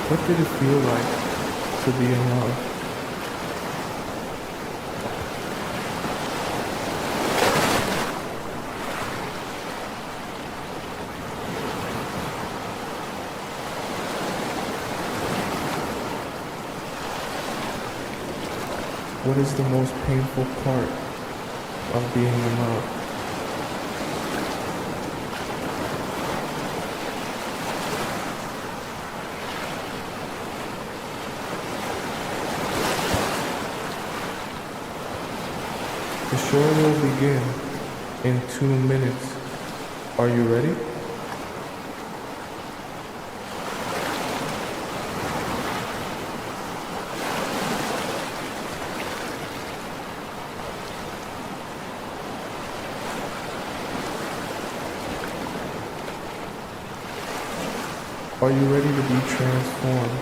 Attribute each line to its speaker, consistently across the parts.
Speaker 1: What did it feel like to be in love? What is the most painful part of being in love? The show will begin in 2 minutes. Are you ready? Are you ready to be transformed?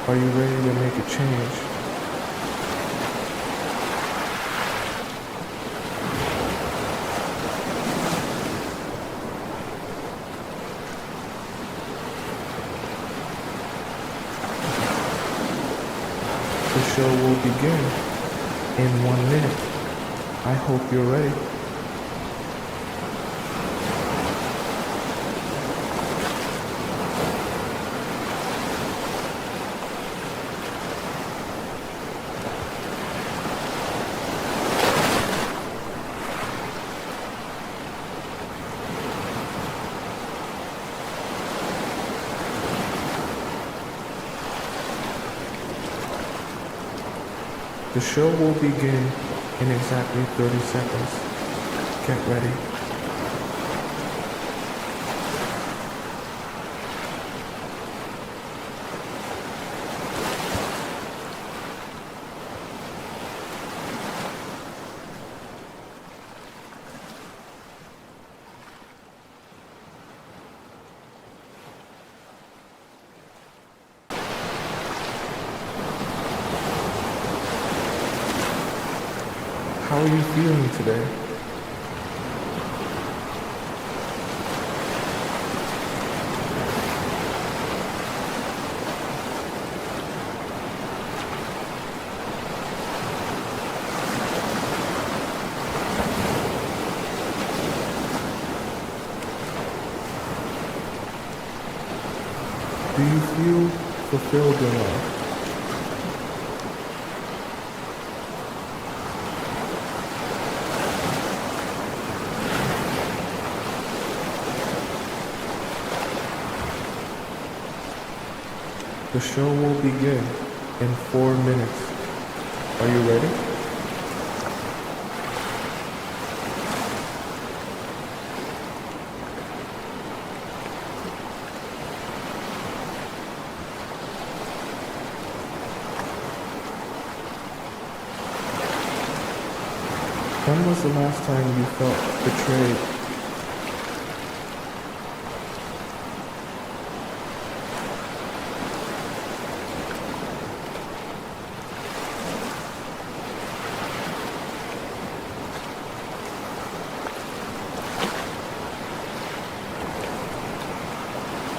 Speaker 1: Are you ready to make a change? The show will begin in 1 minute. I hope you're ready. The show will begin in exactly 30 seconds. Get ready. How are you feeling today? Do you feel fulfilled in life? The show will begin in 4 minutes. Are you ready? When was the last time you felt betrayed?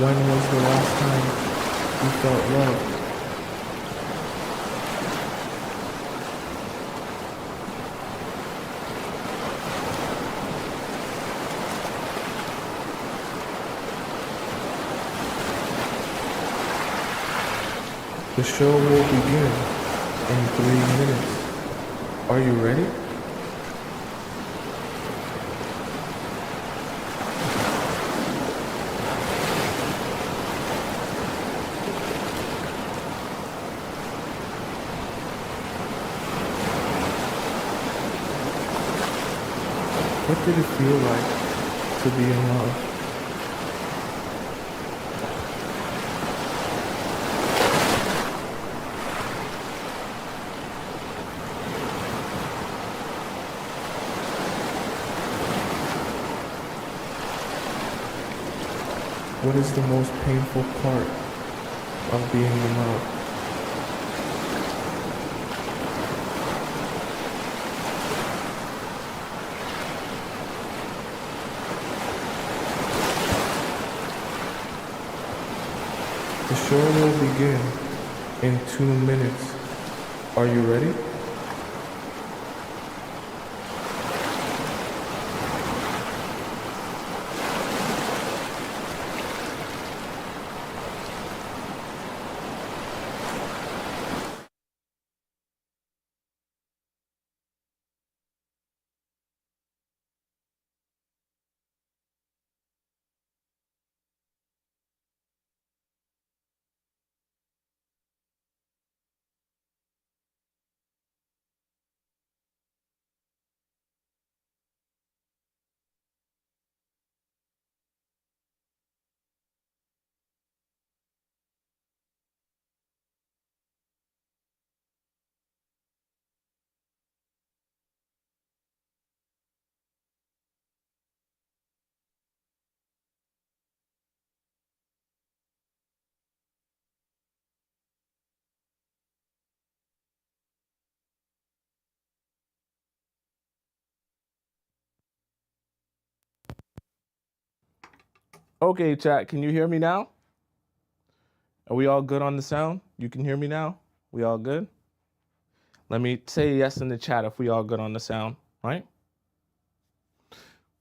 Speaker 1: When was the last time you felt loved? The show will begin in 3 minutes. Are you ready? What did it feel like to be in love? What is the most painful part of being in love? The show will begin in 2 minutes. Are you ready? Okay, chat, can you hear me now? Are we all good on the sound? You can hear me now? We all good? Let me say yes in the chat if we all good on the sound, right?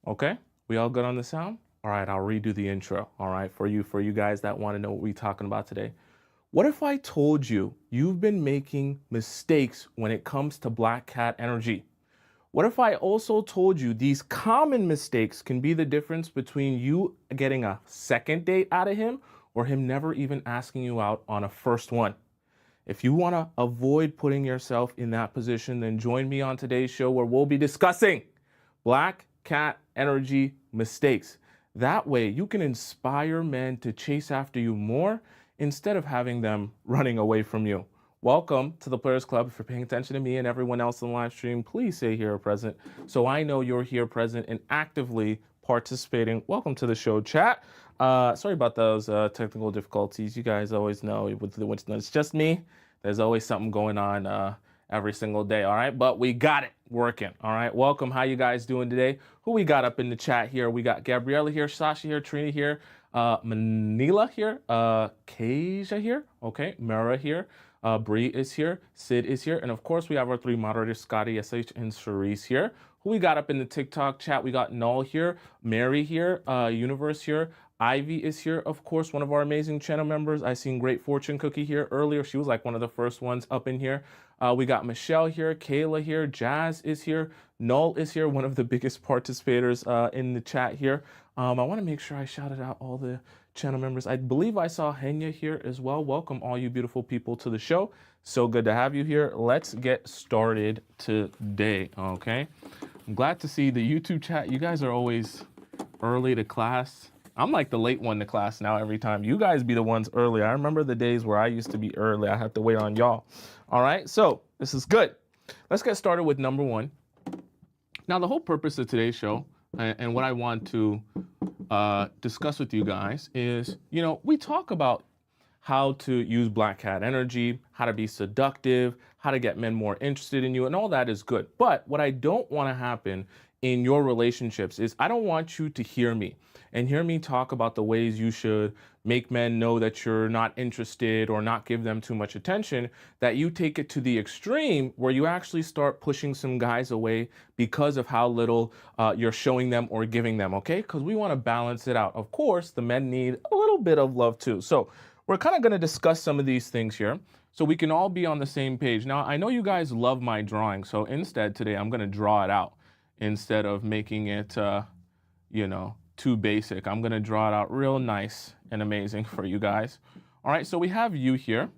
Speaker 1: Okay, we all good on the sound? All right, I'll redo the intro, all right, for you guys that want to know what we're talking about today. What if I told you you've been making mistakes when it comes to black cat energy? What if I also told you these common mistakes can be the difference between you getting a second date out of him or him never even asking you out on a first one? If you want to avoid putting yourself in that position, then join me on today's show where we'll be discussing black cat energy mistakes. That way you can inspire men to chase after you more instead of having them running away from you. Welcome to the Players Club. If you're paying attention to me and everyone else in the live stream, please say here present so I know you're here present and actively participating. Welcome to the show, chat. Sorry about those technical difficulties. You guys always know when it's just me, there's always something going on every single day, all right? But we got it working, all right? Welcome. How you guys doing today? Who we got up in the chat here? We got Gabriella here, Sasha here, Trina here, Manila here, Kasia here, okay, Mara here, Bree is here, Sid is here, and of course we have our three moderators, Scotty, SH, and Cerise here. Who we got up in the TikTok chat? We got Null here, Mary here, Universe here, Ivy is here, of course, one of our amazing channel members. I seen Great Fortune Cookie here earlier. She was like one of the first ones up in here. We got Michelle here, Kayla here, Jazz is here, Null is here, one of the biggest participators in the chat here. I want to make sure I shouted out all the channel members. I believe I saw Henya here as well. Welcome all you beautiful people to the show. So good to have you here. Let's get started today, okay? I'm glad to see the YouTube chat. You guys are always early to class. I'm like the late one to class now every time. You guys be the ones early. I remember the days where I used to be early. I have to wait on y'all. All right, so this is good. Let's get started with number one. Now, the whole purpose of today's show and what I want to discuss with you guys is, you know, we talk about how to use black cat energy, how to be seductive, how to get men more interested in you, and all that is good. But what I don't want to happen in your relationships is I don't want you to hear me and hear me talk about the ways you should make men know that you're not interested or not give them too much attention, that you take it to the extreme where you actually start pushing some guys away because of how little you're showing them or giving them, okay? Because we want to balance it out. Of course, the men need a little bit of love too. So we're kind of going to discuss some of these things here so we can all be on the same page. Now, I know you guys love my drawing, so instead today I'm going to draw it out instead of making it, you know, too basic. I'm going to draw it out real nice and amazing for you guys. All right, so we have you here,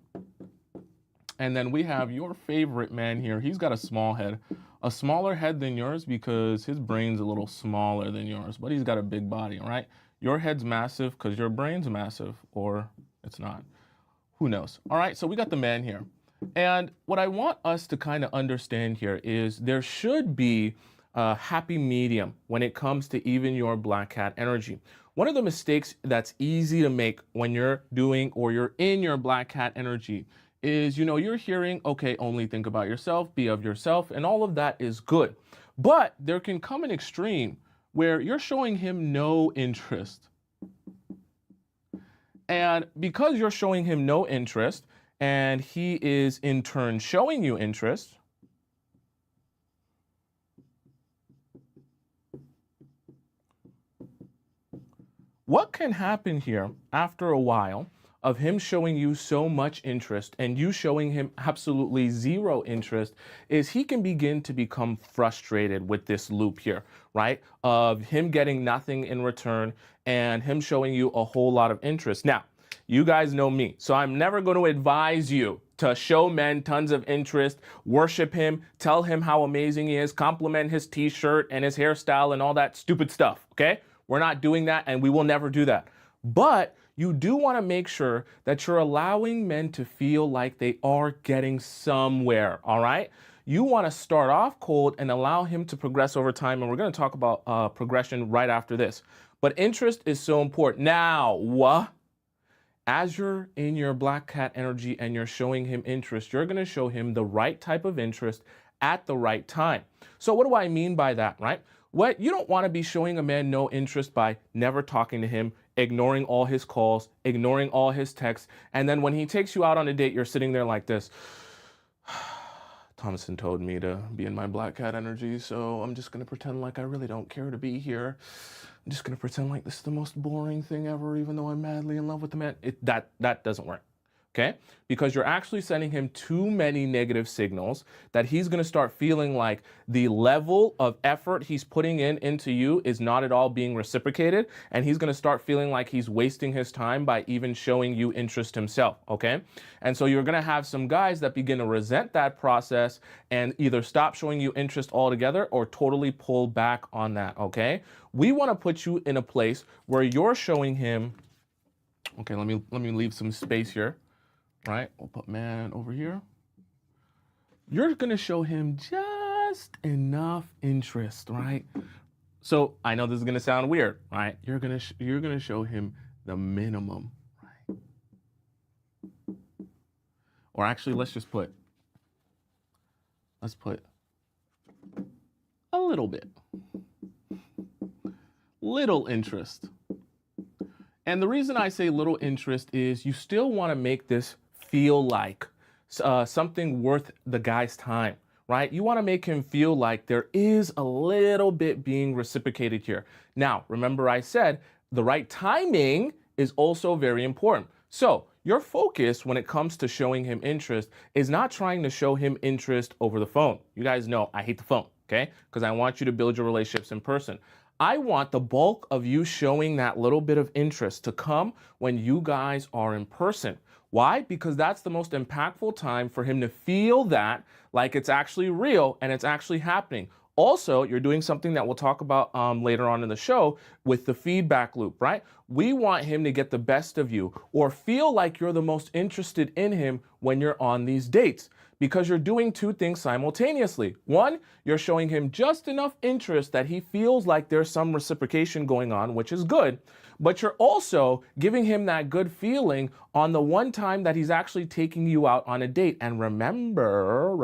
Speaker 1: and then we have your favorite man here. He's got a small head, a smaller head than yours because his brain's a little smaller than yours, but he's got a big body, all right? Your head's massive because your brain's massive, or it's not. Who knows? All right, so we got the man here. And what I want us to kind of understand here is there should be a happy medium when it comes to even your black cat energy. One of the mistakes that's easy to make when you're doing or you're in your black cat energy is, you're hearing, okay, only think about yourself, be of yourself, and all of that is good. But there can come an extreme where you're showing him no interest. And because you're showing him no interest and he is in turn showing you interest, what can happen here after a while of him showing you so much interest and you showing him absolutely zero interest is he can begin to become frustrated with this loop here, right? Of him getting nothing in return and him showing you a whole lot of interest. Now, you guys know me, so I'm never going to advise you to show men tons of interest, worship him, tell him how amazing he is, compliment his t-shirt and his hairstyle and all that stupid stuff, okay? We're not doing that and we will never do that. But you do want to make sure that you're allowing men to feel like they are getting somewhere, all right? You want to start off cold and allow him to progress over time. And we're going to talk about progression right after this. But interest is so important. Now, as you're in your black cat energy and you're showing him interest, you're going to show him the right type of interest at the right time. So what do I mean by that, right? You don't want to be showing a man no interest by never talking to him, ignoring all his calls, ignoring all his texts, and then when he takes you out on a date, you're sitting there like this. Tomisin told me to be in my black cat energy, so I'm just going to pretend like I really don't care to be here. I'm just going to pretend like this is the most boring thing ever, even though I'm madly in love with the man. That doesn't work. Okay? Because you're actually sending him too many negative signals that he's going to start feeling like the level of effort he's putting into you is not at all being reciprocated. And he's going to start feeling like he's wasting his time by even showing you interest himself. Okay? And so you're going to have some guys that begin to resent that process and either stop showing you interest altogether or totally pull back on that. Okay? We want to put you in a place where you're showing him. Okay, let me leave some space here. Right, we'll put man over here. You're gonna show him just enough interest, right? So I know this is gonna sound weird, right? You're gonna show him the minimum, right? Or actually, let's put a little bit, little interest. And the reason I say little interest is you still want to make this feel like something worth the guy's time, right? You want to make him feel like there is a little bit being reciprocated here. Now, remember I said the right timing is also very important. So your focus when it comes to showing him interest is not trying to show him interest over the phone. You guys know I hate the phone, okay? Because I want you to build your relationships in person. I want the bulk of you showing that little bit of interest to come when you guys are in person. Why? Because that's the most impactful time for him to feel that like it's actually real and it's actually happening. Also, you're doing something that we'll talk about later on in the show with the feedback loop, right? We want him to get the best of you or feel like you're the most interested in him when you're on these dates because you're doing two things simultaneously. One, you're showing him just enough interest that he feels like there's some reciprocation going on, which is good. But you're also giving him that good feeling on the one time that he's actually taking you out on a date. And remember,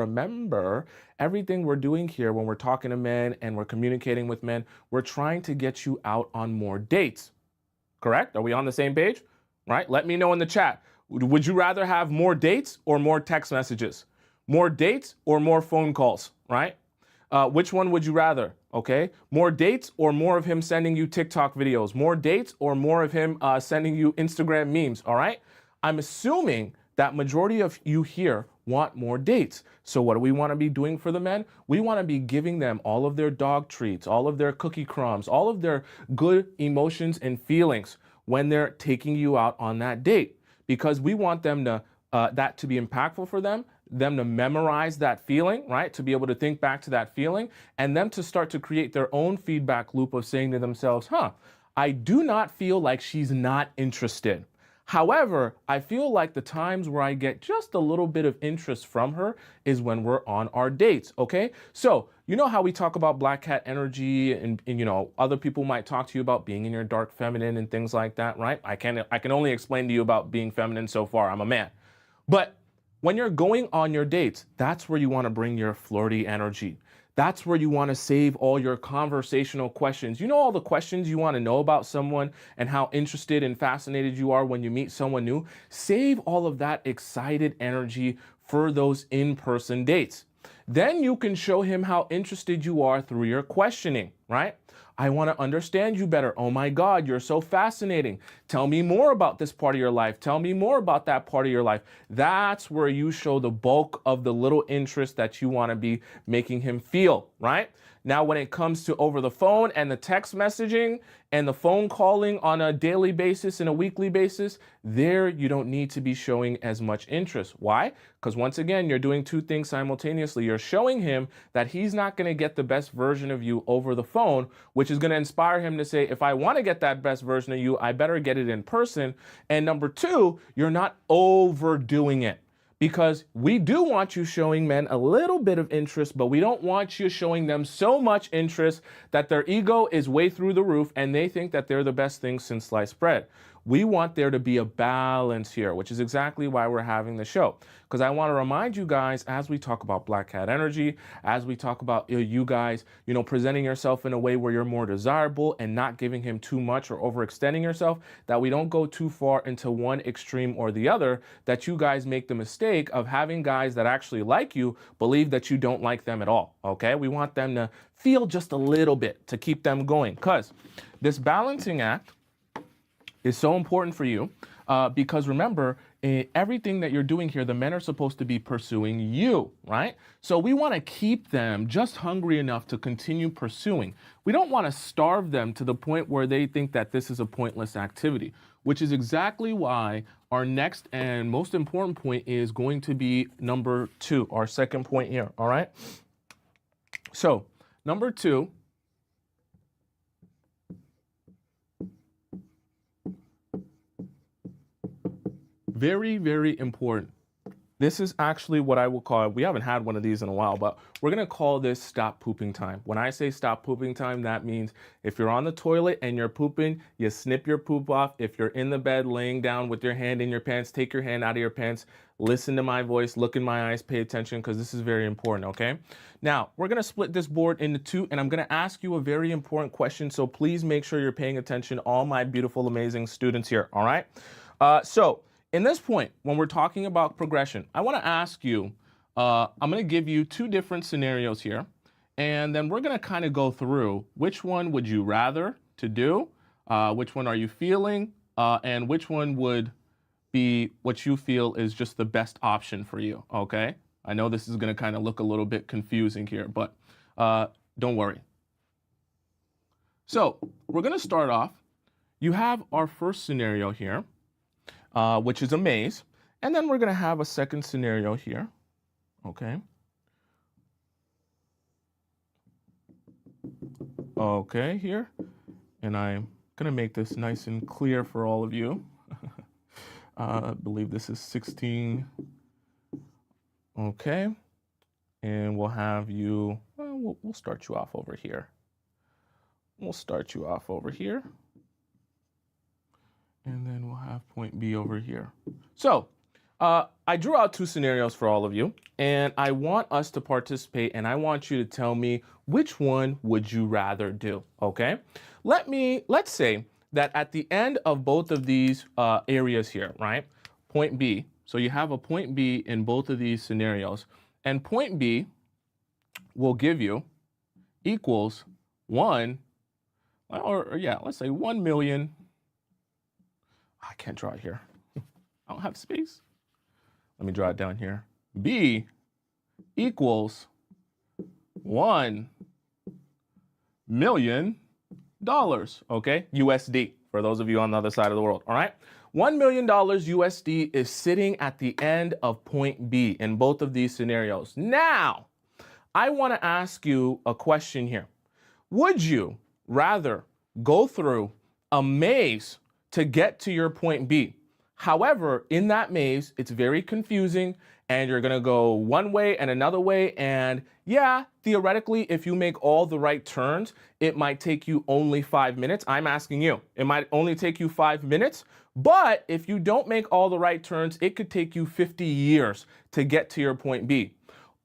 Speaker 1: everything we're doing here when we're talking to men and we're communicating with men, we're trying to get you out on more dates. Correct? Are we on the same page? Right? Let me know in the chat. Would you rather have more dates or more text messages? More dates or more phone calls, right? Which one would you rather? Okay, more dates or more of him sending you TikTok videos? More dates or more of him sending you Instagram memes? All right. I'm assuming that majority of you here want more dates. So what do we want to be doing for the men? We want to be giving them all of their dog treats, all of their cookie crumbs, all of their good emotions and feelings when they're taking you out on that date, because we want them to that to be impactful for them to memorize that feeling, right? To be able to think back to that feeling and them to start to create their own feedback loop of saying to themselves, I do not feel like she's not interested. However, I feel like the times where I get just a little bit of interest from her is when we're on our dates, okay? So, you know how we talk about black cat energy and you know, other people might talk to you about being in your dark feminine and things like that, right? I can only explain to you about being feminine so far. I'm a man. But when you're going on your dates, that's where you want to bring your flirty energy. That's where you want to save all your conversational questions. You know, all the questions you want to know about someone and how interested and fascinated you are when you meet someone new. Save all of that excited energy for those in-person dates. Then you can show him how interested you are through your questioning, right? I want to understand you better. Oh my God, you're so fascinating. Tell me more about this part of your life. Tell me more about that part of your life. That's where you show the bulk of the little interest that you want to be making him feel, right? Now, when it comes to over the phone and the text messaging and the phone calling on a daily basis and a weekly basis, there you don't need to be showing as much interest. Why? Because once again, you're doing two things simultaneously. You're showing him that he's not going to get the best version of you over the phone, which is going to inspire him to say, if I want to get that best version of you, I better get it in person. And number two, you're not overdoing it. Because we do want you showing men a little bit of interest, but we don't want you showing them so much interest that their ego is way through the roof and they think that they're the best thing since sliced bread. We want there to be a balance here, which is exactly why we're having the show. Because I want to remind you guys, as we talk about black cat energy, as we talk about you guys, you know, presenting yourself in a way where you're more desirable and not giving him too much or overextending yourself, that we don't go too far into one extreme or the other, that you guys make the mistake of having guys that actually like you believe that you don't like them at all, okay? We want them to feel just a little bit to keep them going, because this balancing act is so important for you because remember, everything that you're doing here, the men are supposed to be pursuing you, right? So we want to keep them just hungry enough to continue pursuing. We don't want to starve them to the point where they think that this is a pointless activity, which is exactly why our next and most important point is going to be number 2, our second point here, all right? So number 2, very, very important. This is actually what I will call, we haven't had one of these in a while, but we're going to call this stop pooping time. When I say stop pooping time, that means if you're on the toilet and you're pooping, you snip your poop off. If you're in the bed laying down with your hand in your pants, take your hand out of your pants, listen to my voice, look in my eyes, pay attention, because this is very important, okay? Now, we're going to split this board into 2, and I'm going to ask you a very important question, so please make sure you're paying attention, all my beautiful, amazing students here, all right? In this point, when we're talking about progression, I want to ask you, I'm going to give you 2 different scenarios here, and then we're going to kind of go through which one would you rather to do, which one are you feeling, and which one would be what you feel is just the best option for you, okay? I know this is going to kind of look a little bit confusing here, but don't worry. So we're going to start off. You have our first scenario here, which is a maze. And then we're going to have a second scenario here, okay? Okay, here. And I'm going to make this nice and clear for all of you. I believe this is 16. Okay. And we'll have you, well, we'll start you off over here. We'll start you off over here. And then we'll have point B over here. So I drew out 2 scenarios for all of you, and I want us to participate, and I want you to tell me which one would you rather do, okay? Let's say that at the end of both of these areas here, right? Point B, so you have a point B in both of these scenarios, and point B will give you equals 1, or yeah, let's say 1 million. I can't draw it here. I don't have space. Let me draw it down here. B equals $1 million, okay? USD, for those of you on the other side of the world, all right? $1 million USD is sitting at the end of point B in both of these scenarios. Now, I want to ask you a question here. Would you rather go through a maze to get to your point B? However, in that maze, it's very confusing and you're gonna go one way and another way. And yeah, theoretically, if you make all the right turns, it might take you only 5 minutes. I'm asking you, it might only take you 5 minutes. But if you don't make all the right turns, it could take you 50 years to get to your point B.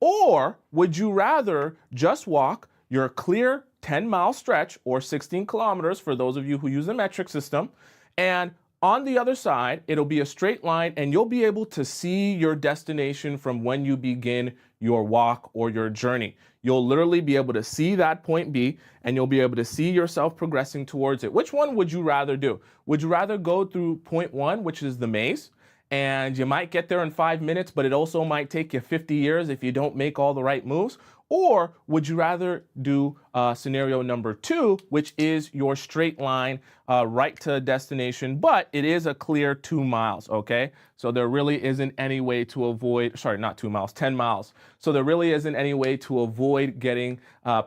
Speaker 1: Or would you rather just walk your clear 10-mile stretch or 16 kilometers for those of you who use the metric system, and on the other side, it'll be a straight line and you'll be able to see your destination from when you begin your walk or your journey. You'll literally be able to see that point B and you'll be able to see yourself progressing towards it. Which one would you rather do? Would you rather go through point 1, which is the maze, and you might get there in 5 minutes, but it also might take you 50 years if you don't make all the right moves? Or would you rather do scenario number 2, which is your straight line right to destination, but it is a clear 2 miles, okay? So there really isn't any way to avoid, sorry, not 2 miles, 10 miles. So there really isn't any way to avoid getting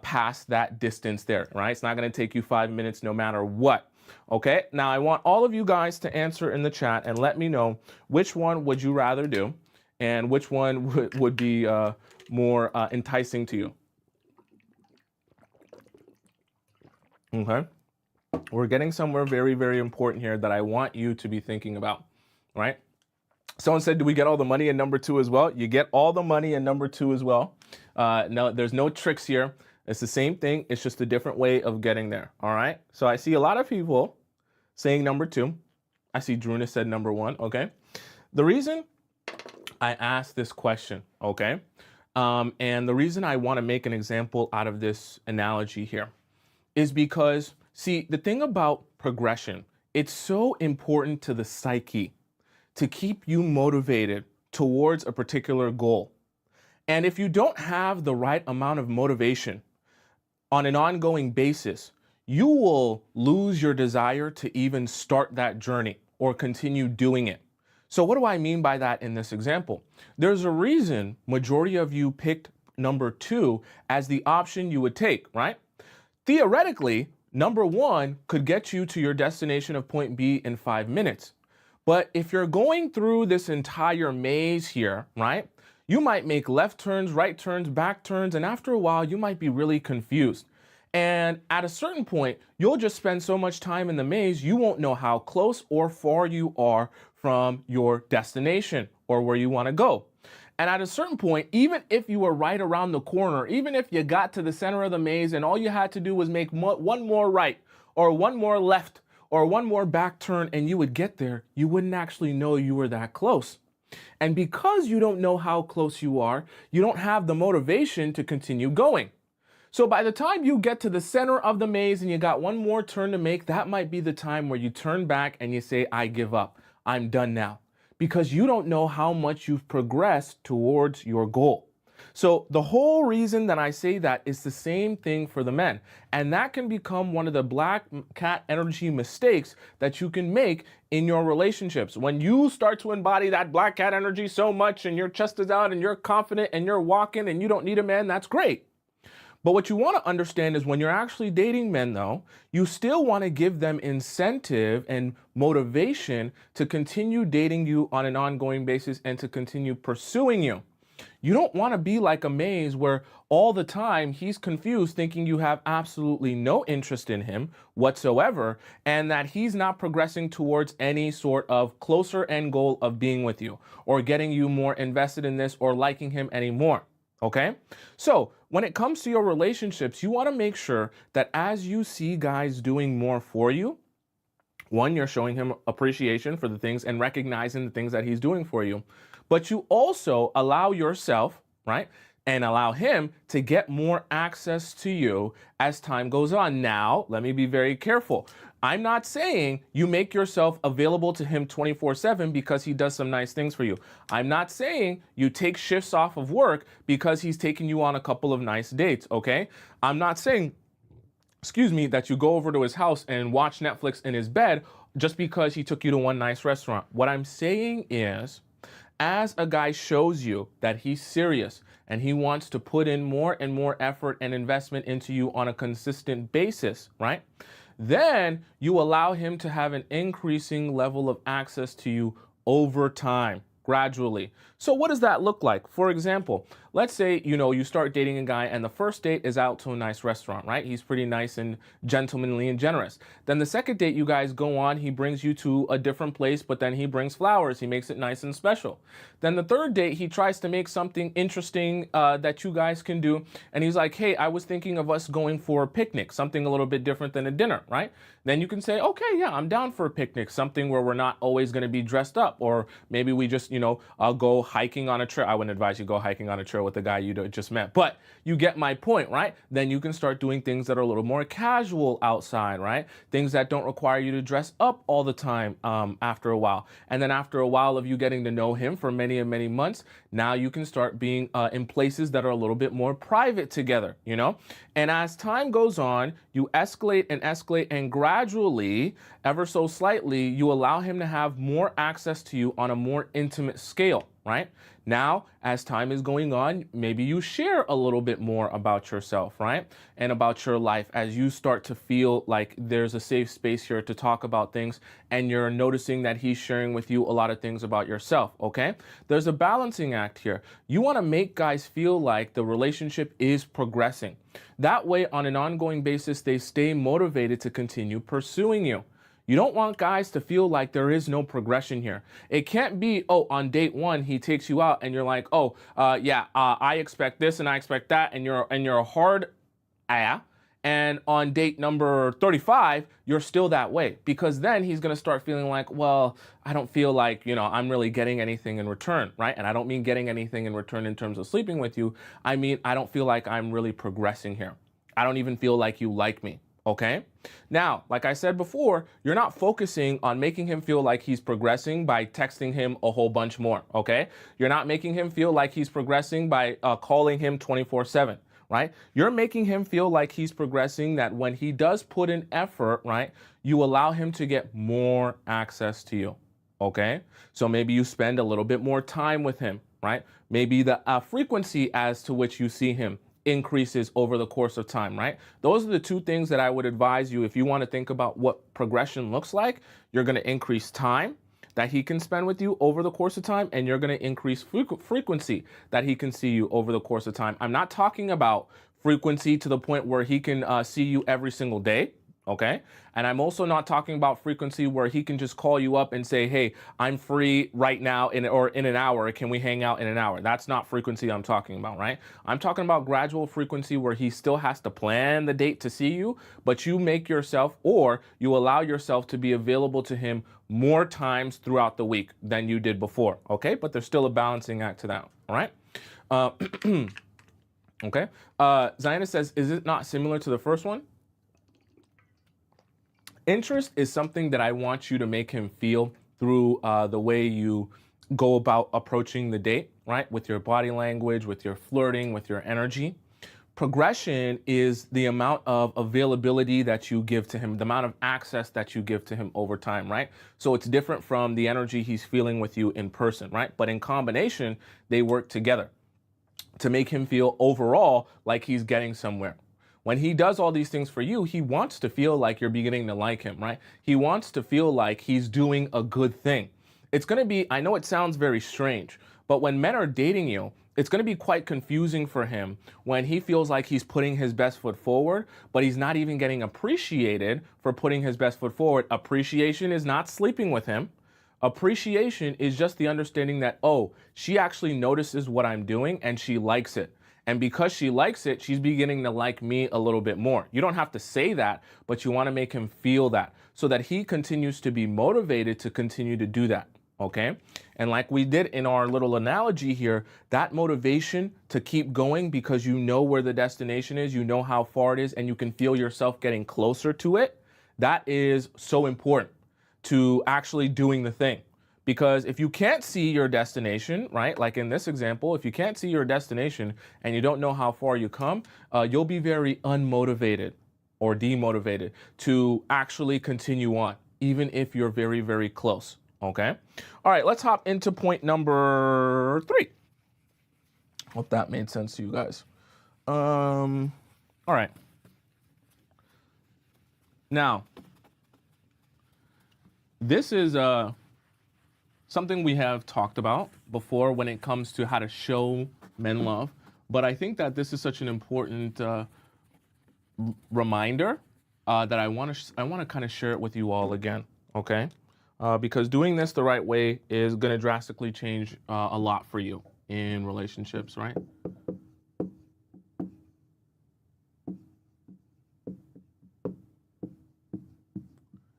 Speaker 1: past that distance there, right? It's not gonna take you 5 minutes no matter what. Okay, now I want all of you guys to answer in the chat and let me know which one would you rather do and which one would be more enticing to you. Okay, we're getting somewhere very, very important here that I want you to be thinking about, right? Someone said, do we get all the money in number 2 as well? You get all the money in number 2 as well. No, there's no tricks here. It's the same thing. It's just a different way of getting there. All right. So I see a lot of people saying number 2. I see Druna said number 1. Okay. The reason I asked this question, okay, and the reason I want to make an example out of this analogy here is because, see, the thing about progression, it's so important to the psyche to keep you motivated towards a particular goal. And if you don't have the right amount of motivation on an ongoing basis, you will lose your desire to even start that journey or continue doing it. So what do I mean by that in this example? There's a reason majority of you picked number 2 as the option you would take, right? Theoretically, number 1 could get you to your destination of point B in 5 minutes. But if you're going through this entire maze here, right, you might make left turns, right turns, back turns, and after a while, you might be really confused. And at a certain point, you'll just spend so much time in the maze, you won't know how close or far you are from your destination or where you want to go. And at a certain point, even if you were right around the corner, even if you got to the center of the maze and all you had to do was make one more right or one more left or one more back turn and you would get there, you wouldn't actually know you were that close. And because you don't know how close you are, you don't have the motivation to continue going. So by the time you get to the center of the maze and you got one more turn to make, that might be the time where you turn back and you say, I give up. I'm done now. Because you don't know how much you've progressed towards your goal. So the whole reason that I say that is the same thing for the men. And that can become one of the black cat energy mistakes that you can make in your relationships. When you start to embody that black cat energy so much and your chest is out and you're confident and you're walking and you don't need a man, that's great. But what you want to understand is when you're actually dating men, though, you still want to give them incentive and motivation to continue dating you on an ongoing basis and to continue pursuing you. You don't want to be like a maze where all the time he's confused, thinking you have absolutely no interest in him whatsoever, and that he's not progressing towards any sort of closer end goal of being with you or getting you more invested in this or liking him anymore. Okay? So when it comes to your relationships, you want to make sure that as you see guys doing more for you, one, you're showing him appreciation for the things and recognizing the things that he's doing for you. But you also allow yourself, right, and allow him to get more access to you as time goes on. Now, let me be very careful. I'm not saying you make yourself available to him 24/7 because he does some nice things for you. I'm not saying you take shifts off of work because he's taking you on a couple of nice dates, okay? I'm not saying, that you go over to his house and watch Netflix in his bed just because he took you to one nice restaurant. What I'm saying is, as a guy shows you that he's serious and he wants to put in more and more effort and investment into you on a consistent basis, right? Then you allow him to have an increasing level of access to you over time, gradually. So what does that look like? For example, let's say, you start dating a guy and the first date is out to a nice restaurant, right? He's pretty nice and gentlemanly and generous. Then the second date you guys go on, he brings you to a different place, but then he brings flowers. He makes it nice and special. Then the third date, he tries to make something interesting that you guys can do. And he's like, hey, I was thinking of us going for a picnic, something a little bit different than a dinner, right? Then you can say, okay, yeah, I'm down for a picnic, something where we're not always going to be dressed up. Or maybe we just, go hiking on a trail. I wouldn't advise you go hiking on a trail with a guy you just met, but you get my point, right? Then you can start doing things that are a little more casual outside, right? Things that don't require you to dress up all the time after a while. And then after a while of you getting to know him for many and many months, now you can start being in places that are a little bit more private together, And as time goes on, you escalate and gradually, ever so slightly, you allow him to have more access to you on a more intimate scale, right? Now, as time is going on, maybe you share a little bit more about yourself, right? And about your life as you start to feel like there's a safe space here to talk about things and you're noticing that he's sharing with you a lot of things about yourself, okay? There's a balancing act here. You want to make guys feel like the relationship is progressing. That way, on an ongoing basis, they stay motivated to continue pursuing you. You don't want guys to feel like there is no progression here. It can't be, oh, on date one, he takes you out and you're like, oh, I expect this and I expect that. And you're a hard and on date number 35, you're still that way, because then he's going to start feeling like, well, I don't feel like, I'm really getting anything in return, right? And I don't mean getting anything in return in terms of sleeping with you. I mean, I don't feel like I'm really progressing here. I don't even feel like you like me. Okay. Now, like I said before, you're not focusing on making him feel like he's progressing by texting him a whole bunch more. Okay. You're not making him feel like he's progressing by calling him 24/7. Right? You're making him feel like he's progressing, that when he does put in effort, right, you allow him to get more access to you. Okay. So maybe you spend a little bit more time with him, right? Maybe the frequency as to which you see him increases over the course of time, right? Those are the two things that I would advise you if you want to think about what progression looks like. You're going to increase time that he can spend with you over the course of time, and you're going to increase frequency that he can see you over the course of time. I'm not talking about frequency to the point where he can see you every single day. Okay. And I'm also not talking about frequency where he can just call you up and say, hey, I'm free right now in an hour. Can we hang out in an hour? That's not frequency I'm talking about, right? I'm talking about gradual frequency where he still has to plan the date to see you, but you make yourself, or you allow yourself to be available to him more times throughout the week than you did before. Okay. But there's still a balancing act to that. All right. Okay. Zionist says, is it not similar to the first one? Interest is something that I want you to make him feel through the way you go about approaching the date, right? With your body language, with your flirting, with your energy. Progression is the amount of availability that you give to him, the amount of access that you give to him over time, right? So it's different from the energy he's feeling with you in person, right? But in combination, they work together to make him feel overall like he's getting somewhere. When he does all these things for you, he wants to feel like you're beginning to like him, right? He wants to feel like he's doing a good thing. It's going to be, I know it sounds very strange, but when men are dating you, it's going to be quite confusing for him when he feels like he's putting his best foot forward, but he's not even getting appreciated for putting his best foot forward. Appreciation is not sleeping with him. Appreciation is just the understanding that, oh, she actually notices what I'm doing and she likes it. And because she likes it, she's beginning to like me a little bit more. You don't have to say that, but you want to make him feel that so that he continues to be motivated to continue to do that. Okay. And like we did in our little analogy here, that motivation to keep going because you know where the destination is, you know how far it is, and you can feel yourself getting closer to it. That is so important to actually doing the thing. Because if you can't see your destination, right, like in this example, if you can't see your destination and you don't know how far you come, you'll be very unmotivated or demotivated to actually continue on, even if you're very, very close. Okay. All right. Let's hop into point number 3. Hope that made sense to you guys. All right. Now, this is something we have talked about before when it comes to how to show men love. But I think that this is such an important reminder that I want to kind of share it with you all again, okay? Because doing this the right way is going to drastically change a lot for you in relationships, right?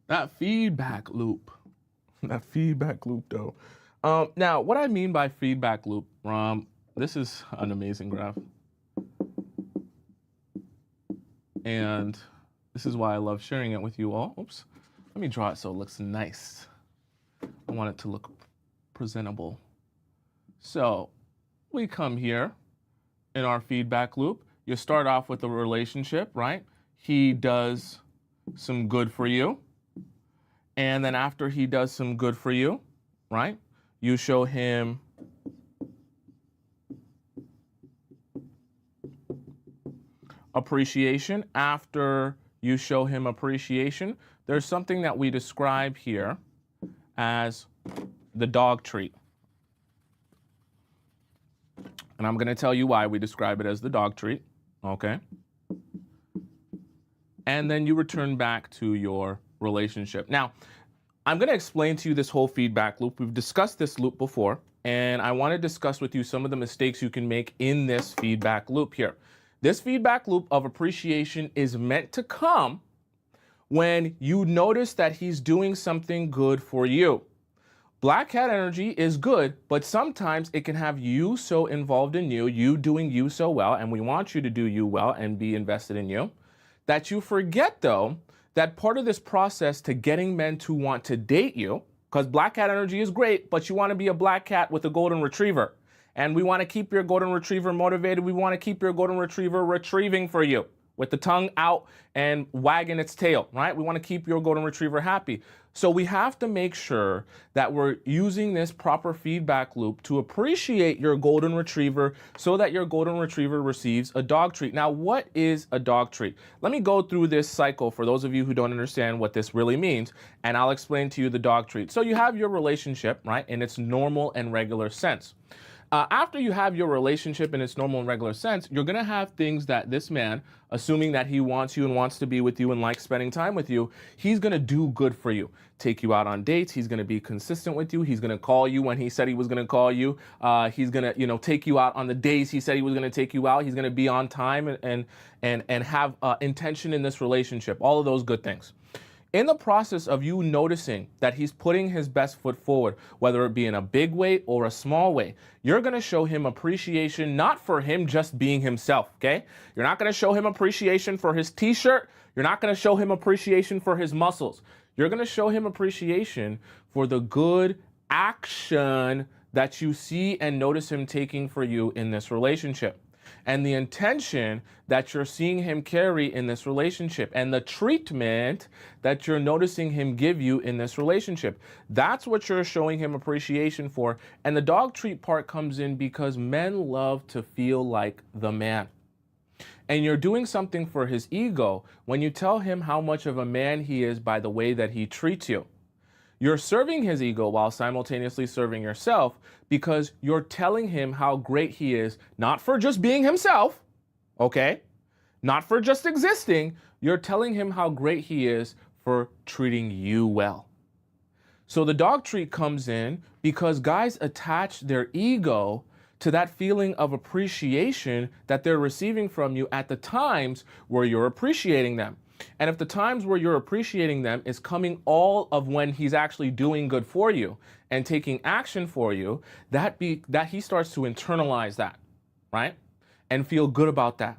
Speaker 1: That feedback loop. That feedback loop, though. Now, what I mean by feedback loop, this is an amazing graph. And this is why I love sharing it with you all. Oops. Let me draw it so it looks nice. I want it to look presentable. So we come here in our feedback loop. You start off with a relationship, right? He does some good for you. And then after he does some good for you, right? You show him appreciation. After you show him appreciation, there's something that we describe here as the dog treat. And I'm going to tell you why we describe it as the dog treat, okay? And then you return back to your relationship. Now, I'm going to explain to you this whole feedback loop. We've discussed this loop before, and I want to discuss with you some of the mistakes you can make in this feedback loop here. This feedback loop of appreciation is meant to come when you notice that he's doing something good for you. Black cat energy is good, but sometimes it can have you so involved in you doing you so well, and we want you to do you well and be invested in you, that you forget, though, that part of this process to getting men to want to date you, because black cat energy is great, but you want to be a black cat with a golden retriever. And we want to keep your golden retriever motivated. We want to keep your golden retriever retrieving for you with the tongue out and wagging its tail, right? We want to keep your golden retriever happy. So we have to make sure that we're using this proper feedback loop to appreciate your golden retriever so that your golden retriever receives a dog treat. Now, what is a dog treat? Let me go through this cycle for those of you who don't understand what this really means, and I'll explain to you the dog treat. So you have your relationship, right, in its normal and regular sense. After you have your relationship in its normal and regular sense, you're going to have things that this man, assuming that he wants you and wants to be with you and likes spending time with you, he's going to do good for you. Take you out on dates. He's going to be consistent with you. He's going to call you when he said he was going to call you. He's going to, take you out on the days he said he was going to take you out. He's going to be on time and have intention in this relationship. All of those good things. In the process of you noticing that he's putting his best foot forward, whether it be in a big way or a small way, you're going to show him appreciation, not for him just being himself, okay? You're not going to show him appreciation for his t-shirt. You're not going to show him appreciation for his muscles. You're going to show him appreciation for the good action that you see and notice him taking for you in this relationship, and the intention that you're seeing him carry in this relationship, and the treatment that you're noticing him give you in this relationship. That's what you're showing him appreciation for. And the dog treat part comes in because men love to feel like the man. And you're doing something for his ego when you tell him how much of a man he is by the way that he treats you. You're serving his ego while simultaneously serving yourself because you're telling him how great he is, not for just being himself, okay? Not for just existing. You're telling him how great he is for treating you well. So the dog treat comes in because guys attach their ego to that feeling of appreciation that they're receiving from you at the times where you're appreciating them. And if the times where you're appreciating them is coming all of when he's actually doing good for you and taking action for you, that he starts to internalize that, right? And feel good about that.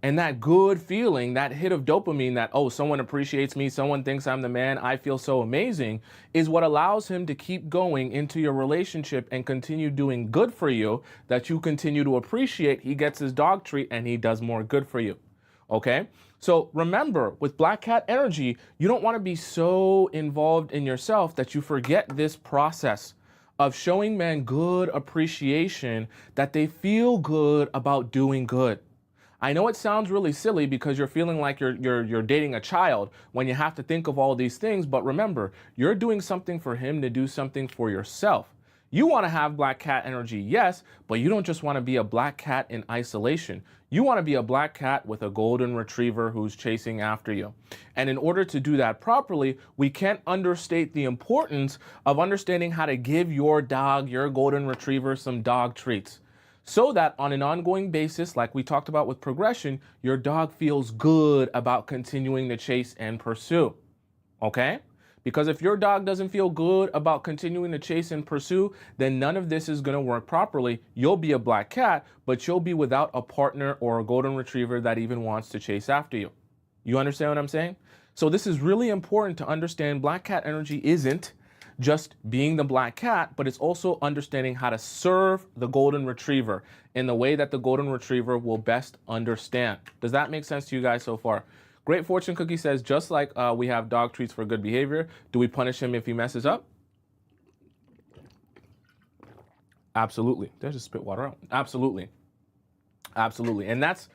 Speaker 1: And that good feeling, that hit of dopamine that, oh, someone appreciates me, someone thinks I'm the man, I feel so amazing, is what allows him to keep going into your relationship and continue doing good for you, that you continue to appreciate. He gets his dog treat and he does more good for you. Okay? So remember, with Black Cat energy, you don't want to be so involved in yourself that you forget this process of showing men good appreciation, that they feel good about doing good. I know it sounds really silly because you're feeling like you're dating a child when you have to think of all these things, but remember, you're doing something for him to do something for yourself. You want to have black cat energy, yes, but you don't just want to be a black cat in isolation. You want to be a black cat with a golden retriever who's chasing after you. And in order to do that properly, we can't understate the importance of understanding how to give your dog, your golden retriever, some dog treats, so that on an ongoing basis, like we talked about with progression, your dog feels good about continuing to chase and pursue. Okay? Because if your dog doesn't feel good about continuing to chase and pursue, then none of this is going to work properly. You'll be a black cat, but you'll be without a partner or a golden retriever that even wants to chase after you. You understand what I'm saying? So this is really important to understand. Black cat energy isn't just being the black cat, but it's also understanding how to serve the golden retriever in the way that the golden retriever will best understand. Does that make sense to you guys so far? Great Fortune Cookie says, just like we have dog treats for good behavior, do we punish him if he messes up? Absolutely. There's just spit water out. Absolutely. Absolutely. And that's,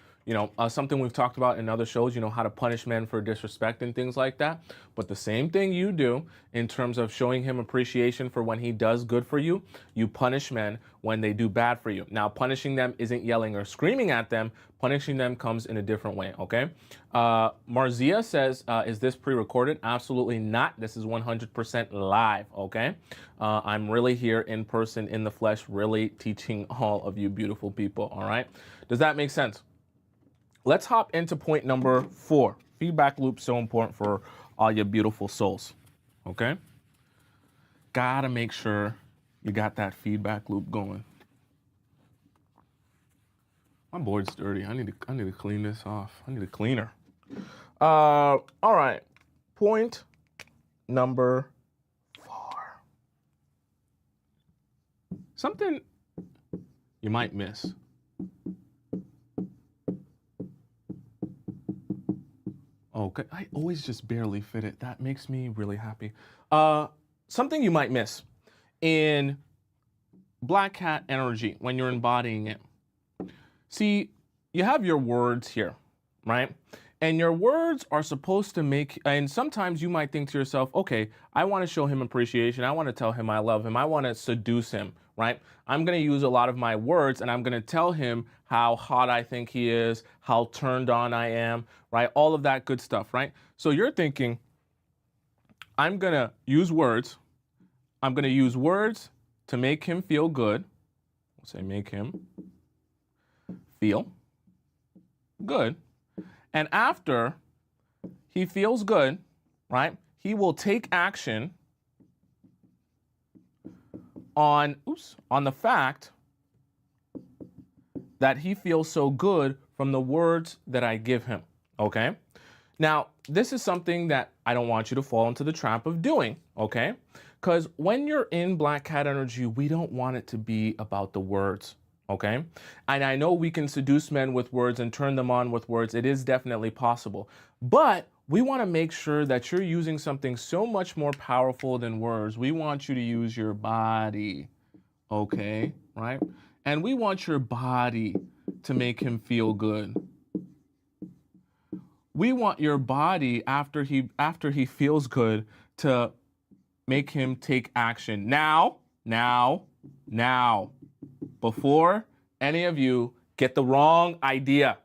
Speaker 1: something we've talked about in other shows, how to punish men for disrespect and things like that. But the same thing you do in terms of showing him appreciation for when he does good for you, you punish men when they do bad for you. Now, punishing them isn't yelling or screaming at them. Punishing them comes in a different way, okay? Marzia says, is this pre-recorded? Absolutely not. This is 100% live, okay? I'm really here in person, in the flesh, really teaching all of you beautiful people, all right? Does that make sense? Let's hop into point number 4. Feedback loop, so important for all your beautiful souls, okay? Gotta make sure you got that feedback loop going. My board's dirty. I need to clean this off. I need a cleaner. All right. Point number 4. Something you might miss. Okay, I always just barely fit it. That makes me really happy. Something you might miss in black cat energy when you're embodying it. See, you have your words here, right? And your words are supposed to make, and sometimes you might think to yourself, okay, I want to show him appreciation. I want to tell him I love him. I want to seduce him, right? I'm going to use a lot of my words and I'm going to tell him how hot I think he is, how turned on I am, right? All of that good stuff, right? So you're thinking, I'm going to use words. I'm going to use words to make him feel good. We'll say make him feel good. And after he feels good, right, he will take action on the fact that he feels so good from the words that I give him, okay? Now, this is something that I don't want you to fall into the trap of doing, okay? Because when you're in black cat energy, we don't want it to be about the words. Okay? And I know we can seduce men with words and turn them on with words. It is definitely possible. But we want to make sure that you're using something so much more powerful than words. We want you to use your body. Okay? Right? And we want your body to make him feel good. We want your body after he feels good to make him take action. Now. Before any of you get the wrong idea,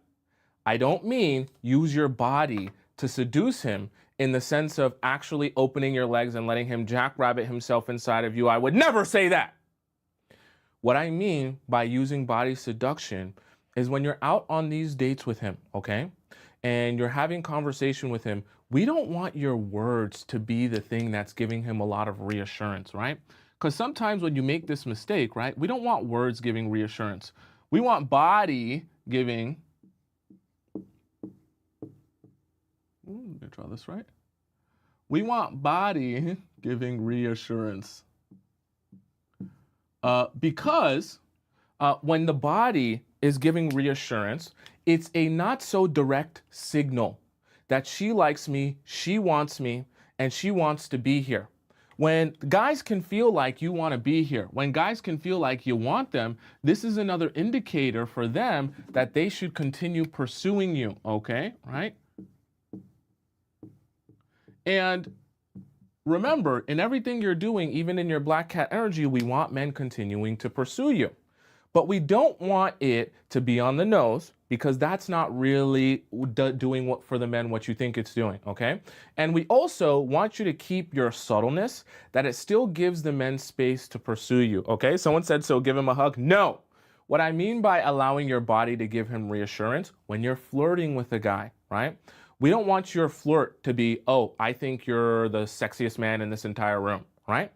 Speaker 1: I don't mean use your body to seduce him in the sense of actually opening your legs and letting him jackrabbit himself inside of you. I would never say that. What I mean by using body seduction is when you're out on these dates with him, okay? And you're having conversation with him, we don't want your words to be the thing that's giving him a lot of reassurance, right? Because sometimes when you make this mistake, right, we don't want words giving reassurance. We want body giving, let me draw this right. We want body giving reassurance. Because when the body is giving reassurance, it's a not so direct signal that she likes me, she wants me, and she wants to be here. When guys can feel like you want to be here, when guys can feel like you want them, this is another indicator for them that they should continue pursuing you, okay? Right? And remember, in everything you're doing, even in your black cat energy, we want men continuing to pursue you. But we don't want it to be on the nose, because that's not really doing what for the men what you think it's doing, okay? And we also want you to keep your subtleness, that it still gives the men space to pursue you, okay? Someone said, so give him a hug. No. What I mean by allowing your body to give him reassurance, when you're flirting with a guy, right? We don't want your flirt to be, oh, I think you're the sexiest man in this entire room, right?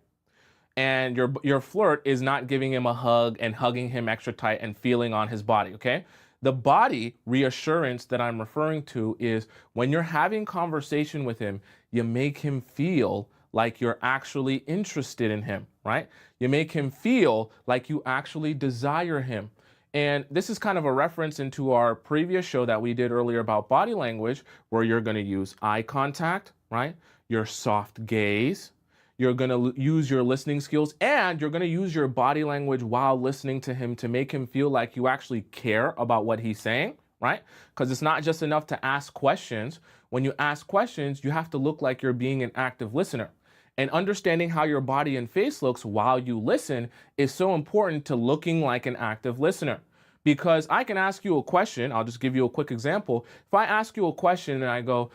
Speaker 1: And your flirt is not giving him a hug and hugging him extra tight and feeling on his body, okay? The body reassurance that I'm referring to is when you're having conversation with him, you make him feel like you're actually interested in him, right? You make him feel like you actually desire him. And this is kind of a reference into our previous show that we did earlier about body language, where you're going to use eye contact, right? Your soft gaze. You're going to use your listening skills, and you're going to use your body language while listening to him to make him feel like you actually care about what he's saying, right? Because it's not just enough to ask questions. When you ask questions, you have to look like you're being an active listener. And understanding how your body and face looks while you listen is so important to looking like an active listener. Because I can ask you a question. I'll just give you a quick example. If I ask you a question and I go,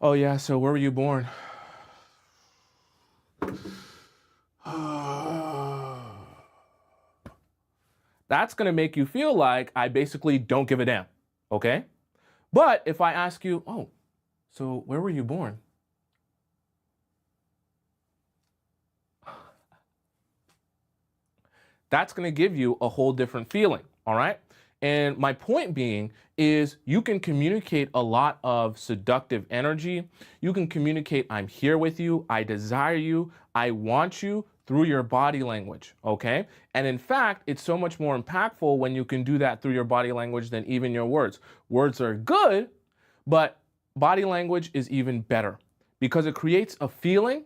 Speaker 1: oh yeah, so where were you born? That's going to make you feel like I basically don't give a damn, okay? But if I ask you, oh, so where were you born? That's going to give you a whole different feeling, all right? And my point being is you can communicate a lot of seductive energy. You can communicate, I'm here with you, I desire you, I want you, through your body language, okay? And in fact, it's so much more impactful when you can do that through your body language than even your words. Words are good, but body language is even better because it creates a feeling.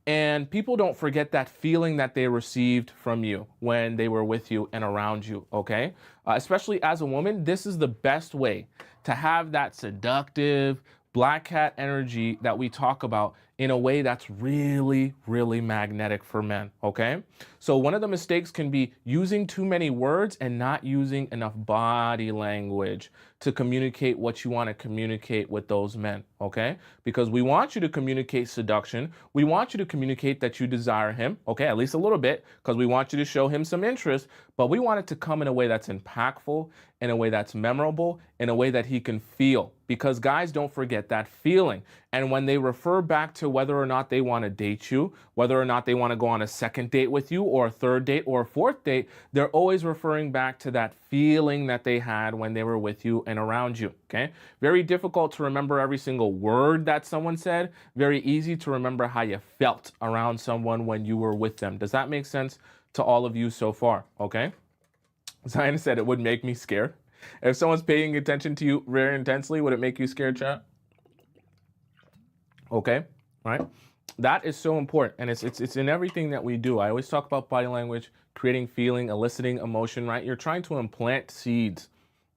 Speaker 1: And people don't forget that feeling that they received from you when they were with you and around you, okay? Especially as a woman, this is the best way to have that seductive black cat energy that we talk about in a way that's really, really magnetic for men, okay? So one of the mistakes can be using too many words and not using enough body language to communicate what you want to communicate with those men, okay? Because we want you to communicate seduction. We want you to communicate that you desire him, okay, at least a little bit, because we want you to show him some interest, but we want it to come in a way that's impactful, in a way that's memorable, in a way that he can feel, because guys don't forget that feeling. And when they refer back to whether or not they want to date you, whether or not they want to go on a second date with you or a third date or a fourth date, they're always referring back to that feeling that they had when they were with you and around you, okay? Very difficult to remember every single word that someone said. Very easy to remember how you felt around someone when you were with them. Does that make sense to all of you so far, okay? Zion said it would make me scared. If someone's paying attention to you very intensely, would it make you scared, chat? Okay, right? That is so important, and it's in everything that we do. I always talk about body language, creating feeling, eliciting emotion, right? You're trying to implant seeds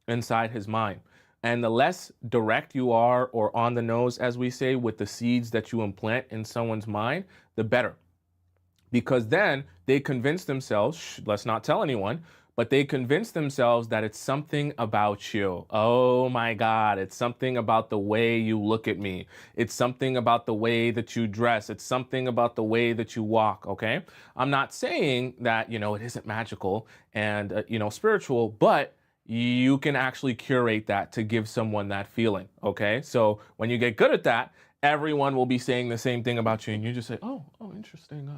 Speaker 1: inside his mind. And the less direct you are, or on the nose, as we say, with the seeds that you implant in someone's mind, the better. Because then they convince themselves, let's not tell anyone, but they convince themselves that it's something about you. Oh my God, it's something about the way you look at me. It's something about the way that you dress. It's something about the way that you walk, okay? I'm not saying that, it isn't magical and, spiritual, but you can actually curate that to give someone that feeling, okay? So when you get good at that, everyone will be saying the same thing about you, and you just say, oh, interesting.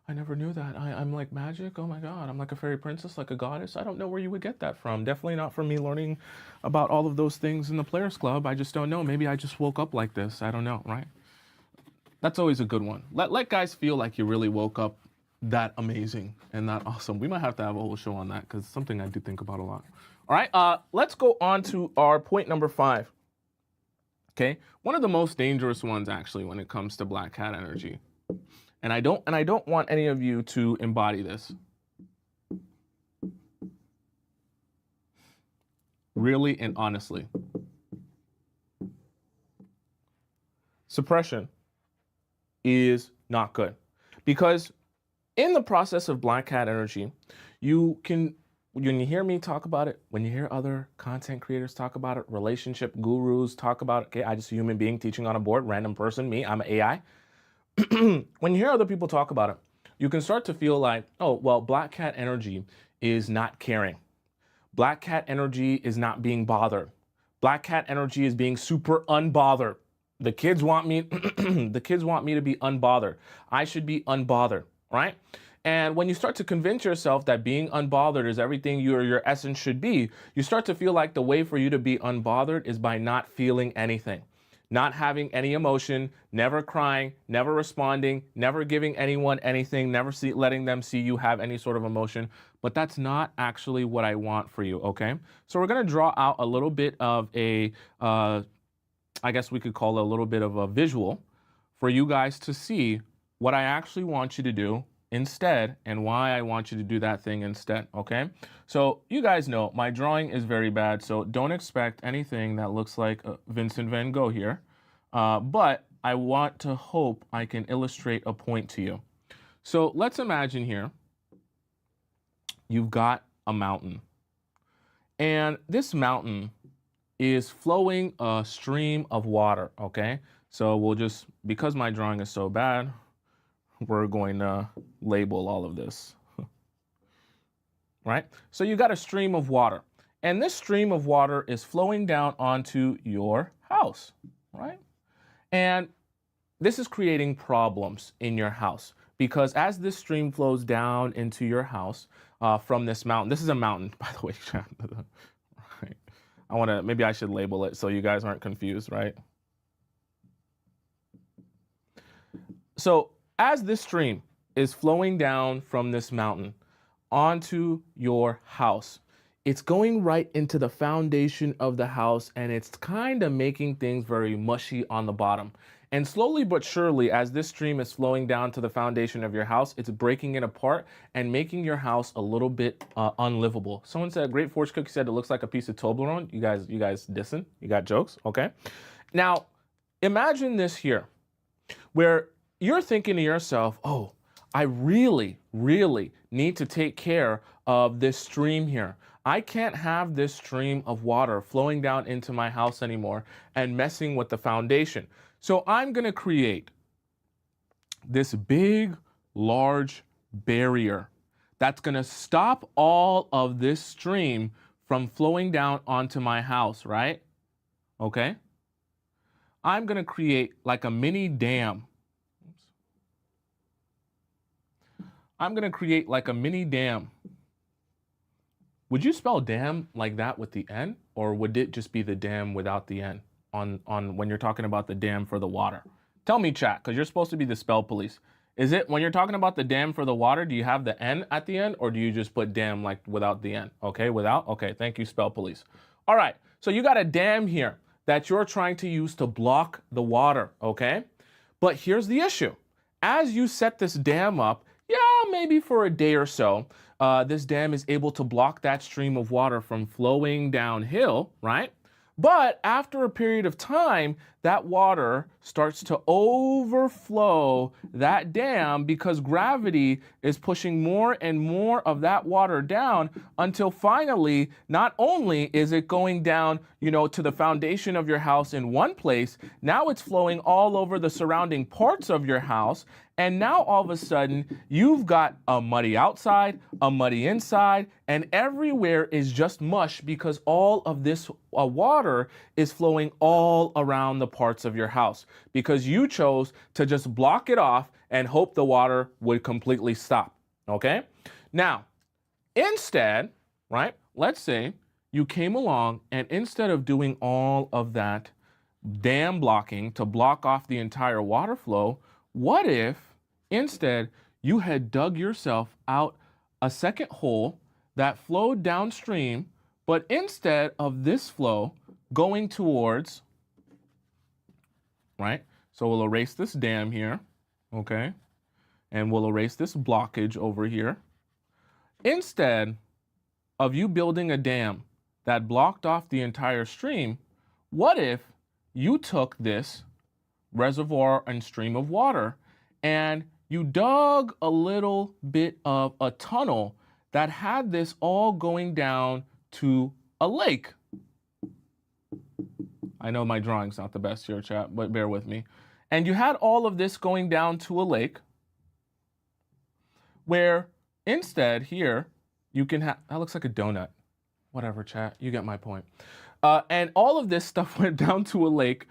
Speaker 1: I never knew that. I'm like magic. Oh my God. I'm like a fairy princess, like a goddess. I don't know where you would get that from. Definitely not from me learning about all of those things in the Players Club. I just don't know. Maybe I just woke up like this. I don't know, right? That's always a good one. Let guys feel like you really woke up that amazing and that awesome. We might have to have a whole show on that because it's something I do think about a lot. All right, let's go on to our point number 5. Okay, one of the most dangerous ones actually when it comes to black cat energy And I don't want any of you to embody this. Really and honestly. Suppression is not good, because in the process of black cat energy, you can, when you hear me talk about it, when you hear other content creators talk about it, relationship gurus talk about it, okay, I just a human being teaching on a board, random person, me, I'm an AI. When you hear other people talk about it, you can start to feel like, oh, well, black cat energy is not caring. Black cat energy is not being bothered. Black cat energy is being super unbothered. The kids want me, the kids want me to be unbothered. I should be unbothered, right? And when you start to convince yourself that being unbothered is everything your essence should be, you start to feel like the way for you to be unbothered is by not feeling anything, not having any emotion, never crying, never responding, never giving anyone anything, never letting them see you have any sort of emotion. But that's not actually what I want for you, okay? So we're gonna draw out a little bit of a, I guess we could call it a little bit of a visual for you guys to see what I actually want you to do instead and why I want you to do that thing instead, okay? So you guys know my drawing is very bad, so don't expect anything that looks like Vincent van Gogh here, but I want to hope I can illustrate a point to you. So let's imagine here, you've got a mountain, and this mountain is flowing a stream of water, okay? So we'll just, because my drawing is so bad, we're going to label all of this, right? So you got a stream of water, and this stream of water is flowing down onto your house, right? And this is creating problems in your house, because as this stream flows down into your house from this mountain, this is a mountain, by the way, right? I want to, maybe I should label it so you guys aren't confused, right? So as this stream is flowing down from this mountain onto your house, it's going right into the foundation of the house, and it's kind of making things very mushy on the bottom. And slowly but surely, as this stream is flowing down to the foundation of your house, it's breaking it apart and making your house a little bit unlivable. Someone said, Great Forge Cookie said it looks like a piece of Toblerone. You guys dissing? You got jokes? Okay. Now, imagine this here, where you're thinking to yourself, oh, I really, really need to take care of this stream here. I can't have this stream of water flowing down into my house anymore and messing with the foundation. So I'm going to create this big, large barrier that's going to stop all of this stream from flowing down onto my house, right? Okay. I'm going to create like a mini dam. I'm going to create like a mini dam. Would you spell dam like that with the N, or would it just be the dam without the N on when you're talking about the dam for the water? Tell me, chat, because you're supposed to be the spell police. Is it, when you're talking about the dam for the water, do you have the N at the end, or do you just put dam like without the N? Okay, without? Okay, thank you, spell police. All right, so you got a dam here that you're trying to use to block the water, okay? But here's the issue. As you set this dam up, yeah, maybe for a day or so, this dam is able to block that stream of water from flowing downhill, right? But after a period of time, that water starts to overflow that dam because gravity is pushing more and more of that water down until finally, not only is it going down, to the foundation of your house in one place, now it's flowing all over the surrounding parts of your house. And now all of a sudden, you've got a muddy outside, a muddy inside, and everywhere is just mush because all of this water is flowing all around the parts of your house because you chose to just block it off and hope the water would completely stop, okay? Now, instead, right, let's say you came along and instead of doing all of that dam blocking to block off the entire water flow, what if instead you had dug yourself out a second hole that flowed downstream, but instead of this flow going towards, right? So we'll erase this dam here, okay? and we'll erase this blockage over here. Instead of you building a dam that blocked off the entire stream, what if you took this reservoir and stream of water and you dug a little bit of a tunnel that had this all going down to a lake? I know my drawing's not the best here, chat, but bear with me. And you had all of this going down to a lake where instead here, you can have, that looks like a donut. Whatever, chat, you get my point. And all of this stuff went down to a lake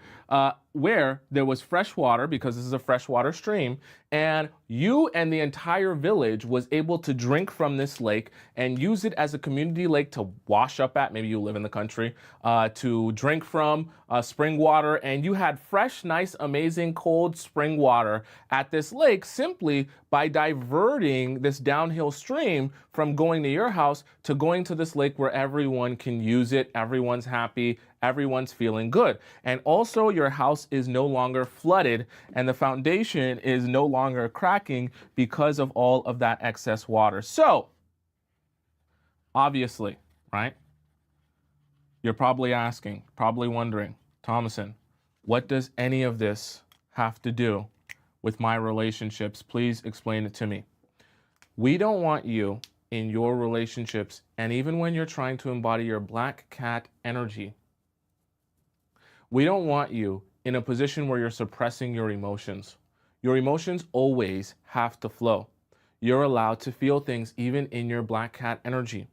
Speaker 1: where there was fresh water, because this is a freshwater stream, and you and the entire village was able to drink from this lake and use it as a community lake to wash up at. Maybe you live in the country, to drink from spring water, and you had fresh, nice, amazing, cold spring water at this lake simply by diverting this downhill stream from going to your house to going to this lake where everyone can use it, everyone's happy, everyone's feeling good. And also your house is no longer flooded and the foundation is no longer cracking because of all of that excess water. So, obviously, right? You're probably asking, probably wondering, Tomisin, what does any of this have to do with my relationships? Please explain it to me. We don't want you in your relationships, and even when you're trying to embody your black cat energy, we don't want you in a position where you're suppressing your emotions. Your emotions always have to flow. You're allowed to feel things even in your black cat energy.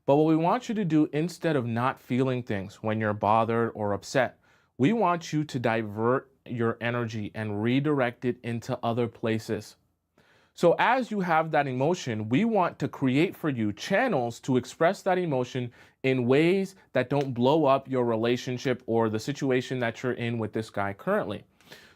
Speaker 1: But what we want you to do, instead of not feeling things when you're bothered or upset, we want you to divert your energy and redirect it into other places. So as you have that emotion, we want to create for you channels to express that emotion in ways that don't blow up your relationship or the situation that you're in with this guy currently.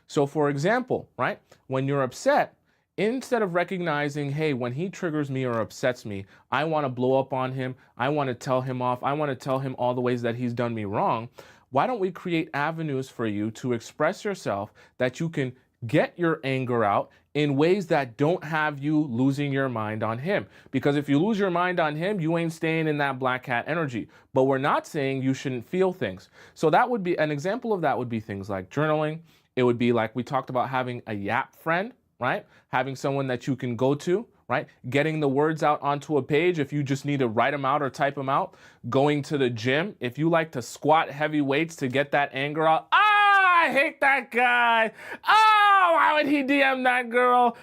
Speaker 1: So for example, right, when you're upset, instead of recognizing, hey, when he triggers me or upsets me, I want to blow up on him, I want to tell him off, I want to tell him all the ways that he's done me wrong, why don't we create avenues for you to express yourself that you can get your anger out in ways that don't have you losing your mind on him? Because if you lose your mind on him, you ain't staying in that black cat energy. But we're not saying you shouldn't feel things. So that would be an example of that would be things like journaling. It would be like we talked about having a yap friend, right? Having someone that you can go to, right? Getting the words out onto a page if you just need to write them out or type them out. Going to the gym. If you like to squat heavy weights to get that anger out. I hate that guy. Oh, why would he DM that girl?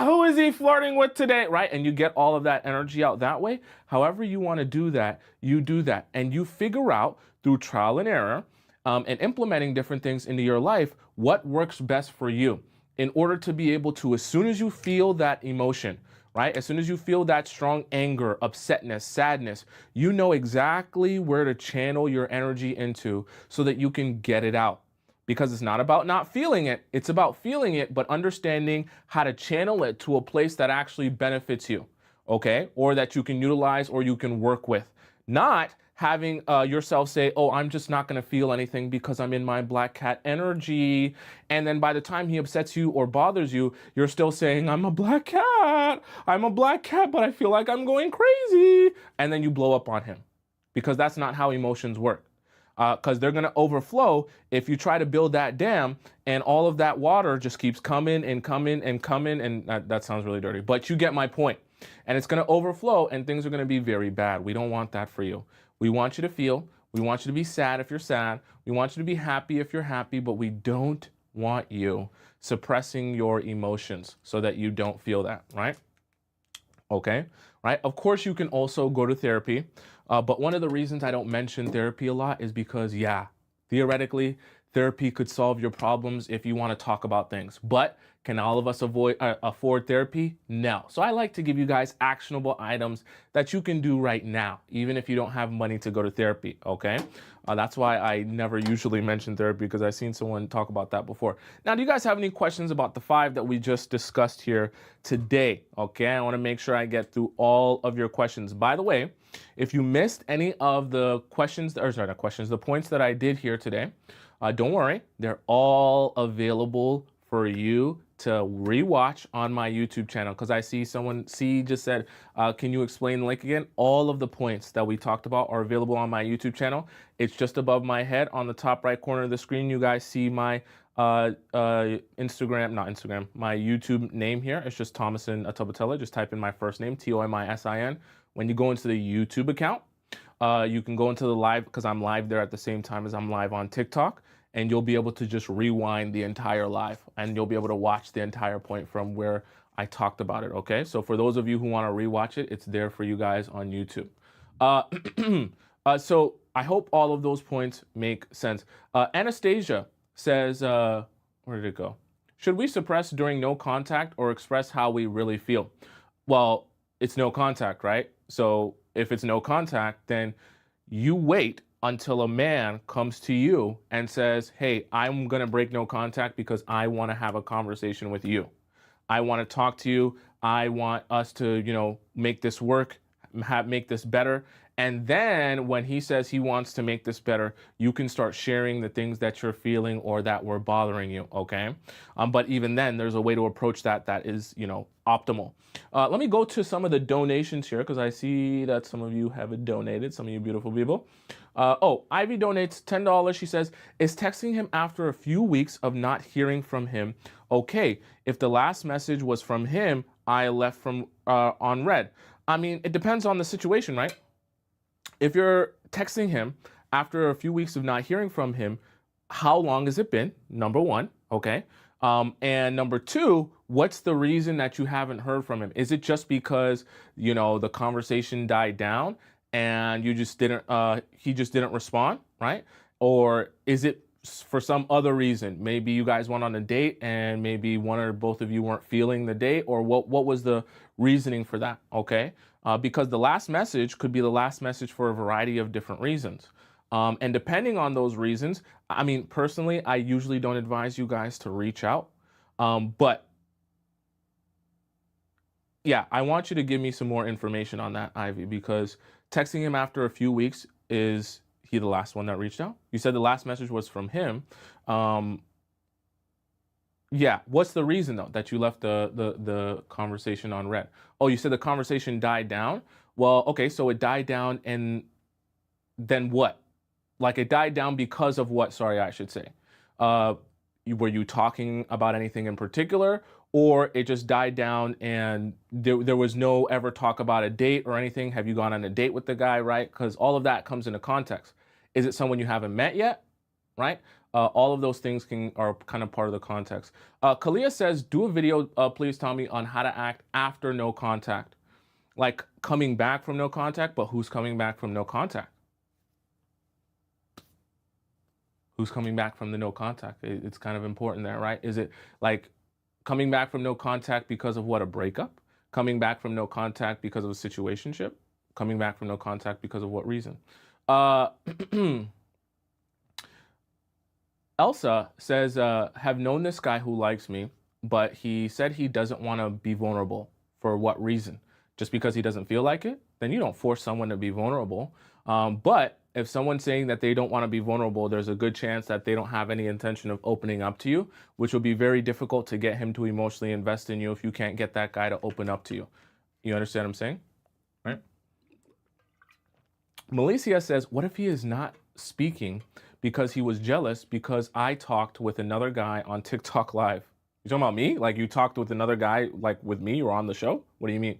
Speaker 1: Who is he flirting with today? Right? And you get all of that energy out that way. However you want to do that, you do that. And you figure out through trial and error and implementing different things into your life, what works best for you in order to be able to, as soon as you feel that emotion, right? As soon as you feel that strong anger, upsetness, sadness, you know exactly where to channel your energy into so that you can get it out. Because it's not about not feeling it, it's about feeling it, but understanding how to channel it to a place that actually benefits you, okay? Or that you can utilize or you can work with. Not having yourself say, oh, I'm just not gonna feel anything because I'm in my black cat energy. And then by the time he upsets you or bothers you, you're still saying, I'm a black cat, but I feel like I'm going crazy. And then you blow up on him because that's not how emotions work. Because they're going to overflow if you try to build that dam and all of that water just keeps coming and coming and coming. And that sounds really dirty, but you get my point. And it's going to overflow and things are going to be very bad. We don't want that for you. We want you to feel. We want you to be sad if you're sad. We want you to be happy if you're happy, but we don't want you suppressing your emotions so that you don't feel that, right? Okay, right? Of course, you can also go to therapy. But one of the reasons I don't mention therapy a lot is because, yeah, theoretically, therapy could solve your problems if you want to talk about things. But can all of us afford therapy? No. So I like to give you guys actionable items that you can do right now, even if you don't have money to go to therapy, okay? That's why I never usually mention therapy, because I've seen someone talk about that before. Now, do you guys have any questions about the 5 that we just discussed here today? Okay, I want to make sure I get through all of your questions. By the way, if you missed any of the questions, or sorry, not questions, the points that I did here today, don't worry, they're all available for you to rewatch on my YouTube channel, because I see someone, just said, can you explain the link again? All of the points that we talked about are available on my YouTube channel. It's just above my head on the top right corner of the screen. You guys see my Instagram, my YouTube name here. It's just Tomisin Atobatele. Just type in my first name, Tomisin. When you go into the YouTube account, you can go into the live, because I'm live there at the same time as I'm live on TikTok, and you'll be able to just rewind the entire live, and you'll be able to watch the entire point from where I talked about it, okay? So for those of you who want to rewatch it, it's there for you guys on YouTube. So I hope all of those points make sense. Anastasia says, where did it go? Should we suppress during no contact or express how we really feel? Well, it's no contact, right? So if it's no contact, then you wait until a man comes to you and says, hey, I'm going to break no contact because I want to have a conversation with you. I want to talk to you. I want us to, make this work, make this better. And then when he says he wants to make this better, you can start sharing the things that you're feeling or that were bothering you, okay? But even then, there's a way to approach that is, optimal. Let me go to some of the donations here, because I see that some of you have donated, some of you beautiful people. Ivy donates $10. She says, is texting him after a few weeks of not hearing from him okay? If the last message was from him, I left from on red. I mean, it depends on the situation, right? If you're texting him after a few weeks of not hearing from him, how long has it been? Number one, okay? And number two, what's the reason that you haven't heard from him? Is it just because, the conversation died down and you just didn't, he just didn't respond, right? Or is it for some other reason? Maybe you guys went on a date and maybe one or both of you weren't feeling the date, or what was the reasoning for that, okay? Because the last message could be the last message for a variety of different reasons. And depending on those reasons, I mean, personally, I usually don't advise you guys to reach out. But yeah, I want you to give me some more information on that, Ivy, because texting him after a few weeks, is he the last one that reached out? You said the last message was from him. Yeah, what's the reason though that you left the conversation on red? Oh, you said the conversation died down? Well, okay, so it died down, and then what? Like, it died down because of what? Sorry, I should say. Were you talking about anything in particular, or it just died down and there was no ever talk about a date or anything? Have you gone on a date with the guy, right? Because all of that comes into context. Is it someone you haven't met yet, right? All of those things are kind of part of the context. Kalia says, do a video, please, Tommy, on how to act after no contact. Like coming back from no contact, but who's coming back from no contact? Who's coming back from the no contact? It's kind of important there, right? Is it like coming back from no contact because of what, a breakup? Coming back from no contact because of a situationship? Coming back from no contact because of what reason? Elsa says, have known this guy who likes me, but he said he doesn't want to be vulnerable. For what reason? Just because he doesn't feel like it? Then you don't force someone to be vulnerable. But if someone's saying that they don't want to be vulnerable, there's a good chance that they don't have any intention of opening up to you, which will be very difficult to get him to emotionally invest in you if you can't get that guy to open up to you. You understand what I'm saying? Right? Melissa says, what if he is not speaking because he was jealous because I talked with another guy on TikTok Live? You talking about me? Like, you talked with another guy, like with me, or on the show? What do you mean?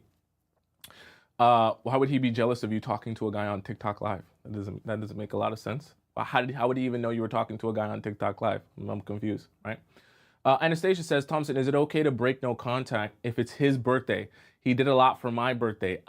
Speaker 1: Why would he be jealous of you talking to a guy on TikTok Live? That doesn't make a lot of sense. How would he even know you were talking to a guy on TikTok Live? I'm confused, right? Anastasia says, Thompson, is it okay to break no contact if it's his birthday? He did a lot for my birthday.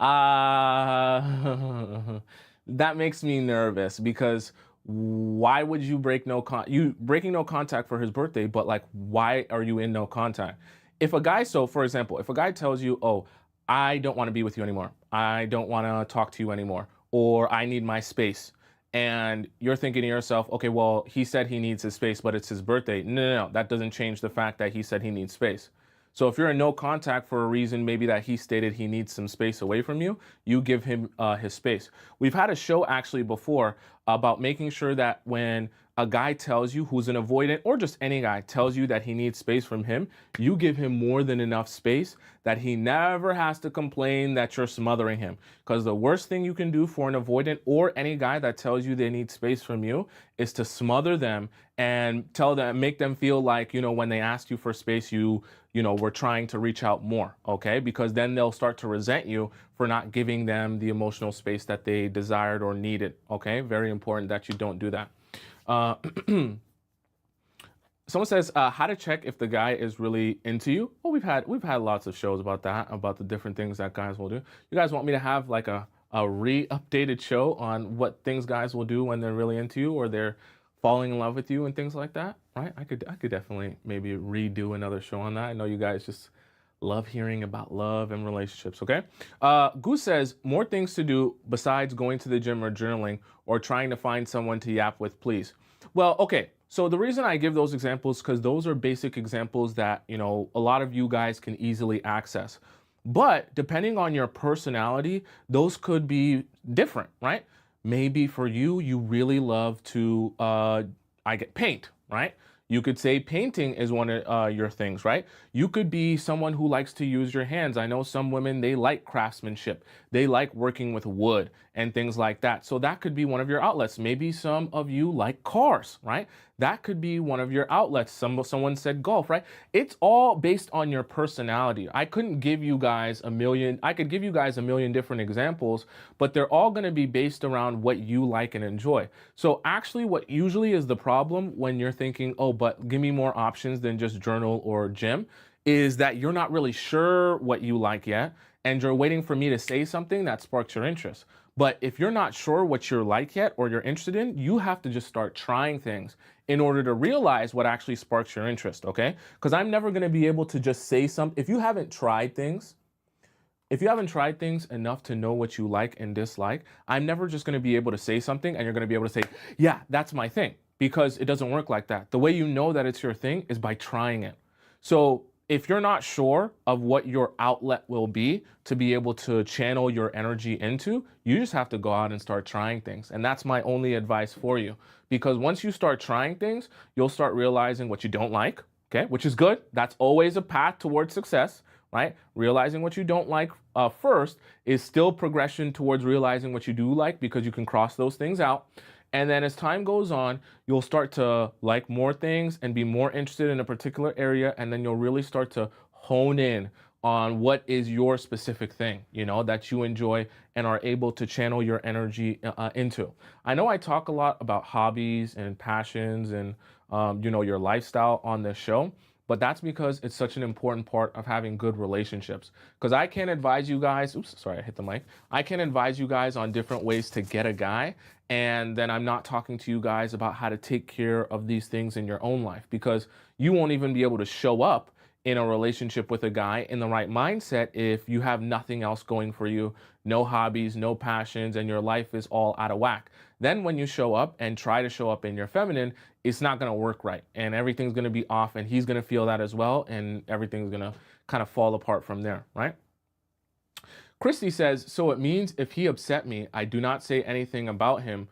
Speaker 1: That makes me nervous, because why would you breaking no contact for his birthday, but like, why are you in no contact? If a guy, so for example, if a guy tells you, oh, I don't want to be with you anymore, I don't want to talk to you anymore, or I need my space, and you're thinking to yourself, okay, well, he said he needs his space, but it's his birthday. No, that doesn't change the fact that he said he needs space. So if you're in no contact for a reason, maybe that he stated he needs some space away from you, you give him his space. We've had a show actually before about making sure that when a guy tells you, who's an avoidant, or just any guy tells you that he needs space from him, you give him more than enough space that he never has to complain that you're smothering him. Because the worst thing you can do for an avoidant or any guy that tells you they need space from you is to smother them and tell them, make them feel like, when they ask you for space, we're trying to reach out more, okay? Because then they'll start to resent you for not giving them the emotional space that they desired or needed, okay? Very important that you don't do that. Someone says, how to check if the guy is really into you. Well, we've had lots of shows about that, about the different things that guys will do. You guys want me to have like a re-updated show on what things guys will do when they're really into you or they're falling in love with you and things like that, right? I could definitely maybe redo another show on that. I know you guys just love hearing about love and relationships, okay? Goose says, more things to do besides going to the gym or journaling or trying to find someone to yap with, please. Well, okay. So the reason I give those examples, because those are basic examples that, a lot of you guys can easily access. But depending on your personality, those could be different, right? Maybe for you, you really love to paint, right? You could say painting is one of your things, right? You could be someone who likes to use your hands. I know some women, they like craftsmanship. They like working with wood and things like that. So that could be one of your outlets. Maybe some of you like cars, right? That could be one of your outlets. Someone said golf, right? It's all based on your personality. I couldn't give you guys I could give you guys a million different examples, but they're all going to be based around what you like and enjoy. So actually what usually is the problem when you're thinking, oh, but give me more options than just journal or gym, is that you're not really sure what you like yet, and you're waiting for me to say something that sparks your interest. But if you're not sure what you're like yet or you're interested in, you have to just start trying things in order to realize what actually sparks your interest, okay? Because I'm never going to be able to just say something. If you haven't tried things enough to know what you like and dislike, I'm never just going to be able to say something and you're going to be able to say, yeah, that's my thing, because it doesn't work like that. The way you know that it's your thing is by trying it. So if you're not sure of what your outlet will be to be able to channel your energy into, you just have to go out and start trying things. And that's my only advice for you. Because once you start trying things, you'll start realizing what you don't like, okay? Which is good. That's always a path towards success, right? Realizing what you don't like first is still progression towards realizing what you do like, because you can cross those things out. And then as time goes on, you'll start to like more things and be more interested in a particular area. And then you'll really start to hone in on what is your specific thing, that you enjoy and are able to channel your energy into. I know I talk a lot about hobbies and passions and, your lifestyle on this show. But that's because it's such an important part of having good relationships. Because I can advise you guys, oops, sorry, I hit the mic. I can advise you guys on different ways to get a guy. And then I'm not talking to you guys about how to take care of these things in your own life, because you won't even be able to show up in a relationship with a guy in the right mindset if you have nothing else going for you, no hobbies, no passions, and your life is all out of whack. Then when you show up and try to show up in your feminine, it's not going to work right. And everything's going to be off, and he's going to feel that as well. And everything's going to kind of fall apart from there, right? Christy says, so it means if he upset me, I do not say anything about him.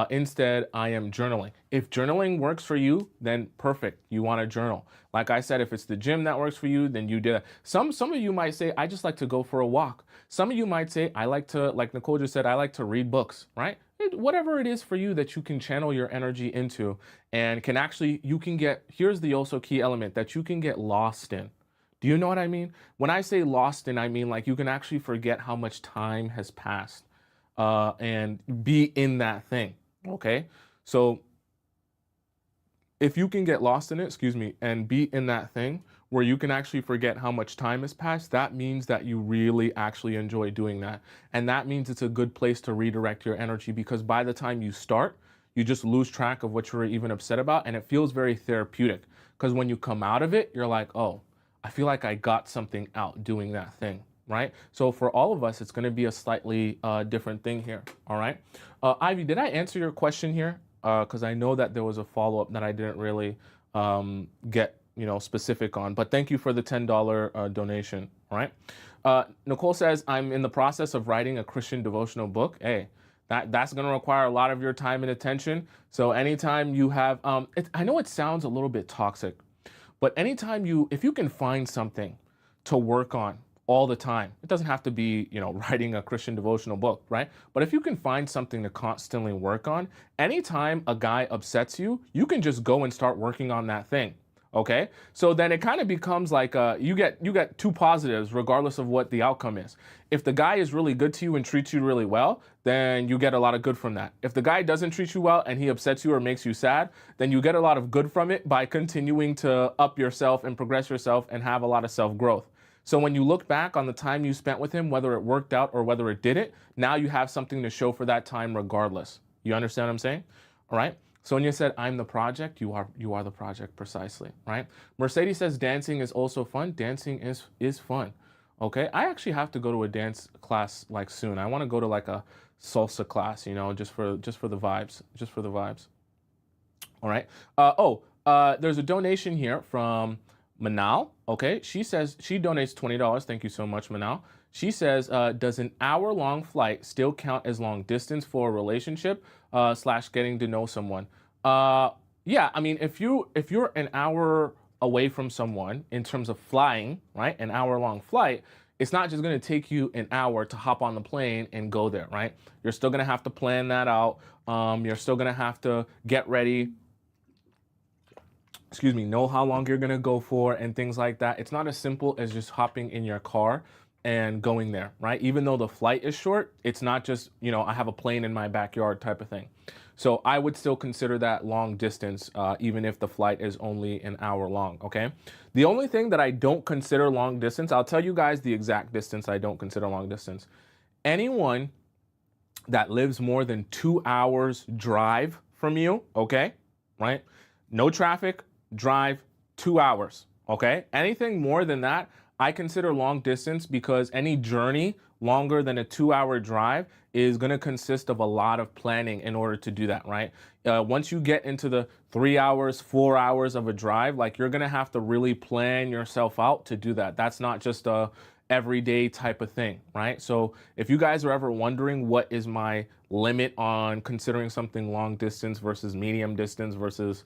Speaker 1: Instead, I am journaling. If journaling works for you, then perfect. You want to journal. Like I said, if it's the gym that works for you, then you do that. Some of you might say, I just like to go for a walk. Some of you might say, I like to, like Nicole just said, I like to read books, right? Whatever it is for you that you can channel your energy into and can actually, here's the also key element that you can get lost in. Do you know what I mean? When I say lost in, I mean like you can actually forget how much time has passed and be in that thing. Okay, so if you can get lost in it, and be in that thing where you can actually forget how much time has passed, that means that you really actually enjoy doing that. And that means it's a good place to redirect your energy, because by the time you start, you just lose track of what you were even upset about. And it feels very therapeutic, because when you come out of it, you're like, oh, I feel like I got something out doing that thing. Right? So for all of us, it's going to be a slightly different thing here. All right. Ivy, did I answer your question here? Because I know that there was a follow-up that I didn't really get, specific on. But thank you for the $10 donation. All right. Nicole says, I'm in the process of writing a Christian devotional book. Hey, That's going to require a lot of your time and attention. So anytime you have, I know it sounds a little bit toxic, but anytime if you can find something to work on all the time, it doesn't have to be, writing a Christian devotional book, right? But if you can find something to constantly work on, anytime a guy upsets you, you can just go and start working on that thing. Okay, so then it kind of becomes like you get two positives regardless of what the outcome is. If the guy is really good to you and treats you really well, then you get a lot of good from that. If the guy doesn't treat you well and he upsets you or makes you sad, then you get a lot of good from it by continuing to up yourself and progress yourself and have a lot of self-growth. So when you look back on the time you spent with him, whether it worked out or whether it didn't, now you have something to show for that time regardless. You understand what I'm saying? All right. So when you said, I'm the project, you are the project precisely, right? Mercedes says dancing is also fun. Dancing is fun. Okay. I actually have to go to a dance class like soon. I want to go to like a salsa class, just for the vibes, All right. There's a donation here from Manal. Okay. She says she donates $20. Thank you so much, Manal. She says, does an hour-long flight still count as long distance for a relationship / getting to know someone? Yeah, I mean, if you're an hour away from someone in terms of flying, right, an hour-long flight, it's not just going to take you an hour to hop on the plane and go there, right? You're still going to have to plan that out. You're still going to have to get ready, know how long you're going to go for and things like that. It's not as simple as just hopping in your car and going there, right? Even though the flight is short, it's not just, I have a plane in my backyard type of thing. So I would still consider that long distance, even if the flight is only an hour long, okay? The only thing that I don't consider long distance, I'll tell you guys the exact distance I don't consider long distance. Anyone that lives more than 2 hours drive from you, okay, right? No traffic, drive 2 hours, okay? Anything more than that, I consider long distance because any journey longer than a 2-hour drive is going to consist of a lot of planning in order to do that, right? Once you get into the 3 hours, 4 hours of a drive, like you're going to have to really plan yourself out to do that. That's not just a everyday type of thing, right? So if you guys are ever wondering what is my limit on considering something long distance versus medium distance versus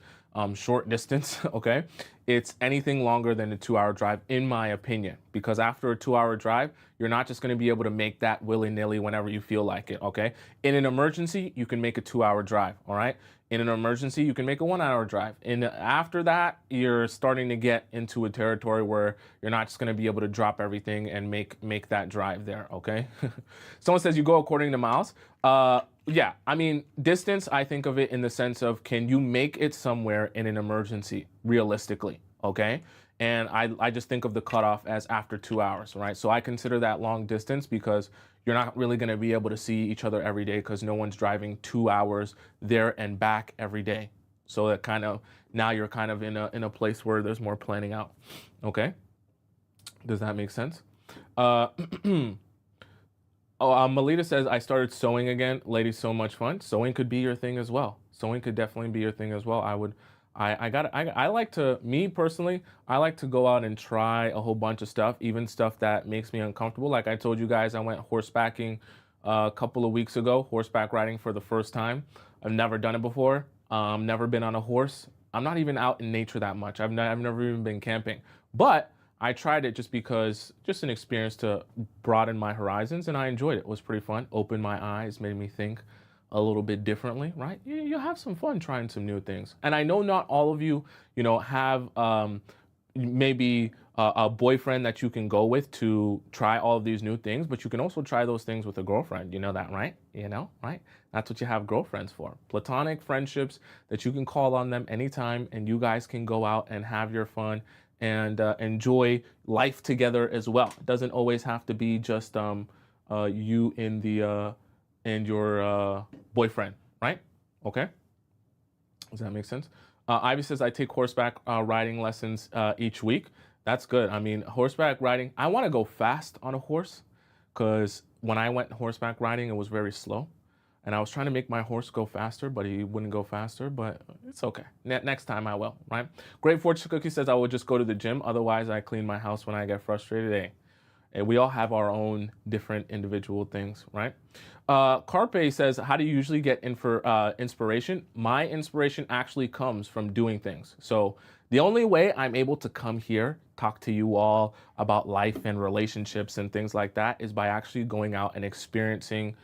Speaker 1: short distance, okay, it's anything longer than a 2-hour drive, in my opinion, because after a 2-hour drive, you're not just going to be able to make that willy-nilly whenever you feel like it, okay? In an emergency, you can make a 2-hour drive, all right? In an emergency, you can make a 1-hour drive. And after that, you're starting to get into a territory where you're not just going to be able to drop everything and make that drive there, okay? Someone says you go according to miles. Yeah, I mean, distance, I think of it in the sense of, can you make it somewhere in an emergency, realistically, okay? And I just think of the cutoff as after 2 hours, right? So I consider that long distance because you're not really going to be able to see each other every day because no one's driving 2 hours there and back every day. So that kind of, now you're kind of in a place where there's more planning out, okay? Does that make sense? Melita says, I started sewing again. Ladies, so much fun. Sewing could be your thing as well. Sewing could definitely be your thing as well. I like to, me personally, I like to go out and try a whole bunch of stuff, even stuff that makes me uncomfortable. Like I told you guys, I went horsebacking a couple of weeks ago, horseback riding for the first time. I've never done it before. Never been on a horse. I'm not even out in nature that much. I've never even been camping, but I tried it just because, just an experience to broaden my horizons, and I enjoyed it. It was pretty fun. Opened my eyes, made me think a little bit differently, right? You'll have some fun trying some new things. And I know not all of you, have maybe a boyfriend that you can go with to try all of these new things, but you can also try those things with a girlfriend. You know that, right? Right? That's what you have girlfriends for. Platonic friendships that you can call on them anytime, and you guys can go out and have your fun and enjoy life together as well. It doesn't always have to be just you and your boyfriend, right? Okay. Does that make sense? Ivy says, I take horseback riding lessons each week. That's good. I mean, horseback riding, I want to go fast on a horse because when I went horseback riding, it was very slow. And I was trying to make my horse go faster, but he wouldn't go faster, but it's okay. Next time I will, right? Great Fortune Cookie says, I will just go to the gym. Otherwise, I clean my house when I get frustrated. Hey, And we all have our own different individual things, right? Carpe says, how do you usually get inspiration? My inspiration actually comes from doing things. So the only way I'm able to come here, talk to you all about life and relationships and things like that is by actually going out and experiencing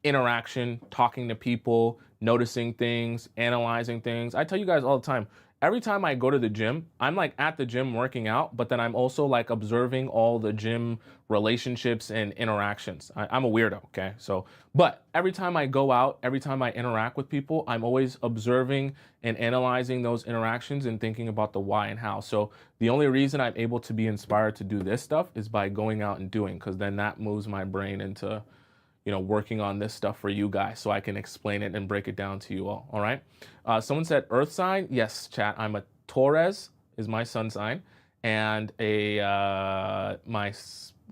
Speaker 1: interaction, talking to people, noticing things, analyzing things. I tell you guys all the time, every time I go to the gym, I'm like at the gym working out, but then I'm also like observing all the gym relationships and interactions. I'm a weirdo, okay? So, but every time I go out, every time I interact with people, I'm always observing and analyzing those interactions and thinking about the why and how. So the only reason I'm able to be inspired to do this stuff is by going out and doing, because then that moves my brain into, you know, working on this stuff for you guys so I can explain it and break it down to you all. All right. Someone said earth sign. Yes, chat. I'm a Taurus is my sun sign, and my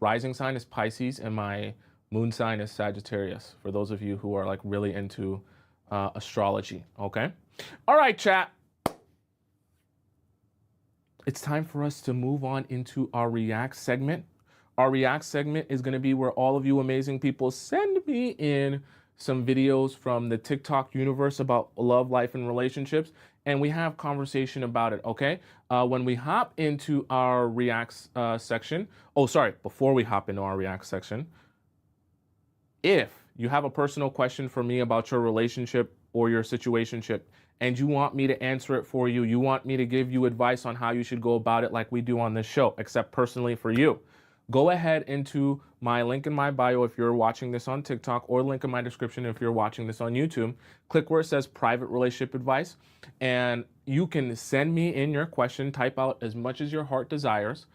Speaker 1: rising sign is Pisces, and my moon sign is Sagittarius. For those of you who are like really into astrology. Okay. All right, chat. It's time for us to move on into our React segment. Our React segment is going to be where all of you amazing people send me in some videos from the TikTok universe about love, life, and relationships, and we have conversation about it, okay? When we hop into our React section, before we hop into our React section, if you have a personal question for me about your relationship or your situationship, and you want me to answer it for you, you want me to give you advice on how you should go about it like we do on this show, except personally for you, go ahead into my link in my bio if you're watching this on TikTok, or link in my description if you're watching this on YouTube. Click where it says private relationship advice, and you can send me in your question, type out as much as your heart desires,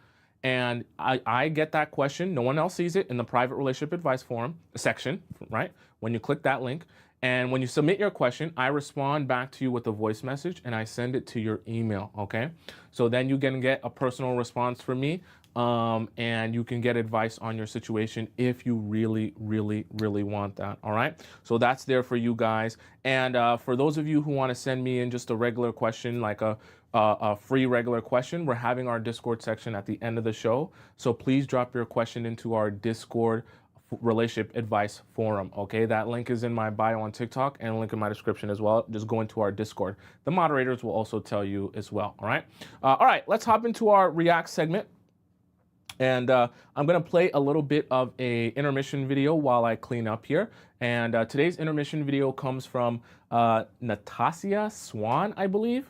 Speaker 1: and I get that question. No one else sees it in the private relationship advice forum section, right? When you click that link, and when you submit your question, I respond back to you with a voice message and I send it to your email, okay? So then you can get a personal response from me, and you can get advice on your situation if you really, really, really want that, all right? So that's there for you guys. And for those of you who want to send me in just a regular question, like a free regular question, we're having our Discord section at the end of the show. So please drop your question into our Discord relationship advice forum, okay? That link is in my bio on TikTok and a link in my description as well. Just go into our Discord. The moderators will also tell you as well, all right? All right, let's hop into our React segment. And I'm gonna play a little bit of a intermission video while I clean up here. And today's intermission video comes from Natasha Swan, I believe.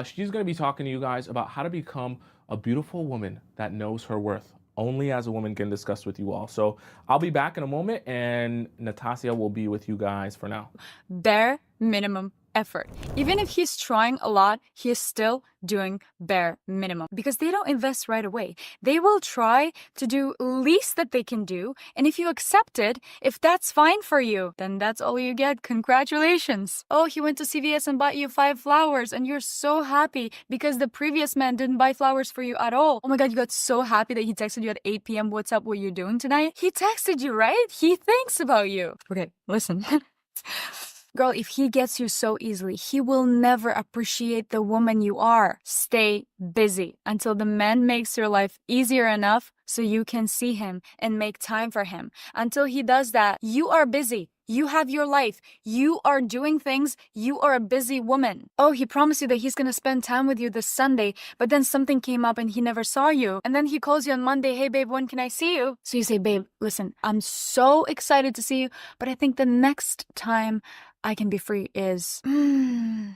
Speaker 1: She's gonna be talking to you guys about how to become a beautiful woman that knows her worth. Only as a woman can discuss with you all. So I'll be back in a moment, and Natasha will be with you guys for now.
Speaker 2: Bare minimum effort. Even if he's trying a lot, he is still doing bare minimum because they don't invest right away. They will try to do least that they can do. And if you accept it, if that's fine for you, then that's all you get. Congratulations. Oh, he went to CVS and bought you 5 flowers and you're so happy because the previous man didn't buy flowers for you at all. Oh my God, you got so happy that he texted you at 8 p.m. What's up? What you doing tonight? He texted you, right? He thinks about you. Okay, listen. Girl, if he gets you so easily, he will never appreciate the woman you are. Stay busy until the man makes your life easier enough so you can see him and make time for him. Until he does that, you are busy. You have your life. You are doing things. You are a busy woman. Oh, he promised you that he's gonna spend time with you this Sunday, but then something came up and he never saw you. And then he calls you on Monday, hey babe, when can I see you? So you say, babe, listen, I'm so excited to see you, but I think the next time I can be free is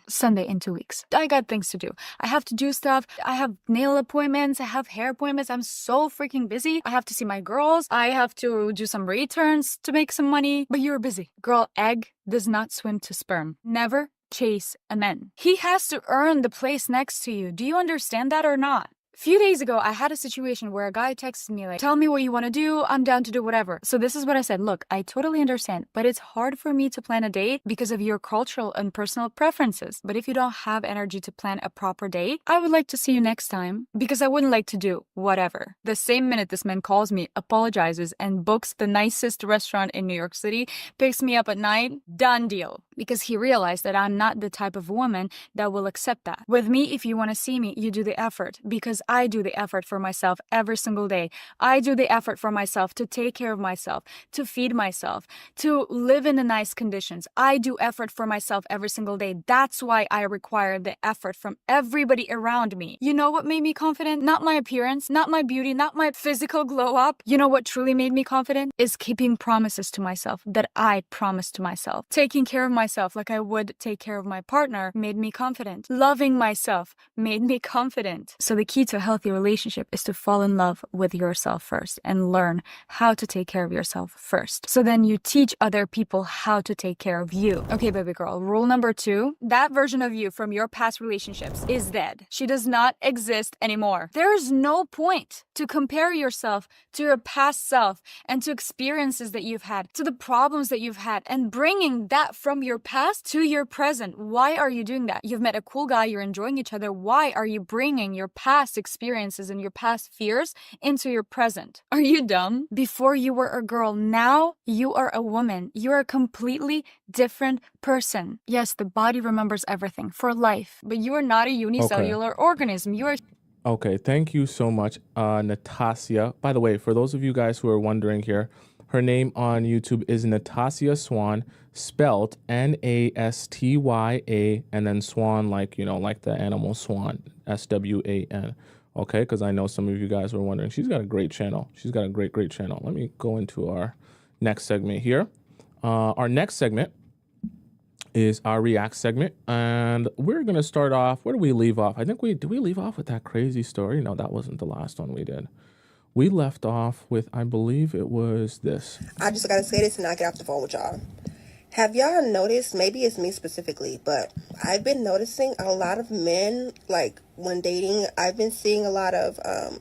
Speaker 2: Sunday in 2 weeks. I got things to do. I have to do stuff. I have nail appointments. I have hair appointments. I'm so freaking busy. I have to see my girls. I have to do some returns to make some money. But you're busy. Girl, egg does not swim to sperm. Never chase a man. He has to earn the place next to you. Do you understand that or not? A few days ago, I had a situation where a guy texted me like, tell me what you want to do. I'm down to do whatever. So this is what I said. Look, I totally understand, but it's hard for me to plan a date because of your cultural and personal preferences. But if you don't have energy to plan a proper date, I would like to see you next time because I wouldn't like to do whatever. The same minute this man calls me, apologizes, and books the nicest restaurant in New York City, picks me up at night, done deal. because he realized that I'm not the type of woman that will accept that. With me, if you want to see me, you do the effort, because I do the effort for myself every single day. I do the effort for myself to take care of myself, to feed myself, to live in the nice conditions. I do effort for myself every single day. That's why I require the effort from everybody around me. You know what made me confident? Not my appearance, not my beauty, not my physical glow up. You know what truly made me confident? Is keeping promises to myself that I promised to myself. Taking care of myself like I would take care of my partner made me confident. Loving myself made me confident. So the key to a healthy relationship is to fall in love with yourself first and learn how to take care of yourself first. So then you teach other people how to take care of you. Okay, baby girl, rule number 2, that version of you from your past relationships is dead. She does not exist anymore. There is no point to compare yourself to your past self and to experiences that you've had, to the problems that you've had, and bringing that from your past to your present. Why are you doing that? You've met a cool guy, you're enjoying each other. Why are you bringing your past experiences and your past fears into your present? Are you dumb? Before you were a girl, now you are a woman. You're a completely different person. Yes, the body remembers everything for life, but you are not a unicellular organism. You are
Speaker 1: Okay, thank you so much, Natasha. By the way, for those of you guys who are wondering here, her name on YouTube is Natasha Swan, spelt Nastya, and then Swan, like, you know, like the animal swan, SWAN. Okay, because I know some of you guys were wondering. She's got a great channel. She's got a great channel. Let me go into our next segment here. Our next segment is our React segment, and we're gonna start off. Where do we leave off? I think did we leave off with that crazy story? No, that wasn't the last one we did. We left off with, I believe it was this.
Speaker 3: I just gotta say this and I'll get off the phone with y'all. Have y'all noticed, maybe it's me specifically, but I've been noticing a lot of men, like when dating, I've been seeing a lot of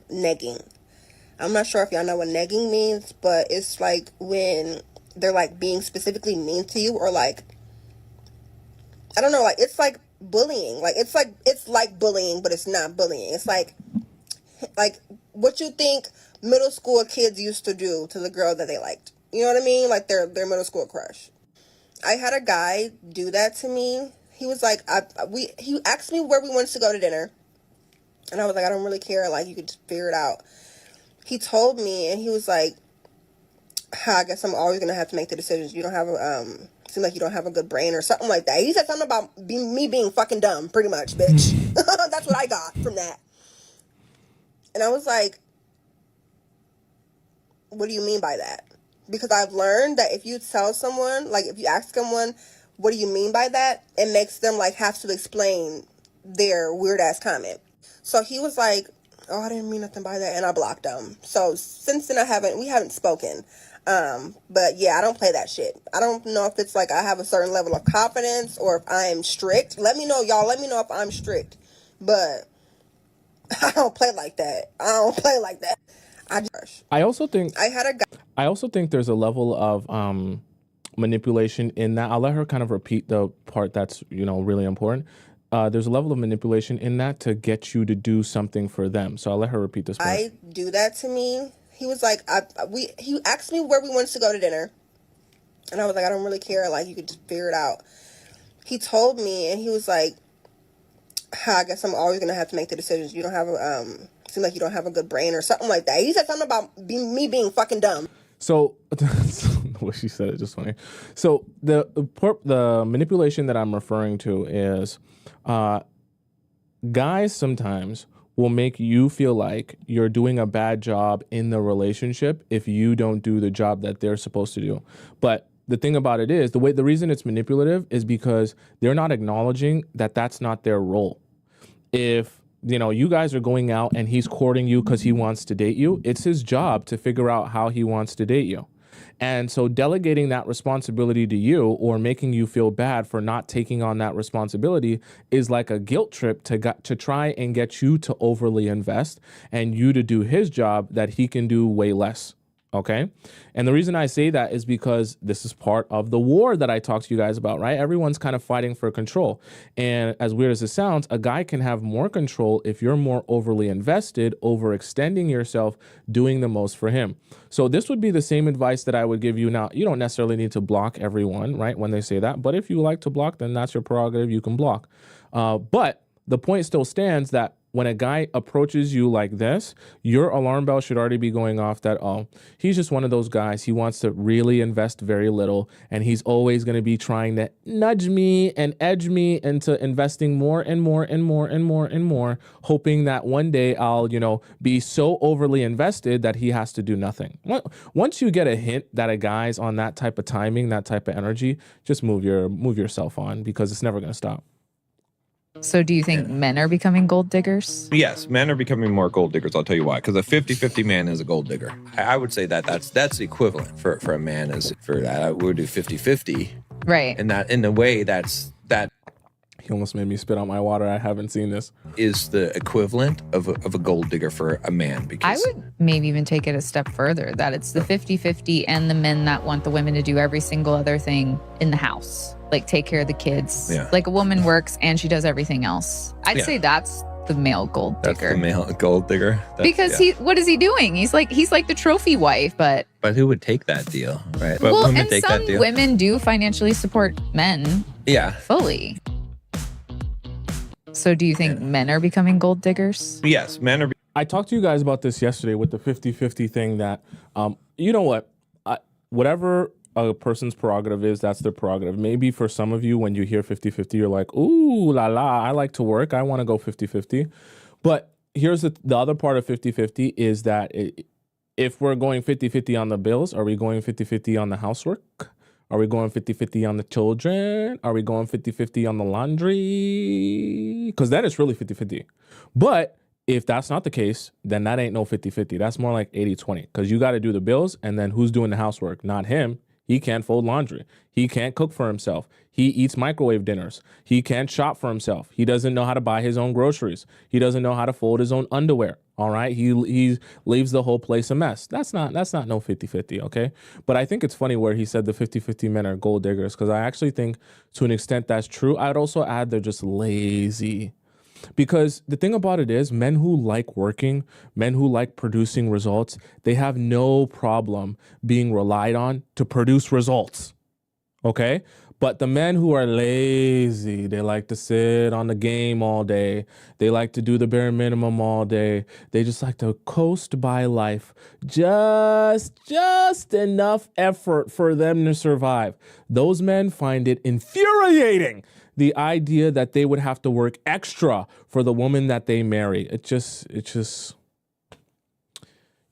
Speaker 3: negging. I'm not sure if y'all know what negging means, but it's like when they're like being specifically mean to you, or like, I don't know, like it's like bullying. Like it's like bullying, but it's not bullying. It's like what you think middle school kids used to do to the girl that they liked. You know what I mean? Like their middle school crush. I had a guy do that to me. He was like, he asked me where we wanted to go to dinner, and I was like, I don't really care. Like you could just figure it out. He told me, and he was like, I guess I'm always gonna have to make the decisions. You don't have seem like you don't have a good brain or something like that. He said something about me being fucking dumb, pretty much, bitch. That's what I got from that. And I was like, what do you mean by that? Because I've learned that if you tell someone, like if you ask someone, what do you mean by that? It makes them like have to explain their weird ass comment. So he was like, oh, I didn't mean nothing by that. And I blocked him. So since then we haven't spoken. But yeah, I don't play that shit. I don't know if it's like I have a certain level of confidence or if I am strict. Let me know, y'all. Let me know if I'm strict. But I don't play like that. I don't play like that.
Speaker 1: I also think
Speaker 3: I had a guy.
Speaker 1: I also think there's a level of manipulation in that. I'll let her kind of repeat the part that's, you know, really important. There's a level of manipulation in that to get you to do something for them. So I'll let her repeat this part.
Speaker 3: I do that to me. He was like, he asked me where we wanted to go to dinner, and I was like, I don't really care. Like you could just figure it out. He told me, and he was like, I guess I'm always gonna have to make the decisions. You don't have seem like you don't have a good brain or something like that. He said something about me being fucking dumb.
Speaker 1: So the way she said it, just funny. So the manipulation that I'm referring to is guys sometimes will make you feel like you're doing a bad job in the relationship if you don't do the job that they're supposed to do. But the thing about it is, the reason it's manipulative is because they're not acknowledging that that's not their role. If, you know, you guys are going out and he's courting you because he wants to date you, it's his job to figure out how he wants to date you. And so delegating that responsibility to you or making you feel bad for not taking on that responsibility is like a guilt trip to try and get you to overly invest and you to do his job that he can do way less. Okay. And the reason I say that is because this is part of the war that I talked to you guys about, right? Everyone's kind of fighting for control. And as weird as it sounds, a guy can have more control if you're more overly invested, overextending yourself, doing the most for him. So this would be the same advice that I would give you. Now, you don't necessarily need to block everyone, right? When they say that, but if you like to block, then that's your prerogative. You can block. But the point still stands that when a guy approaches you like this, your alarm bell should already be going off that, oh, he's just one of those guys. He wants to really invest very little, and he's always going to be trying to nudge me and edge me into investing more and more and more and more and more, hoping that one day I'll, be so overly invested that he has to do nothing. Once you get a hint that a guy's on that type of timing, that type of energy, just move yourself on, because it's never going to stop.
Speaker 4: So do you think men are becoming gold diggers?
Speaker 5: Yes, men are becoming more gold diggers. I'll tell you why. Because a 50-50 man is a gold digger. I would say that's the equivalent for a man is for that. I would do 50-50.
Speaker 4: Right.
Speaker 5: And that in a way that
Speaker 1: He almost made me spit out my water. I haven't seen this.
Speaker 5: is the equivalent of a gold digger for a man.
Speaker 4: I
Speaker 5: Because
Speaker 4: would maybe even take it a step further, that it's the 50-50 and the men that want the women to do every single other thing in the house. Like take care of the kids.
Speaker 5: Yeah.
Speaker 4: Like a woman works and she does everything else. I'd say that's the male gold
Speaker 5: that's
Speaker 4: digger.
Speaker 5: the male gold digger.
Speaker 4: Because what is he doing? He's like the trophy wife, but
Speaker 5: who would take that deal, right? But
Speaker 4: well,
Speaker 5: women
Speaker 4: and
Speaker 5: take
Speaker 4: some
Speaker 5: that deal.
Speaker 4: women do financially support men
Speaker 5: Yeah.
Speaker 4: fully. So do you think men are becoming gold diggers?
Speaker 5: Yes, men are.
Speaker 1: I talked to you guys about this yesterday with the 50-50 thing that, you know what, whatever a person's prerogative is, that's their prerogative. Maybe for some of you, when you hear 50-50, you're like, ooh, la la, I like to work. I want to go 50-50. But here's the other part of 50-50 is that if we're going 50-50 on the bills, are we going 50-50 on the housework? Are we going 50-50 on the children? Are we going 50-50 on the laundry? Because then it's really 50-50. But if that's not the case, then that ain't no 50-50. That's more like 80-20. Because you got to do the bills, and then who's doing the housework? Not him. He can't fold laundry. He can't cook for himself. He eats microwave dinners. He can't shop for himself. He doesn't know how to buy his own groceries. He doesn't know how to fold his own underwear. All right. He leaves the whole place a mess. That's not no 50-50. Okay. But I think it's funny where he said the 50-50 men are gold diggers, because I actually think to an extent that's true. I'd also add they're just lazy. Because the thing about it is, men who like working, men who like producing results, they have no problem being relied on to produce results. Okay? But the men who are lazy, they like to sit on the game all day. They like to do the bare minimum all day. They just like to coast by life. Just enough effort for them to survive. Those men find it infuriating, the idea that they would have to work extra for the woman that they marry. It just,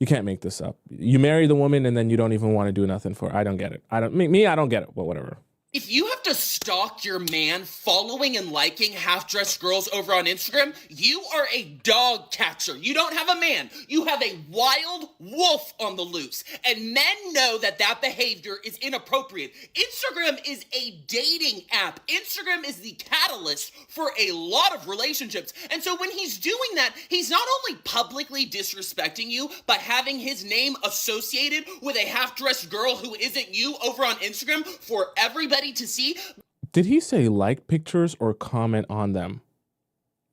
Speaker 1: you can't make this up. You marry the woman and then you don't even want to do nothing for her. I don't get it. I don't get it, but whatever.
Speaker 6: If you have to stalk your man following and liking half-dressed girls over on Instagram, you are a dog catcher. You don't have a man. You have a wild wolf on the loose. And men know that behavior is inappropriate. Instagram is a dating app. Instagram is the catalyst for a lot of relationships. And so when he's doing that, he's not only publicly disrespecting you by having his name associated with a half-dressed girl who isn't you over on Instagram for everybody to see.
Speaker 1: Did he say like pictures or comment on them?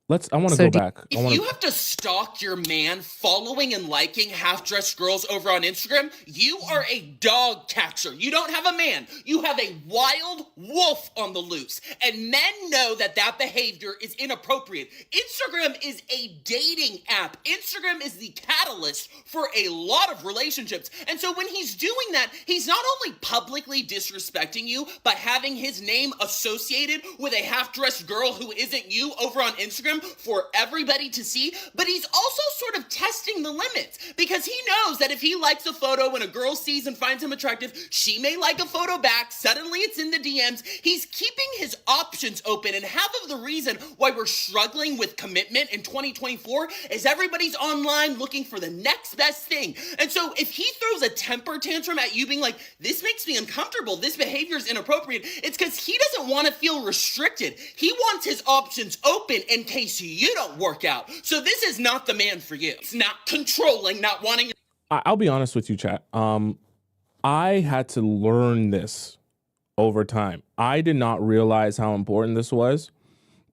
Speaker 1: I want to go back.
Speaker 6: If you have to stalk your man following and liking half-dressed girls over on Instagram, you are a dog catcher. You don't have a man. You have a wild wolf on the loose. And men know that behavior is inappropriate. Instagram is a dating app. Instagram is the catalyst for a lot of relationships. And so when he's doing that, he's not only publicly disrespecting you by having his name associated with a half-dressed girl who isn't you over on Instagram for everybody to see, but he's also sort of testing the limits, because he knows that if he likes a photo and a girl sees and finds him attractive, she may like a photo back. Suddenly it's in the DMs. He's keeping his options open, and half of the reason why we're struggling with commitment in 2024 is everybody's online looking for the next best thing. And so if he throws a temper tantrum at you being like, this makes me uncomfortable, this behavior is inappropriate, it's because he doesn't want to feel restricted. He wants his options open in case you don't work out. So this is not the man for you. It's not controlling, not wanting.
Speaker 1: I'll be honest with you, chat. I had to learn this over time. I did not realize how important this was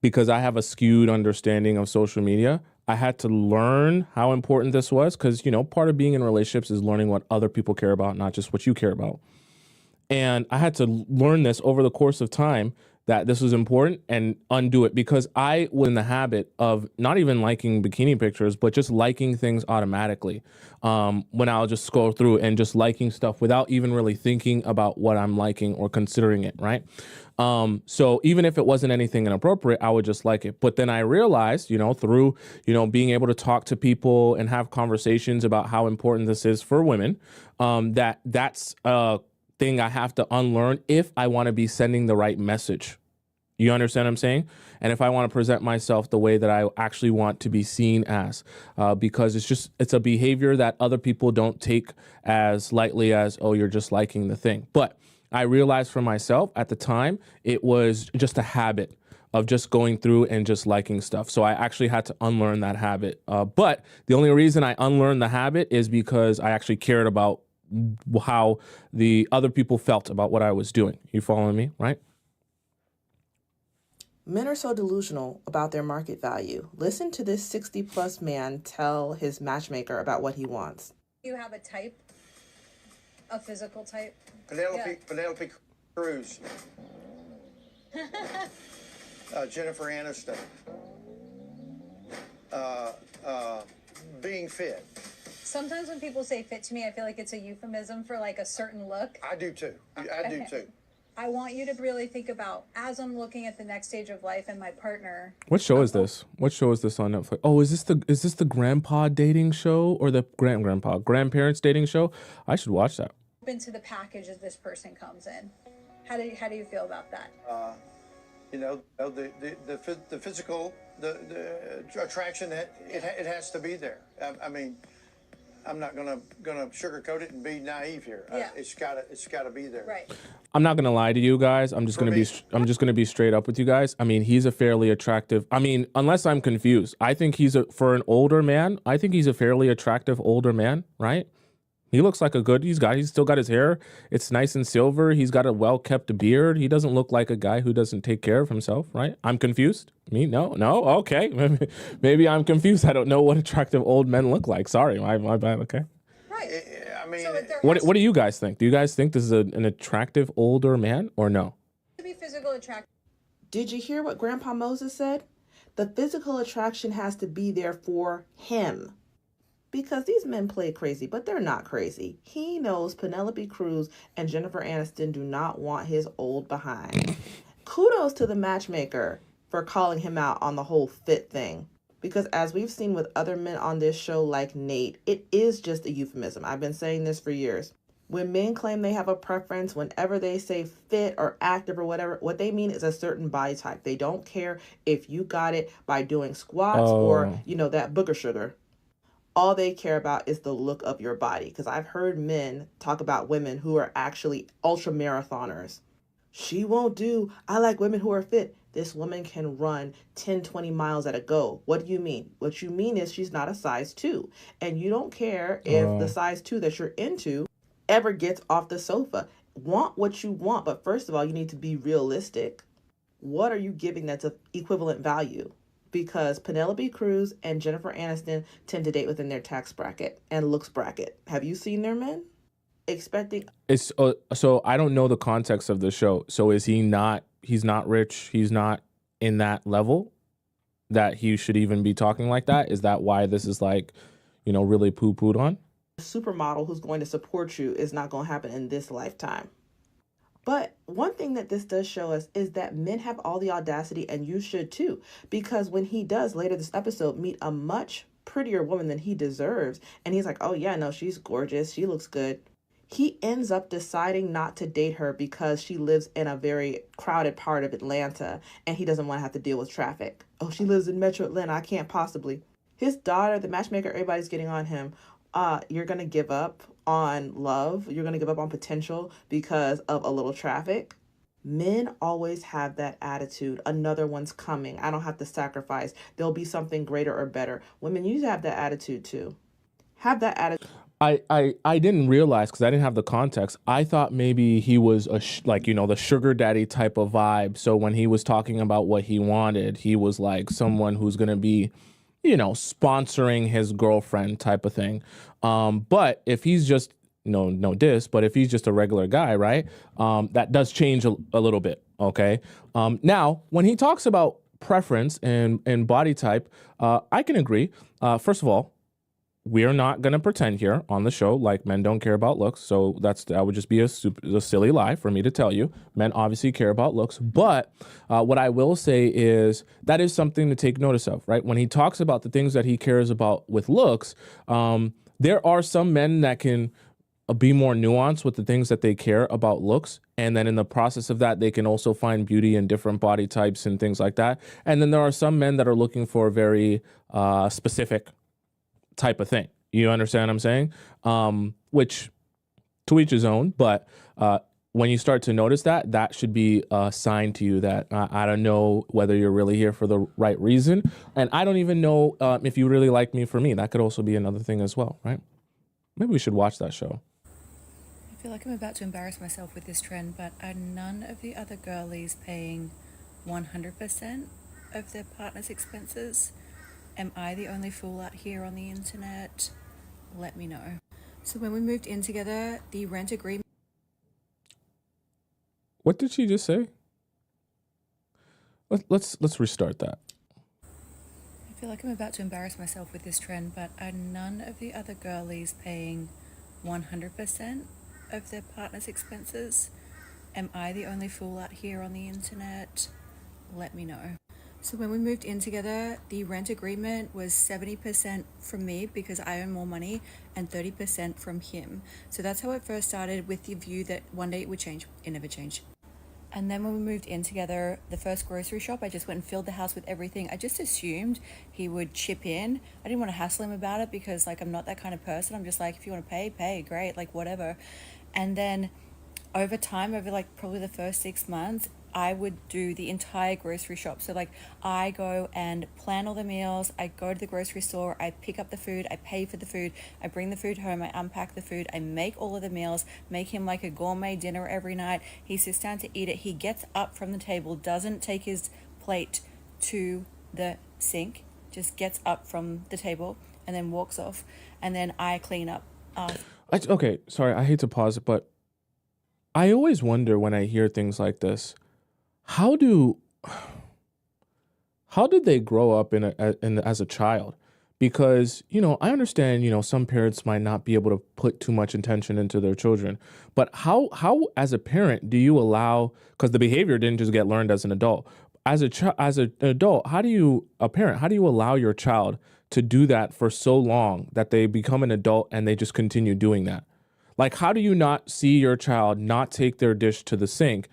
Speaker 1: because I have a skewed understanding of social media. I had to learn how important this was because, you know, part of being in relationships is learning what other people care about, not just what you care about. And I had to learn this over the course of time that this was important and undo it because I was in the habit of not even liking bikini pictures, but just liking things automatically. When I'll just scroll through and just liking stuff without even really thinking about what I'm liking or considering it, right? So even if it wasn't anything inappropriate, I would just like it. But then I realized, you know, through, you know, being able to talk to people and have conversations about how important this is for women, that's thing I have to unlearn if I want to be sending the right message. You understand what I'm saying? And if I want to present myself the way that I actually want to be seen as, because it's a behavior that other people don't take as lightly as, oh, you're just liking the thing. But I realized for myself at the time, it was just a habit of just going through and just liking stuff. So I actually had to unlearn that habit. But the only reason I unlearned the habit is because I actually cared about how the other people felt about what I was doing. You following me, right?
Speaker 7: Men are so delusional about their market value. Listen to this 60-plus man tell his matchmaker about what he wants.
Speaker 8: You have a type, a physical type?
Speaker 9: Penelope Cruz. Jennifer Aniston. Being fit.
Speaker 8: Sometimes when people say fit to me, I feel like it's a euphemism for like a certain look.
Speaker 9: I do too. I do too.
Speaker 8: I want you to really think about, as I'm looking at the next stage of life and my partner.
Speaker 1: What show is this? What show is this on Netflix? Oh, is this the grandpa dating show or the grandparents dating show? I should watch that.
Speaker 8: Into the package as this person comes in. How do you feel about that?
Speaker 9: You know, the physical, the attraction, it has to be there. I mean, I'm not gonna sugarcoat it and be naive here.
Speaker 8: Yeah.
Speaker 9: It's gotta be there.
Speaker 8: Right.
Speaker 1: I'm not gonna lie to you guys. I'm just gonna be straight up with you guys. I mean, he's a fairly attractive. I mean, unless I'm confused, I think for an older man. I think he's a fairly attractive older man, right? He looks like he's still got his hair. It's nice and silver. He's got a well-kept beard. He doesn't look like a guy who doesn't take care of himself, right? I'm confused. Me? No? Okay. Maybe I'm confused. I don't know what attractive old men look like. Sorry, my bad, okay?
Speaker 8: Right.
Speaker 9: I mean,
Speaker 1: what do you guys think? Do you guys think this is an attractive older man or no?
Speaker 8: To be physical attraction.
Speaker 7: Did you hear what Grandpa Moses said? The physical attraction has to be there for him. Because these men play crazy, but they're not crazy. He knows Penelope Cruz and Jennifer Aniston do not want his old behind. Kudos to the matchmaker for calling him out on the whole fit thing. Because as we've seen with other men on this show like Nate, it is just a euphemism. I've been saying this for years. When men claim they have a preference, whenever they say fit or active or whatever, what they mean is a certain body type. They don't care if you got it by doing squats or, that booger sugar. All they care about is the look of your body. Because I've heard men talk about women who are actually ultra marathoners. She won't do. I like women who are fit. This woman can run 10, 20 miles at a go. What do you mean? What you mean is she's not a size 2. And you don't care if the size 2 that you're into ever gets off the sofa. Want what you want. But first of all, you need to be realistic. What are you giving that's of equivalent value? Because Penelope Cruz and Jennifer Aniston tend to date within their tax bracket and looks bracket. Have you seen their men?
Speaker 1: It's so I don't know the context of the show. So is he's not rich, he's not in that level that he should even be talking like that? Is that why this is like, really poo-pooed on?
Speaker 7: A supermodel who's going to support you is not going to happen in this lifetime. But one thing that this does show us is that men have all the audacity, and you should too, because when he does later this episode meet a much prettier woman than he deserves, and he's like, oh yeah, no, she's gorgeous, she looks good. He ends up deciding not to date her because she lives in a very crowded part of Atlanta, and he doesn't want to have to deal with traffic. Oh, she lives in Metro Atlanta, I can't possibly. His daughter, the matchmaker, everybody's getting on him. You're going to give up on love. You're going to give up on potential because of a little traffic. Men always have that attitude. Another one's coming. I don't have to sacrifice. There'll be something greater or better. Women, you have that attitude too. Have that attitude.
Speaker 1: I didn't realize because I didn't have the context. I thought maybe he was like, you know, the sugar daddy type of vibe. So when he was talking about what he wanted, he was like someone who's gonna be, you know, sponsoring his girlfriend type of thing. But if he's just no diss, but if he's just a regular guy, right? That does change a little bit. Okay. Now when he talks about preference and body type, I can agree. First of all, we are not going to pretend here on the show like men don't care about looks. So that would just be a silly lie for me to tell you. Men obviously care about looks. But what I will say is that is something to take notice of, right? When he talks about the things that he cares about with looks, there are some men that can be more nuanced with the things that they care about looks. And then in the process of that, they can also find beauty in different body types and things like that. And then there are some men that are looking for a very specific type of thing. You understand what I'm saying? Which to each his own, but when you start to notice that, that should be a sign to you that I don't know whether you're really here for the right reason. And I don't even know if you really like me for me. That could also be another thing as well, right? Maybe we should watch that show.
Speaker 10: I feel like I'm about to embarrass myself with this trend, but are none of the other girlies paying 100% of their partner's expenses? Am I the only fool out here on the internet? Let me know. So when we moved in together, the rent agreement...
Speaker 1: What did she just say? Let's restart that.
Speaker 10: I feel like I'm about to embarrass myself with this trend, but are none of the other girlies paying 100% of their partner's expenses? Am I the only fool out here on the internet? Let me know. So when we moved in together, the rent agreement was 70% from me because I earn more money and 30% from him. So that's how it first started, with the view that one day it would change. It never changed. And then when we moved in together, the first grocery shop, I just went and filled the house with everything. I just assumed he would chip in. I didn't want to hassle him about it because, like, I'm not that kind of person. I'm just like, if you want to pay, great, like, whatever. And then over time, over like probably the first 6 months, I would do the entire grocery shop. So like I go and plan all the meals, I go to the grocery store, I pick up the food, I pay for the food, I bring the food home, I unpack the food, I make all of the meals, make him like a gourmet dinner every night. He sits down to eat it. He gets up from the table, doesn't take his plate to the sink, just gets up from the table and then walks off. And then I clean up.
Speaker 1: Okay, sorry, I hate to pause it, but I always wonder when I hear things like this, how did they grow up as a child? Because, you know, I understand, you know, some parents might not be able to put too much intention into their children, but how as a parent do you allow, because the behavior didn't just get learned as an adult, as an adult, how do you allow your child to do that for so long that they become an adult and they just continue doing that? Like, how do you not see your child not take their dish to the sink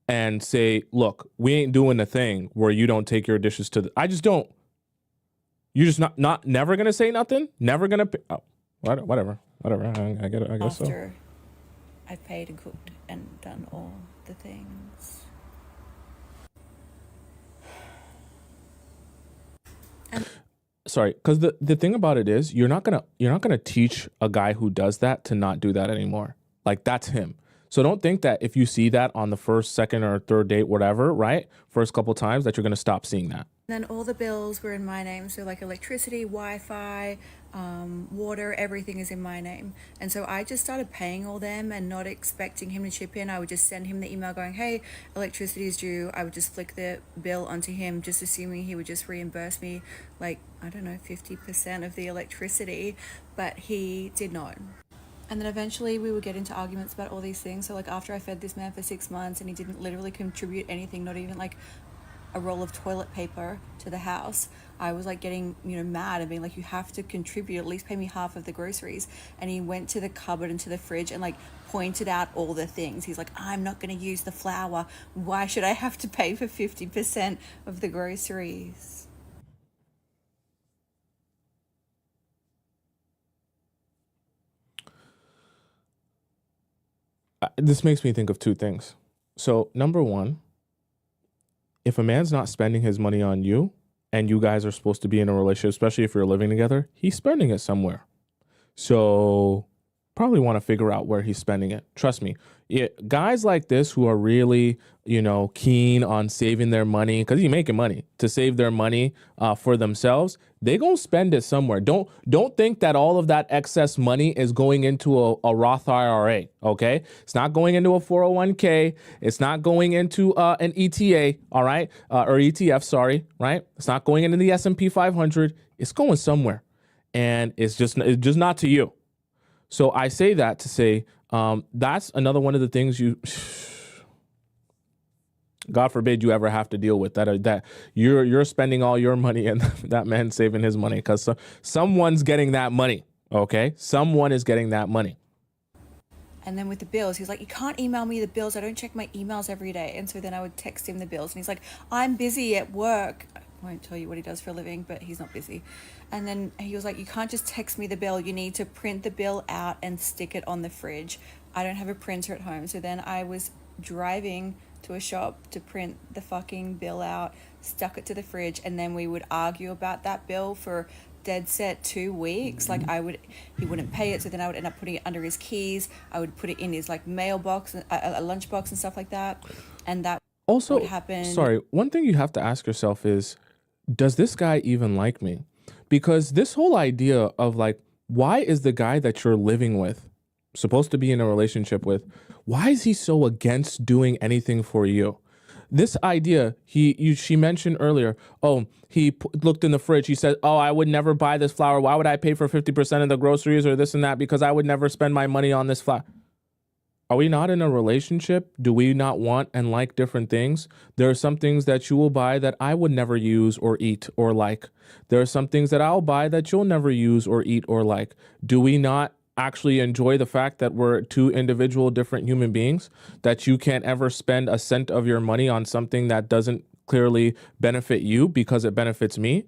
Speaker 1: and say, look, we ain't doing the thing where you don't take your dishes to the... I just don't. You're just never going to say nothing? Never going to... Oh, whatever. I get it. I guess so.
Speaker 10: After I've paid and cooked and done all the things.
Speaker 1: Sorry, because the thing about it is you're not gonna teach a guy who does that to not do that anymore. Like, that's him. So don't think that if you see that on the first, second, or third date, whatever, right, first couple times, that you're gonna stop seeing that.
Speaker 10: And then all the bills were in my name, so like electricity, Wi-Fi, water, everything is in my name. And so I just started paying all them and not expecting him to chip in. I would just send him the email going, hey, electricity is due. I would just flick the bill onto him, just assuming he would just reimburse me like, I don't know, 50% of the electricity, but he did not. And then eventually we would get into arguments about all these things. So like after I fed this man for 6 months and he didn't literally contribute anything, not even like a roll of toilet paper to the house, I was like getting, you know, mad and being like, you have to contribute, at least pay me half of the groceries. And he went to the cupboard and to the fridge and like pointed out all the things. He's like, I'm not going to use the flour. Why should I have to pay for 50% of the groceries?
Speaker 1: This makes me think of two things. So number one, if a man's not spending his money on you and you guys are supposed to be in a relationship, especially if you're living together, he's spending it somewhere. So probably want to figure out where he's spending it. Trust me. Guys like this who are really, keen on saving their money, because you're making money, to save their money for themselves, they gonna spend it somewhere. Don't think that all of that excess money is going into a Roth IRA, okay? It's not going into a 401k. It's not going into an ETA, all right? Or ETF, sorry, right? It's not going into the S&P 500. It's going somewhere. And it's just not to you. So I say that to say that's another one of the things God forbid you ever have to deal with that you're spending all your money and that man saving his money, because someone's getting that money. Okay, someone is getting that money.
Speaker 10: And then with the bills, he's like, you can't email me the bills. I don't check my emails every day. And so then I would text him the bills. And he's like, I'm busy at work. I won't tell you what he does for a living, but he's not busy. And then he was like, you can't just text me the bill. You need to print the bill out and stick it on the fridge. I don't have a printer at home. So then I was driving to a shop to print the fucking bill out, stuck it to the fridge, and then we would argue about that bill for dead set 2 weeks. Like he wouldn't pay it, so then I would end up putting it under his keys. I would put it in his like mailbox, a lunchbox and stuff like that, and that
Speaker 1: also
Speaker 10: would happen.
Speaker 1: Sorry, one thing you have to ask yourself is, does this guy even like me? Because this whole idea of like, why is the guy that you're living with, supposed to be in a relationship with, why is he so against doing anything for you? This idea, she mentioned earlier, he looked in the fridge. He said, I would never buy this flour. Why would I pay for 50% of the groceries or this and that? Because I would never spend my money on this flour. Are we not in a relationship? Do we not want and like different things? There are some things that you will buy that I would never use or eat or like. There are some things that I'll buy that you'll never use or eat or like. Do we not actually enjoy the fact that we're two individual different human beings, that you can't ever spend a cent of your money on something that doesn't clearly benefit you because it benefits me?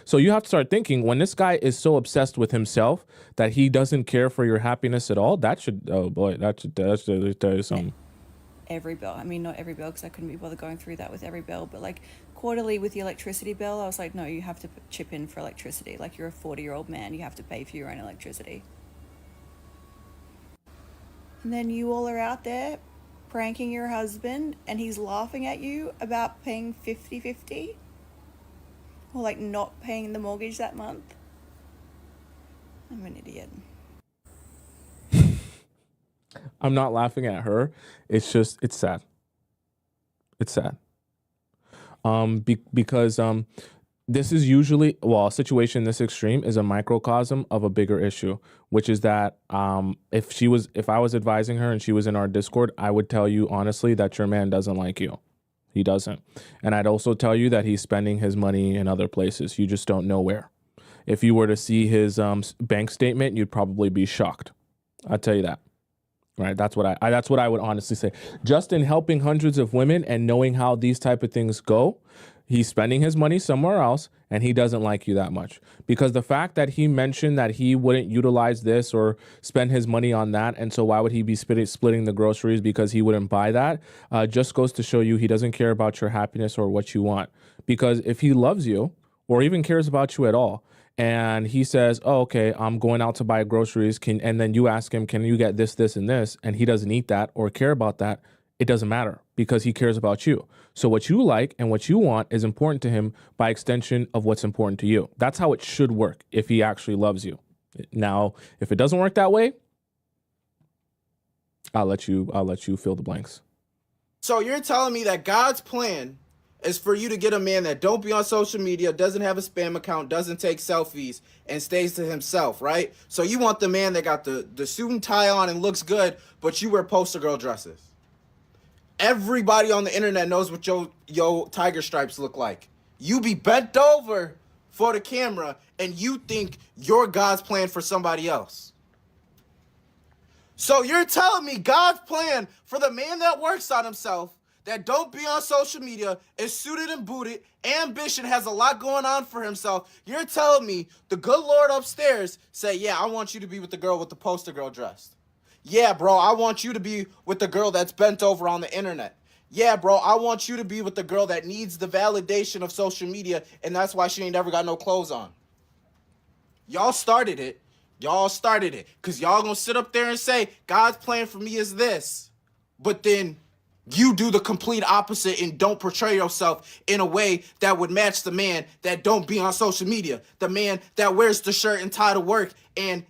Speaker 1: So you have to start thinking, when this guy is so obsessed with himself that he doesn't care for your happiness at all, that should tell you something.
Speaker 10: Every bill. I mean, not every bill, because I couldn't be bothered going through that with every bill, but like quarterly with the electricity bill, I was like, no, you have to chip in for electricity. Like, you're a 40-year-old man, you have to pay for your own electricity. And then you all are out there pranking your husband and he's laughing at you about paying 50-50, or like not paying the mortgage that month. I'm an idiot.
Speaker 1: I'm not laughing at her. It's sad. It's sad. Because this is usually, a situation this extreme is a microcosm of a bigger issue, which is that if I was advising her and she was in our Discord, I would tell you honestly that your man doesn't like you. He doesn't. And I'd also tell you that he's spending his money in other places. You just don't know where. If you were to see his bank statement, you'd probably be shocked. I'll tell you that. Right? That's what I would honestly say. Just in helping hundreds of women and knowing how these type of things go, he's spending his money somewhere else, and he doesn't like you that much. Because the fact that he mentioned that he wouldn't utilize this or spend his money on that, and so why would he be splitting the groceries because he wouldn't buy that, just goes to show you he doesn't care about your happiness or what you want. Because if he loves you or even cares about you at all, and he says, okay, I'm going out to buy groceries, and then you ask him, can you get this, this, and this, and he doesn't eat that or care about that, it doesn't matter because he cares about you. So what you like and what you want is important to him by extension of what's important to you. That's how it should work if he actually loves you. Now, if it doesn't work that way, I'll let you fill the blanks.
Speaker 11: So you're telling me that God's plan is for you to get a man that don't be on social media, doesn't have a spam account, doesn't take selfies, and stays to himself, right? So you want the man that got the suit and tie on and looks good, but you wear poster girl dresses. Everybody on the internet knows what your tiger stripes look like. You be bent over for the camera, and you think you're God's plan for somebody else. So you're telling me God's plan for the man that works on himself, that don't be on social media, is suited and booted, ambition, has a lot going on for himself. You're telling me the good Lord upstairs say, yeah, I want you to be with the girl with the poster girl dressed. Yeah, bro, I want you to be with the girl that's bent over on the internet. Yeah, bro, I want you to be with the girl that needs the validation of social media, and that's why she ain't never got no clothes on. Y'all started it. Y'all started it. Because y'all going to sit up there and say, God's plan for me is this. But then you do the complete opposite and don't portray yourself in a way that would match the man that don't be on social media. The man that wears the shirt and tie to work and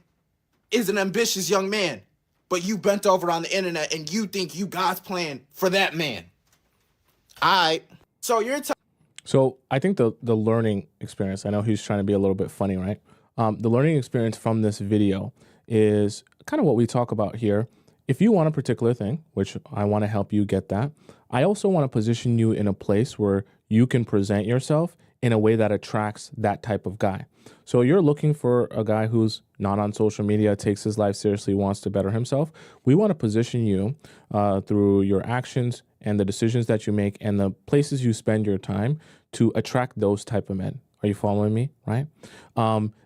Speaker 11: is an ambitious young man. But you bent over on the internet and you think you God's plan for that man. All right. So
Speaker 1: So I think the learning experience, I know he's trying to be a little bit funny, right? The learning experience from this video is kind of what we talk about here. If you want a particular thing, which I want to help you get that, I also want to position you in a place where you can present yourself in a way that attracts that type of guy. So you're looking for a guy who's not on social media, takes his life seriously, wants to better himself. We want to position you through your actions and the decisions that you make and the places you spend your time to attract those type of men. Are you following me? Right?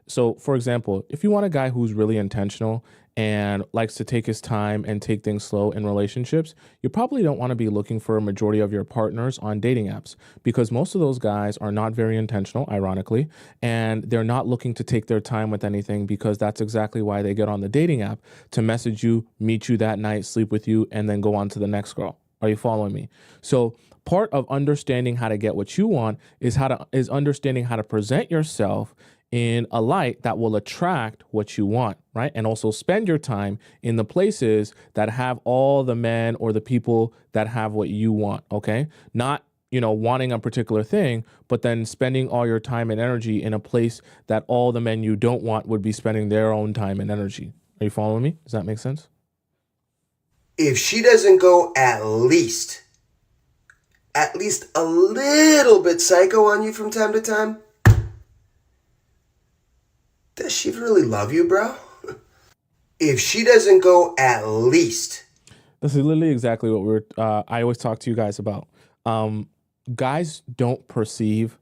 Speaker 1: So for example, if you want a guy who's really intentional and likes to take his time and take things slow in relationships, you probably don't want to be looking for a majority of your partners on dating apps, because most of those guys are not very intentional, ironically, and they're not looking to take their time with anything, because that's exactly why they get on the dating app, to message you, meet you that night, sleep with you, and then go on to the next girl. Are you following me? So part of understanding how to get what you want is understanding how to present yourself in a light that will attract what you want, right? And also spend your time in the places that have all the men or the people that have what you want, okay? Not, wanting a particular thing, but then spending all your time and energy in a place that all the men you don't want would be spending their own time and energy. Are you following me? Does that make sense?
Speaker 12: If she doesn't go at least a little bit psycho on you from time to time, does she really love you, bro? If she doesn't go at least.
Speaker 1: This is literally exactly what I always talk to you guys about. Guys don't perceive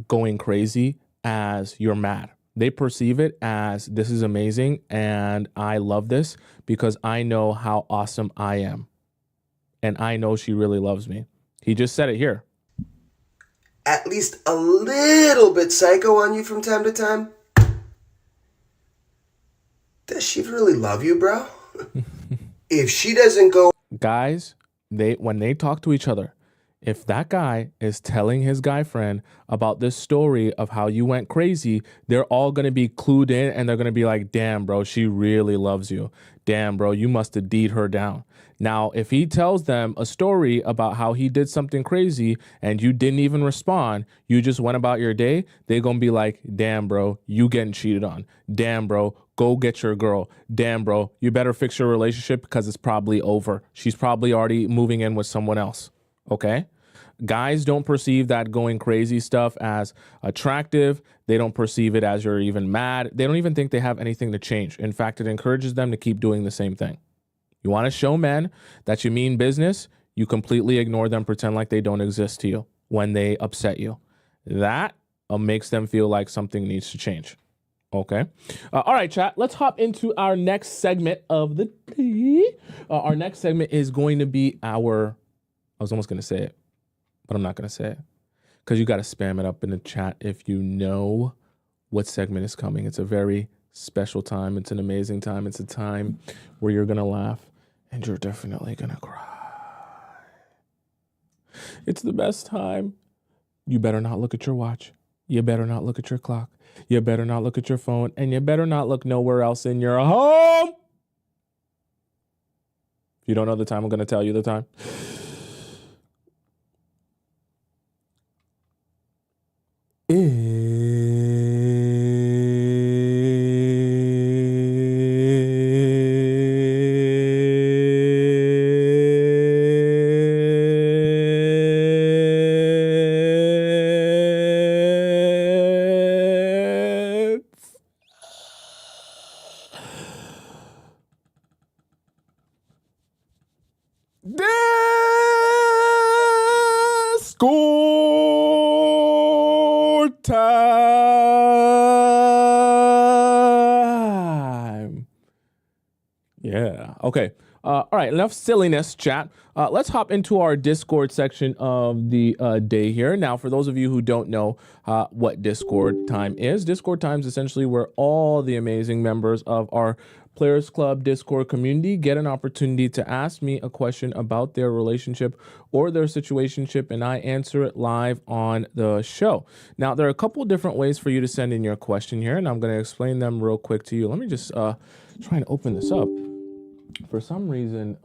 Speaker 1: going crazy as you're mad. They perceive it as, this is amazing and I love this because I know how awesome I am. And I know she really loves me. He just said it here.
Speaker 12: At least a little bit psycho on you from time to time. Does she really love you, bro? If she doesn't go...
Speaker 1: Guys, when they talk to each other, if that guy is telling his guy friend about this story of how you went crazy, they're all going to be clued in and they're going to be like, damn, bro, she really loves you. Damn, bro, you must have D'd her down. Now, if he tells them a story about how he did something crazy and you didn't even respond, you just went about your day, they're going to be like, damn, bro, you getting cheated on. Damn, bro, go get your girl. Damn, bro, you better fix your relationship because it's probably over. She's probably already moving in with someone else. Okay? Guys don't perceive that going crazy stuff as attractive. They don't perceive it as you're even mad. They don't even think they have anything to change. In fact, it encourages them to keep doing the same thing. You want to show men that you mean business, you completely ignore them, pretend like they don't exist to you when they upset you. That makes them feel like something needs to change. Okay. All right, chat. Let's hop into our next segment of the day. Our next segment is going to be I was almost going to say it, but I'm not going to say it because you got to spam it up in the chat if you know what segment is coming. It's a very special time. It's an amazing time. It's a time where you're going to laugh and you're definitely going to cry. It's the best time. You better not look at your watch. You better not look at your clock. You better not look at your phone. And you better not look nowhere else in your home. If you don't know the time, I'm going to tell you the time. Discord time. Yeah. Okay. All right, enough silliness, chat. Let's hop into our Discord section of the day here. Now, for those of you who don't know what Discord time is essentially where all the amazing members of our Players Club Discord community get an opportunity to ask me a question about their relationship or their situationship, and I answer it live on the show. Now, there are a couple different ways for you to send in your question here, and I'm going to explain them real quick to you. Let me just try and open this up. For some reason,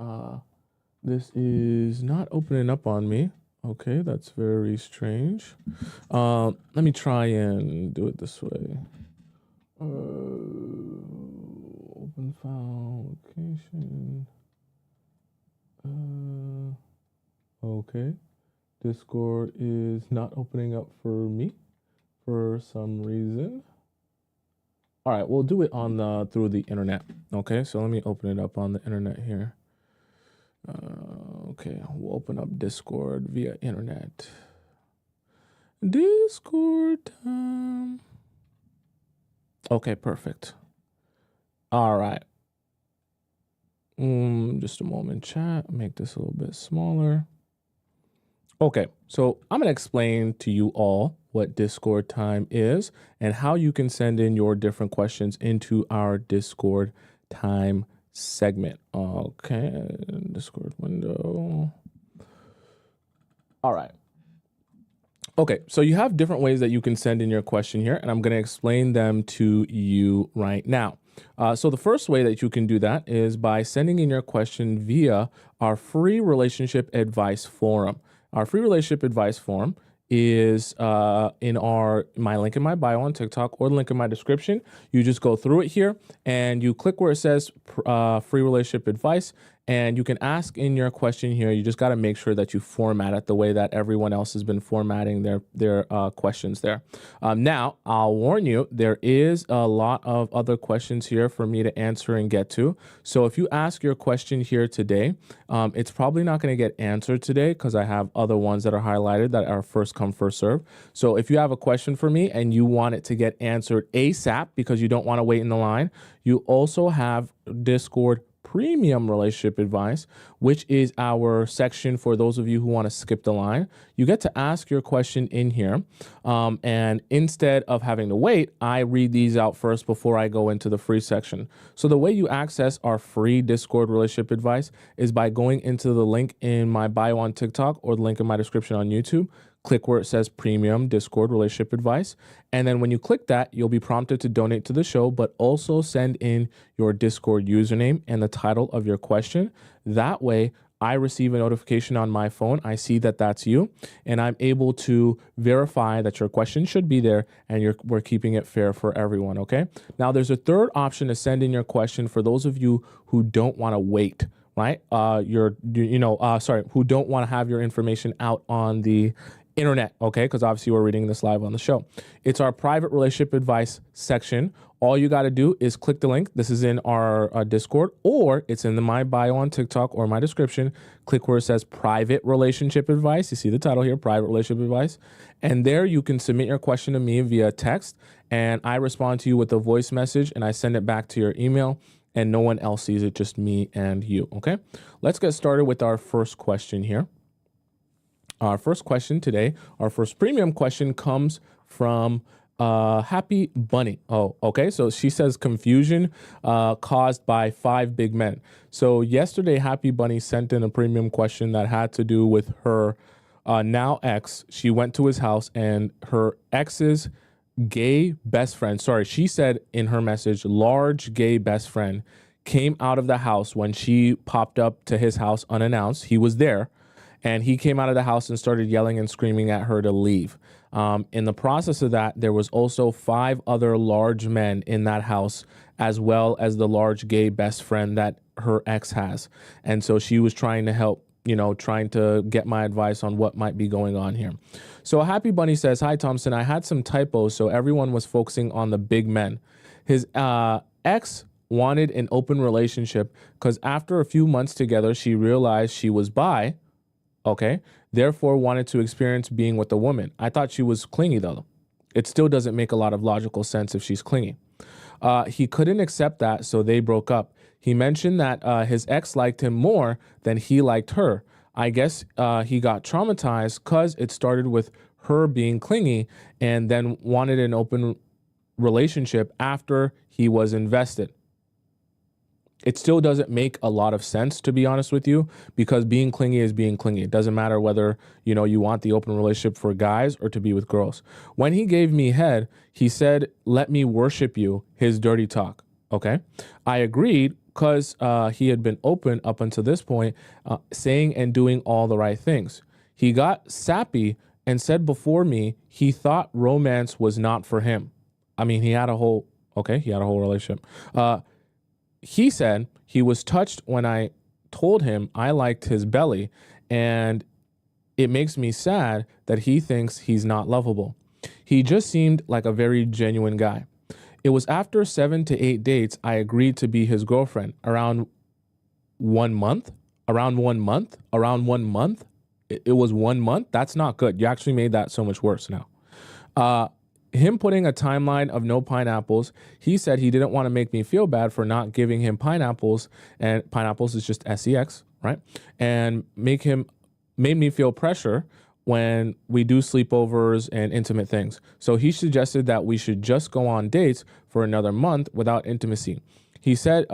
Speaker 1: this is not opening up on me. Okay, that's very strange. Let me try and do it this way. Open file location. Okay. Discord is not opening up for me for some reason. All right, we'll do it on through the internet. Okay, so let me open it up on the internet here. Okay, we'll open up Discord via internet. Discord time. Okay, perfect. All right. Just a moment, chat. Make this a little bit smaller. Okay, so I'm gonna explain to you all what Discord time is and how you can send in your different questions into our Discord time segment. Okay, Discord window. All right. Okay, so you have different ways that you can send in your question here, and I'm going to explain them to you right now. So the first way that you can do that is by sending in your question via our free relationship advice forum. Our free relationship advice forum is in my link in my bio on TikTok or the link in my description. You just go through it here and you click where it says free relationship advice, and you can ask in your question here. You just got to make sure that you format it the way that everyone else has been formatting their questions there. Now, I'll warn you, there is a lot of other questions here for me to answer and get to. So if you ask your question here today, it's probably not going to get answered today because I have other ones that are highlighted that are first come, first serve. So if you have a question for me and you want it to get answered ASAP because you don't want to wait in the line, you also have Discord Premium Relationship Advice, which is our section for those of you who want to skip the line. You get to ask your question in here, and instead of having to wait, I read these out first before I go into the free section. So the way you access our free Discord Relationship Advice is by going into the link in my bio on TikTok or the link in my description on YouTube. Click where it says Premium Discord Relationship Advice. And then when you click that, you'll be prompted to donate to the show, but also send in your Discord username and the title of your question. That way, I receive a notification on my phone. I see that that's you, and I'm able to verify that your question should be there and we're keeping it fair for everyone, okay? Now, there's a third option to send in your question for those of you who don't want to wait, right? Who don't want to have your information out on the internet, okay? Because obviously we're reading this live on the show. It's our private relationship advice section. All you got to do is click the link. This is in our Discord, or it's in my bio on TikTok or my description. Click where it says private relationship advice. You see the title here, private relationship advice. And there you can submit your question to me via text, and I respond to you with a voice message, and I send it back to your email, and no one else sees it, just me and you, okay? Let's get started with our first question here. Our first question today, our first premium question comes from Happy Bunny. Oh, okay. So she says confusion caused by 5 big men. So yesterday, Happy Bunny sent in a premium question that had to do with her now ex. She went to his house and her ex's gay best friend, she said in her message, large gay best friend came out of the house when she popped up to his house unannounced. He was there. And he came out of the house and started yelling and screaming at her to leave. In the process of that, there was also 5 other large men in that house, as well as the large gay best friend that her ex has. And so she was trying to help, trying to get my advice on what might be going on here. So Happy Bunny says, hi, Thompson. I had some typos, so everyone was focusing on the big men. His ex wanted an open relationship because after a few months together, she realized she was bi. Okay, therefore wanted to experience being with a woman. I thought she was clingy though. It still doesn't make a lot of logical sense if she's clingy. He couldn't accept that, so they broke up. He mentioned that his ex liked him more than he liked her. I guess he got traumatized because it started with her being clingy and then wanted an open relationship after he was invested. It still doesn't make a lot of sense, to be honest with you, because being clingy is being clingy. It doesn't matter whether, you want the open relationship for guys or to be with girls. When he gave me head, he said, "Let me worship you," his dirty talk. Okay. I agreed because he had been open up until this point, saying and doing all the right things. He got sappy and said before me he thought romance was not for him. I mean, he had a whole relationship. He said he was touched when I told him I liked his belly, and it makes me sad that he thinks he's not lovable. He just seemed like a very genuine guy. It was after 7 to 8 dates I agreed to be his girlfriend. Around 1 month. It was 1 month. That's not good. You actually made that so much worse now. Him putting a timeline of no pineapples, he said he didn't want to make me feel bad for not giving him pineapples, and pineapples is just sex, right? And made me feel pressure when we do sleepovers and intimate things. So he suggested that we should just go on dates for another month without intimacy. He said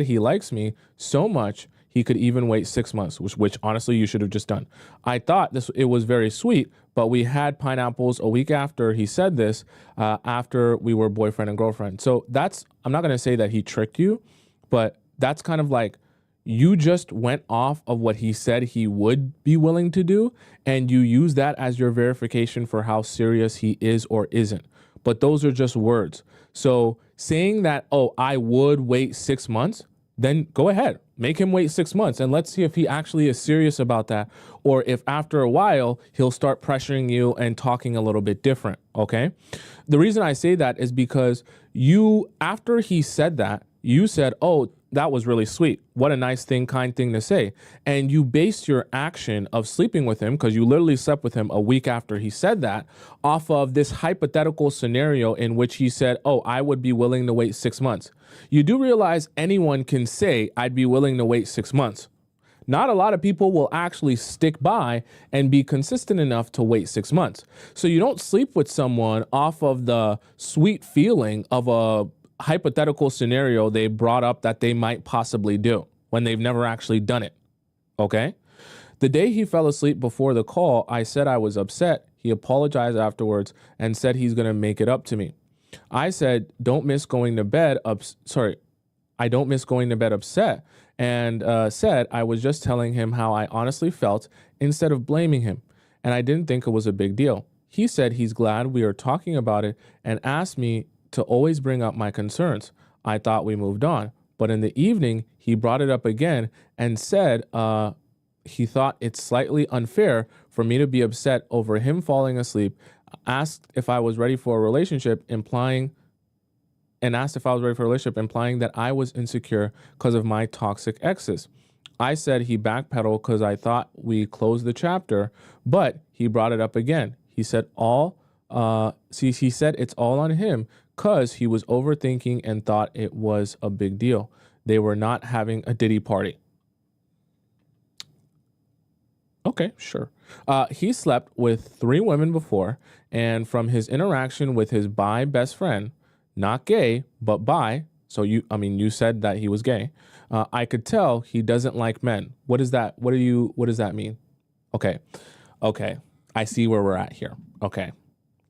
Speaker 1: he likes me so much he could even wait 6 months, which honestly you should have just done. I thought it was very sweet, but we had pineapples a week after he said this, after we were boyfriend and girlfriend. So I'm not going to say that he tricked you, but that's kind of like you just went off of what he said he would be willing to do, and you use that as your verification for how serious he is or isn't. But those are just words. So saying that, oh, I would wait 6 months, then go ahead, make him wait 6 months, and let's see if he actually is serious about that, or if after a while he'll start pressuring you and talking a little bit different. Okay. The reason I say that is because after he said that, you said, "Oh, that was really sweet. What a nice thing, kind thing to say." And you based your action of sleeping with him, because you literally slept with him a week after he said that, off of this hypothetical scenario in which he said, "Oh, I would be willing to wait 6 months." You do realize anyone can say, "I'd be willing to wait 6 months." Not a lot of people will actually stick by and be consistent enough to wait 6 months. So you don't sleep with someone off of the sweet feeling of a hypothetical scenario they brought up that they might possibly do when they've never actually done it. Okay? The day he fell asleep before the call, I said I was upset. He apologized afterwards and said he's going to make it up to me. I said, I don't miss going to bed upset, and said I was just telling him how I honestly felt instead of blaming him, and I didn't think it was a big deal. He said he's glad we are talking about it and asked me to always bring up my concerns. I thought we moved on, but in the evening, he brought it up again and said he thought it's slightly unfair for me to be upset over him falling asleep, asked if I was ready for a relationship, implying that I was insecure because of my toxic exes. I said he backpedaled because I thought we closed the chapter, but he brought it up again. He said he said it's all on him because he was overthinking and thought it was a big deal. They were not having a Diddy party. Okay, sure. He slept with 3 women before, and from his interaction with his bi best friend, not gay, but bi, so you said that he was gay, I could tell he doesn't like men. What does that mean? Okay. I see where we're at here. Okay.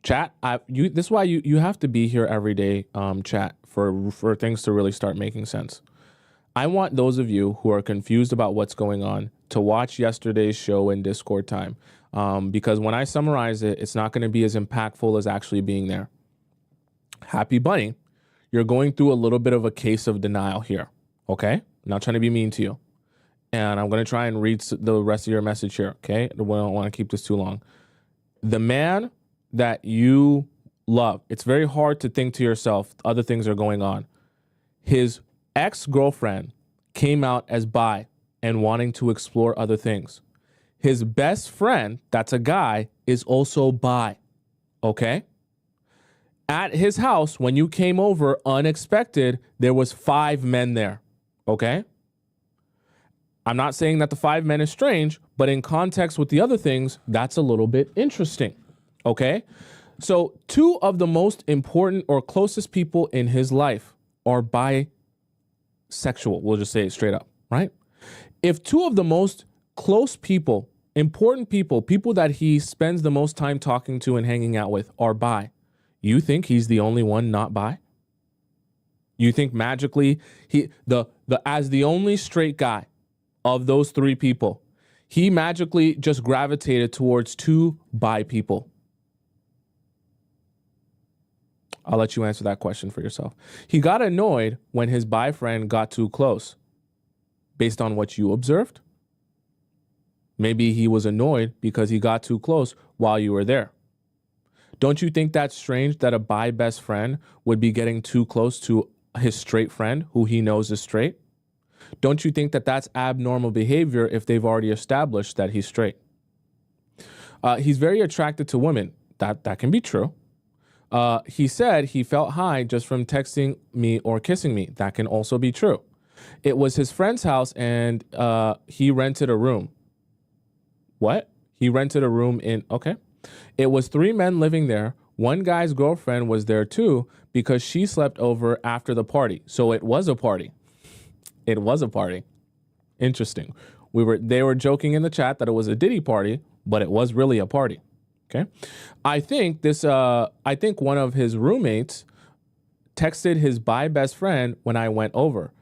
Speaker 1: Chat, this is why you have to be here every day, chat, for things to really start making sense. I want those of you who are confused about what's going on to watch yesterday's show in Discord time, because when I summarize it, it's not going to be as impactful as actually being there. Happy Bunny, you're going through a little bit of a case of denial here, okay? I'm not trying to be mean to you. And I'm going to try and read the rest of your message here, okay? I don't want to keep this too long. The man that you love, it's very hard to think to yourself other things are going on. His ex-girlfriend came out as bi and wanting to explore other things. His best friend, that's a guy, is also bi, okay? At his house, when you came over unexpected, there was 5 men there, Okay? I'm not saying that the 5 men is strange, but in context with the other things, that's a little bit interesting. Okay? So 2 of the most important or closest people in his life are bisexual. We'll just say it straight up, right? If 2 of the most close people, important people, people that he spends the most time talking to and hanging out with are bi, you think he's the only one not bi? You think magically as the only straight guy of those 3 people, he magically just gravitated towards 2 bi people? I'll let you answer that question for yourself. He got annoyed when his bi friend got too close. Based on what you observed? Maybe he was annoyed because he got too close while you were there. Don't you think that's strange that a bi best friend would be getting too close to his straight friend who he knows is straight? Don't you think that that's abnormal behavior if they've already established that he's straight? He's very attracted to women. That can be true. He said he felt high just from texting me or kissing me. That can also be true. It was his friend's house and he rented a room. What? He rented a room okay. It was 3 men living there. One guy's girlfriend was there too because she slept over after the party. So it was a party. It was a party. Interesting. They were joking in the chat that it was a Diddy party, but it was really a party. Okay. I think one of his roommates texted his bi best friend when I went over,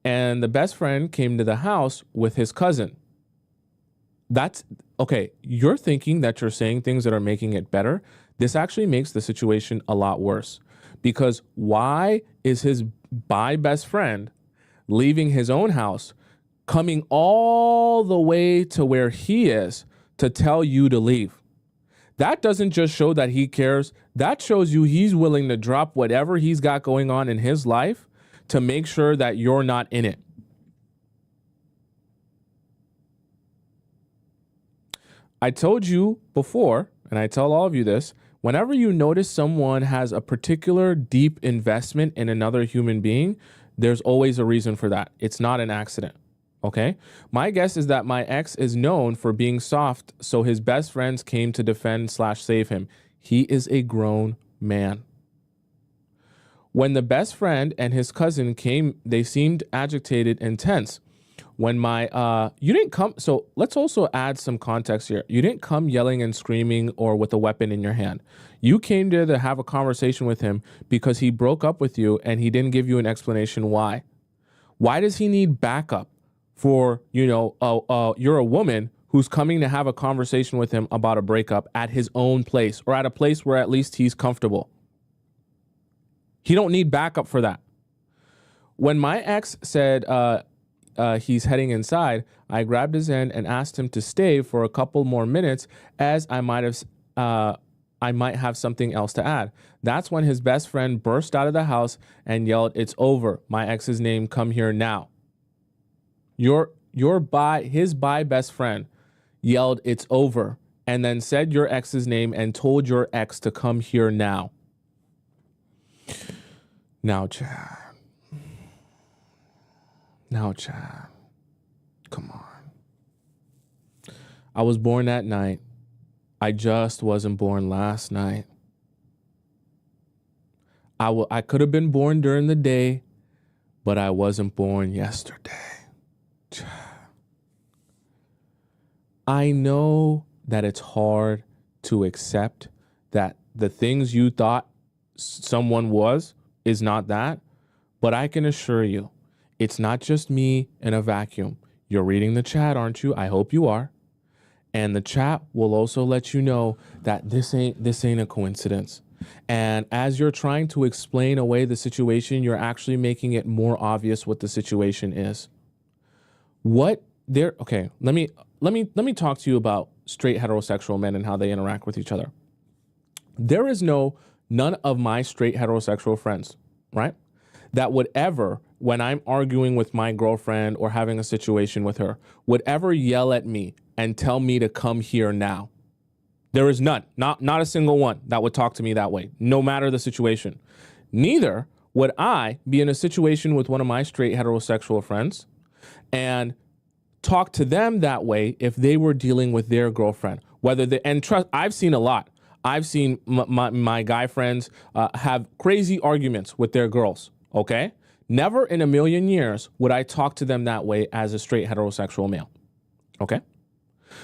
Speaker 1: and the best friend came to the house with his cousin. That's okay. You're thinking that you're saying things that are making it better. This actually makes the situation a lot worse, because why is his bi best friend leaving his own house, coming all the way to where he is to tell you to leave? That doesn't just show that he cares. That shows you he's willing to drop whatever he's got going on in his life to make sure that you're not in it. I told you before, and I tell all of you this, whenever you notice someone has a particular deep investment in another human being, there's always a reason for that. It's not an accident. Okay? My guess is that my ex is known for being soft, so his best friends came to defend/save him. He is a grown man. When the best friend and his cousin came, they seemed agitated and tense. When you didn't come, so let's also add some context here. You didn't come yelling and screaming or with a weapon in your hand. You came there to have a conversation with him because he broke up with you and he didn't give you an explanation why. Why does he need backup for, you're a woman who's coming to have a conversation with him about a breakup at his own place or at a place where at least he's comfortable? He don't need backup for that. When my ex said he's heading inside, I grabbed his hand and asked him to stay for a couple more minutes as I might have something else to add. That's when his best friend burst out of the house and yelled, "It's over. My ex's name, come here now." His best friend yelled, "It's over," and then said your ex's name and told your ex to come here now. Now, Chad. Come on. I was born that night. I just wasn't born last night. I could have been born during the day, but I wasn't born yesterday. I know that it's hard to accept that the things you thought someone is not that, but I can assure you, it's not just me in a vacuum. You're reading the chat, aren't you? I hope you are. And the chat will also let you know that this ain't a coincidence. And as you're trying to explain away the situation, you're actually making it more obvious what the situation is. Okay, let me talk to you about straight heterosexual men and how they interact with each other. There is none of my straight heterosexual friends, right, that would ever, when I'm arguing with my girlfriend or having a situation with her, would ever yell at me and tell me to come here now. There is none, not a single one that would talk to me that way, no matter the situation. Neither would I be in a situation with one of my straight heterosexual friends and talk to them that way if they were dealing with their girlfriend? Whether they, and trust, I've seen a lot. I've seen my guy friends have crazy arguments with their girls, okay? Never in a million years would I talk to them that way as a straight heterosexual male, okay?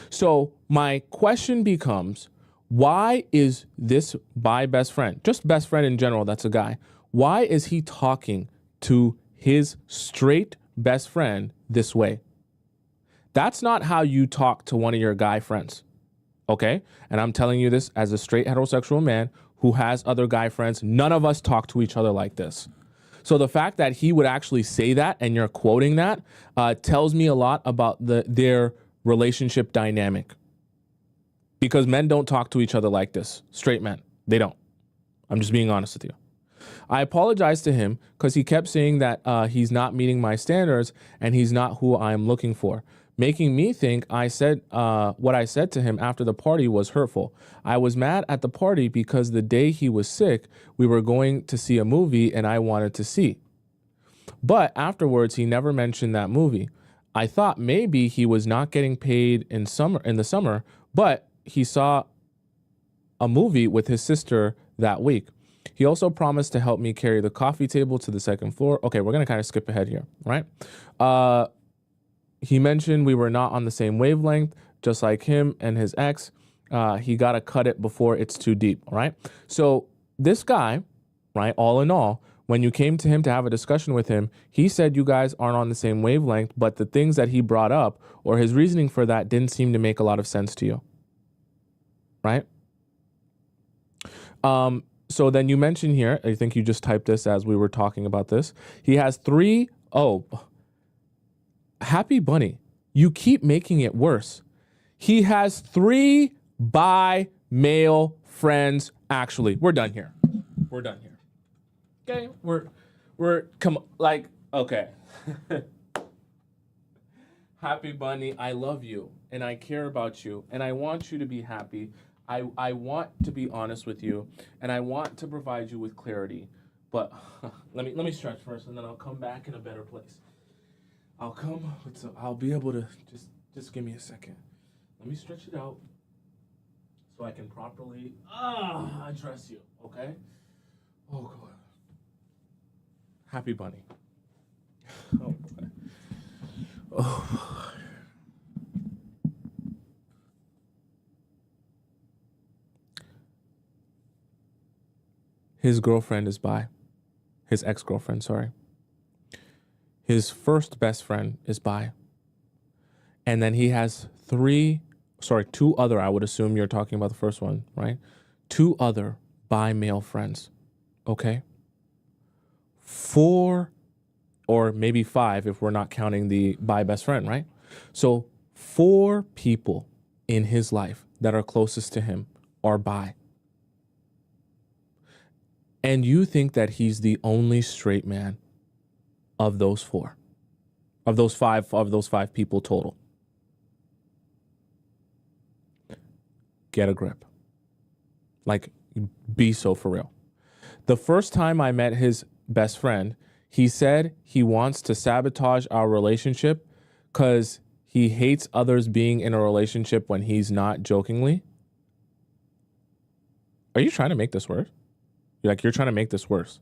Speaker 1: So my question becomes, why is this bi best friend, just best friend in general, that's a guy, why is he talking to his straight best friend this way? That's not how you talk to one of your guy friends, okay? And I'm telling you this as a straight heterosexual man who has other guy friends. None of us talk to each other like this. So the fact that he would actually say that and you're quoting that tells me a lot about their relationship dynamic. Because men don't talk to each other like this. Straight men, they don't. I'm just being honest with you. I apologized to him because he kept saying that he's not meeting my standards and he's not who I'm looking for, making me think I said what I said to him after the party was hurtful. I was mad at the party because the day he was sick, we were going to see a movie and I wanted to see. But afterwards, he never mentioned that movie. I thought maybe he was not getting paid in the summer, but he saw a movie with his sister that week. He also promised to help me carry the coffee table to the second floor. Okay, we're going to kind of skip ahead here, right? He mentioned we were not on the same wavelength, just like him and his ex. He got to cut it before it's too deep, right? So this guy, right, all in all, when you came to him to have a discussion with him, he said you guys aren't on the same wavelength, but the things that he brought up or his reasoning for that didn't seem to make a lot of sense to you, right? So then you mentioned here, I think you just typed this as we were talking about this. He has Happy Bunny, you keep making it worse. He has 3 bi male friends. Actually, we're done here. We're done here. Okay, okay. Happy Bunny, I love you and I care about you and I want you to be happy. I want to be honest with you and I want to provide you with clarity. But let me stretch first and then I'll come back in a better place. I'll be able to just give me a second. Let me stretch it out so I can properly address you, okay? Oh God. Happy Bunny. Oh boy. Oh. His girlfriend is bi. His ex-girlfriend, sorry. His first best friend is bi. And then he has 2 other, I would assume you're talking about the first one, right? 2 other bi male friends, okay? 4 or maybe 5 if we're not counting the bi best friend, right? So 4 people in his life that are closest to him are bi. And you think that he's the only straight man of those 4, of those 5 people total. Get a grip. Like, be so for real. The first time I met his best friend, he said he wants to sabotage our relationship because he hates others being in a relationship when he's not, jokingly. Are you trying to make this worse? You're trying to make this worse.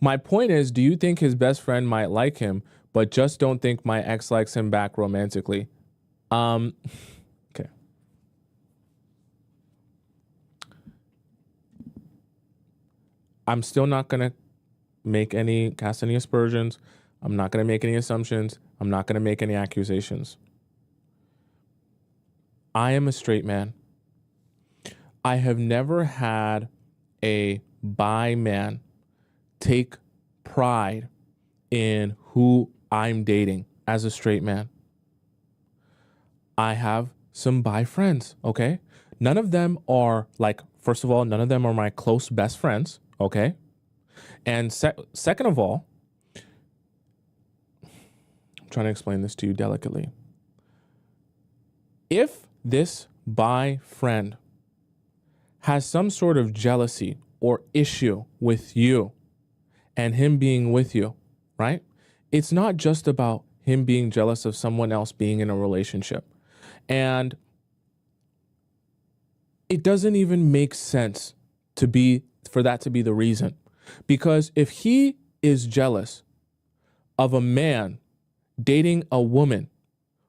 Speaker 1: My point is, do you think his best friend might like him, but just don't think my ex likes him back romantically? Okay. I'm still not going to cast any aspersions. I'm not going to make any assumptions. I'm not going to make any accusations. I am a straight man. I have never had a bi man take pride in who I'm dating as a straight man. I have some bi friends, okay? None of them are first of all, none of them are my close best friends, okay? And second of all, I'm trying to explain this to you delicately. If this bi friend has some sort of jealousy or issue with you, and him being with you, right? It's not just about him being jealous of someone else being in a relationship. And it doesn't even make sense for that to be the reason. Because if he is jealous of a man dating a woman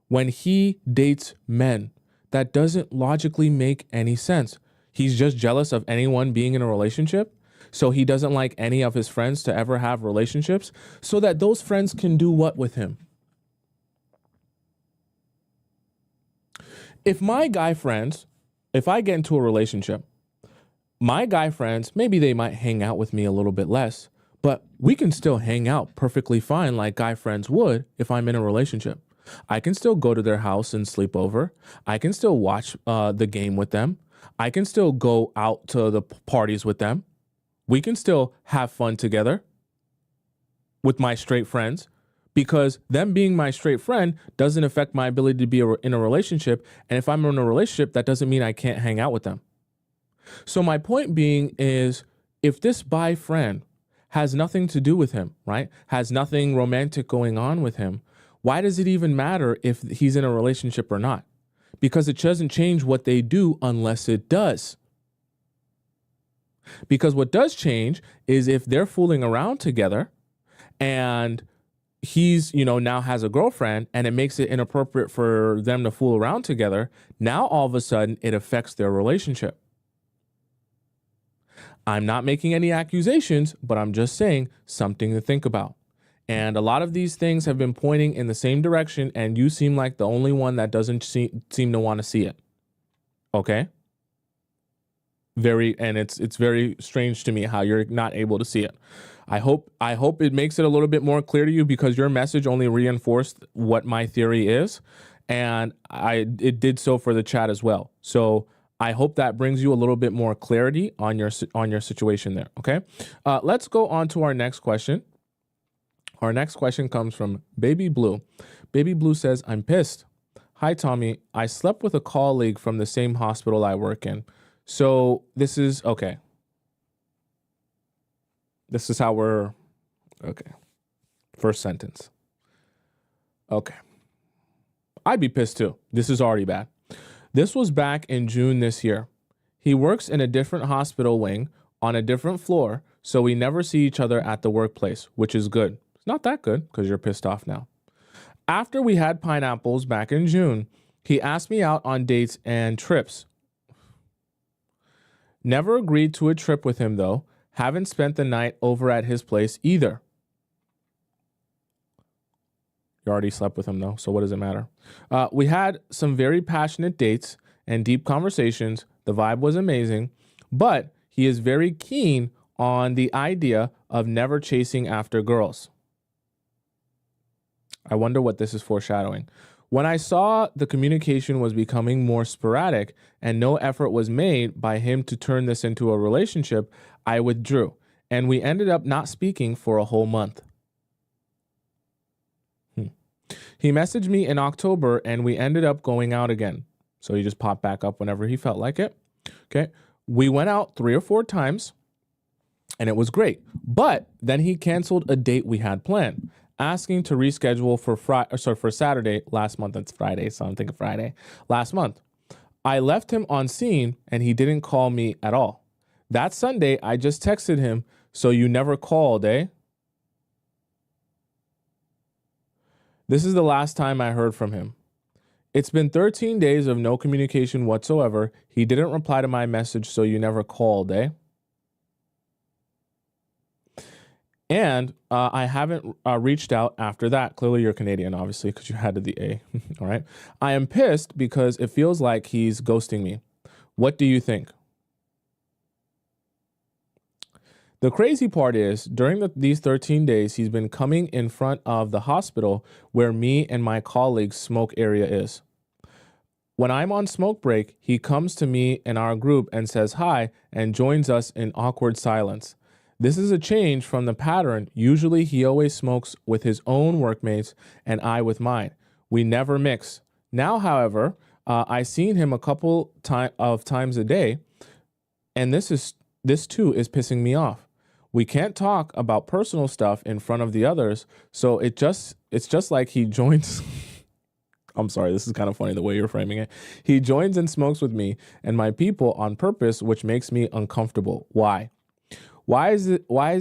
Speaker 1: when he dates men, that doesn't logically make any sense. He's just jealous of anyone being in a relationship. So he doesn't like any of his friends to ever have relationships so that those friends can do what with him? If my guy friends, if I get into a relationship, my guy friends, maybe they might hang out with me a little bit less, but we can still hang out perfectly fine like guy friends would if I'm in a relationship. I can still go to their house and sleep over. I can still watch the game with them. I can still go out to the parties with them. We can still have fun together with my straight friends, because them being my straight friend doesn't affect my ability to be in a relationship. And if I'm in a relationship, that doesn't mean I can't hang out with them. So my point being is, if this bi friend has nothing to do with him, right? Has nothing romantic going on with him, why does it even matter if he's in a relationship or not? Because it doesn't change what they do unless it does. Because what does change is if they're fooling around together and he's, now has a girlfriend and it makes it inappropriate for them to fool around together. Now, all of a sudden, it affects their relationship. I'm not making any accusations, but I'm just saying something to think about. And a lot of these things have been pointing in the same direction, and you seem like the only one that doesn't seem to want to see it. Okay? It's very strange to me how you're not able to see it. I hope it makes it a little bit more clear to you, because your message only reinforced what my theory is, and it did so for the chat as well. So I hope that brings you a little bit more clarity on your situation there. Okay, let's go on to our next question. Our next question comes from Baby Blue. Baby Blue says, "I'm pissed. Hi Tommy, I slept with a colleague from the same hospital I work in." So this is okay. This is how we're okay. First sentence. Okay. I'd be pissed too. This is already bad. This was back in June this year. He works in a different hospital wing on a different floor, so we never see each other at the workplace, which is good. It's not that good because you're pissed off now. After we had pineapples back in June, he asked me out on dates and trips. Never agreed to a trip with him though. Haven't spent the night over at his place either. You already slept with him though, so what does it matter? We had some very passionate dates and deep conversations. The vibe was amazing, but he is very keen on the idea of never chasing after girls. I wonder what this is foreshadowing. When I saw the communication was becoming more sporadic and no effort was made by him to turn this into a relationship, I withdrew, and we ended up not speaking for a whole month. He messaged me in October and we ended up going out again. So he just popped back up whenever he felt like it. Okay. We went out 3 or 4 times and it was great. But then he canceled a date we had planned, asking to reschedule for Saturday last month. It's Friday, so I'm thinking Friday last month. I left him on scene and he didn't call me at all. That Sunday, I just texted him, "So you never called, eh?" This is the last time I heard from him. It's been 13 days of no communication whatsoever. He didn't reply to my message, "So you never called, eh?" And I haven't reached out after that. Clearly you're Canadian, obviously, because you had the A. All right. I am pissed because it feels like he's ghosting me. What do you think? The crazy part is, during these 13 days, he's been coming in front of the hospital where me and my colleagues' smoke area is. When I'm on smoke break, he comes to me in our group and says hi and joins us in awkward silence. This is a change from the pattern. Usually he always smokes with his own workmates and I with mine. We never mix. Now, however, I seen him a couple of times a day, and this too is pissing me off. We can't talk about personal stuff in front of the others. So it's just like he joins. I'm sorry, this is kind of funny the way you're framing it. He joins and smokes with me and my people on purpose, which makes me uncomfortable. Why? Why is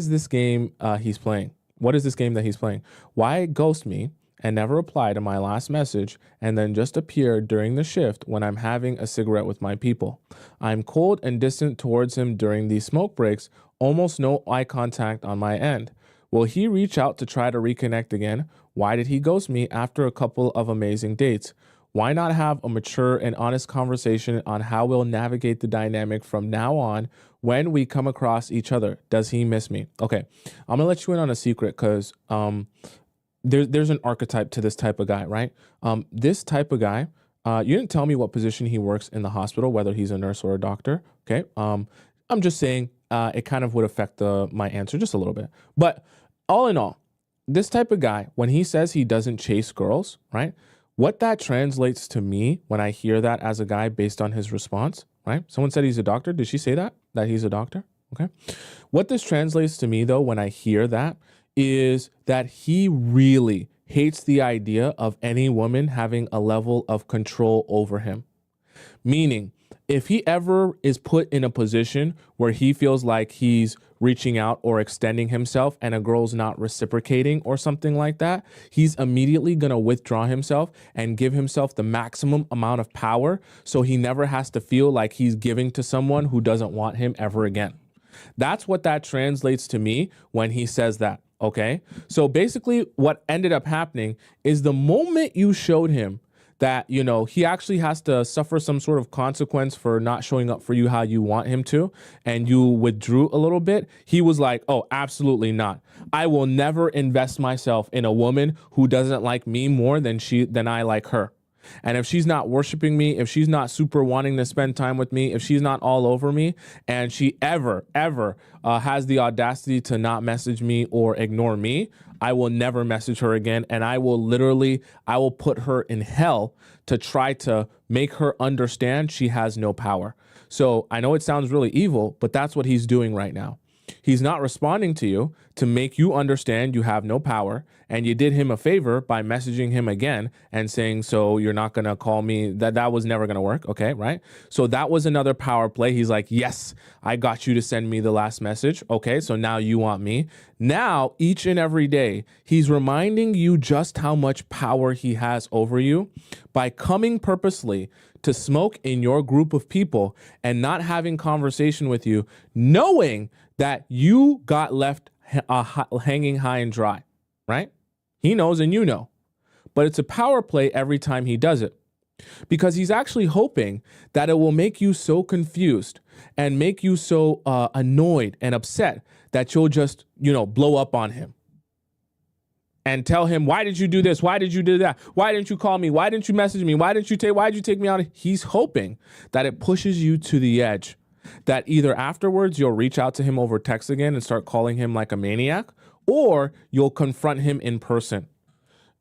Speaker 1: this game he's playing? What is this game that he's playing? Why ghost me and never reply to my last message and then just appear during the shift when I'm having a cigarette with my people? I'm cold and distant towards him during these smoke breaks, almost no eye contact on my end. Will he reach out to try to reconnect again? Why did he ghost me after a couple of amazing dates? Why not have a mature and honest conversation on how we'll navigate the dynamic from now on when we come across each other? Does he miss me? Okay, I'm gonna let you in on a secret because there's an archetype to this type of guy, right? This type of guy, you didn't tell me what position he works in the hospital, whether he's a nurse or a doctor, okay? I'm just saying it kind of would affect my answer just a little bit. But all in all, this type of guy, when he says he doesn't chase girls, right? What that translates to me when I hear that as a guy based on his response, right? Someone said he's a doctor. Did she say that he's a doctor? Okay. What this translates to me, though, when I hear that, is that he really hates the idea of any woman having a level of control over him. Meaning, if he ever is put in a position where he feels like he's reaching out or extending himself and a girl's not reciprocating or something like that, he's immediately going to withdraw himself and give himself the maximum amount of power so he never has to feel like he's giving to someone who doesn't want him ever again. That's what that translates to me when he says that, okay? So basically what ended up happening is the moment you showed him that, you know, he actually has to suffer some sort of consequence for not showing up for you how you want him to, and you withdrew a little bit, he was like, oh, absolutely not. I will never invest myself in a woman who doesn't like me more than I like her. And if she's not worshiping me, if she's not super wanting to spend time with me, if she's not all over me, and she ever has the audacity to not message me or ignore me, I will never message her again. And I will put her in hell to try to make her understand she has no power. So I know it sounds really evil, but that's what he's doing right now. He's not responding to you to make you understand you have no power, and you did him a favor by messaging him again and saying, so you're not going to call me, that was never going to work. Okay, right? So that was another power play. He's like, yes, I got you to send me the last message. Okay, so now you want me. Now, each and every day, he's reminding you just how much power he has over you by coming purposely to smoke in your group of people and not having conversation with you, knowing that you got left hanging high and dry, right? He knows and you know. But it's a power play every time he does it, because he's actually hoping that it will make you so confused and make you so annoyed and upset that you'll just, blow up on him and tell him, why did you do this? Why did you do that? Why didn't you call me? Why didn't you message me? Why did you take me out? He's hoping that it pushes you to the edge, that either afterwards you'll reach out to him over text again and start calling him like a maniac, or you'll confront him in person.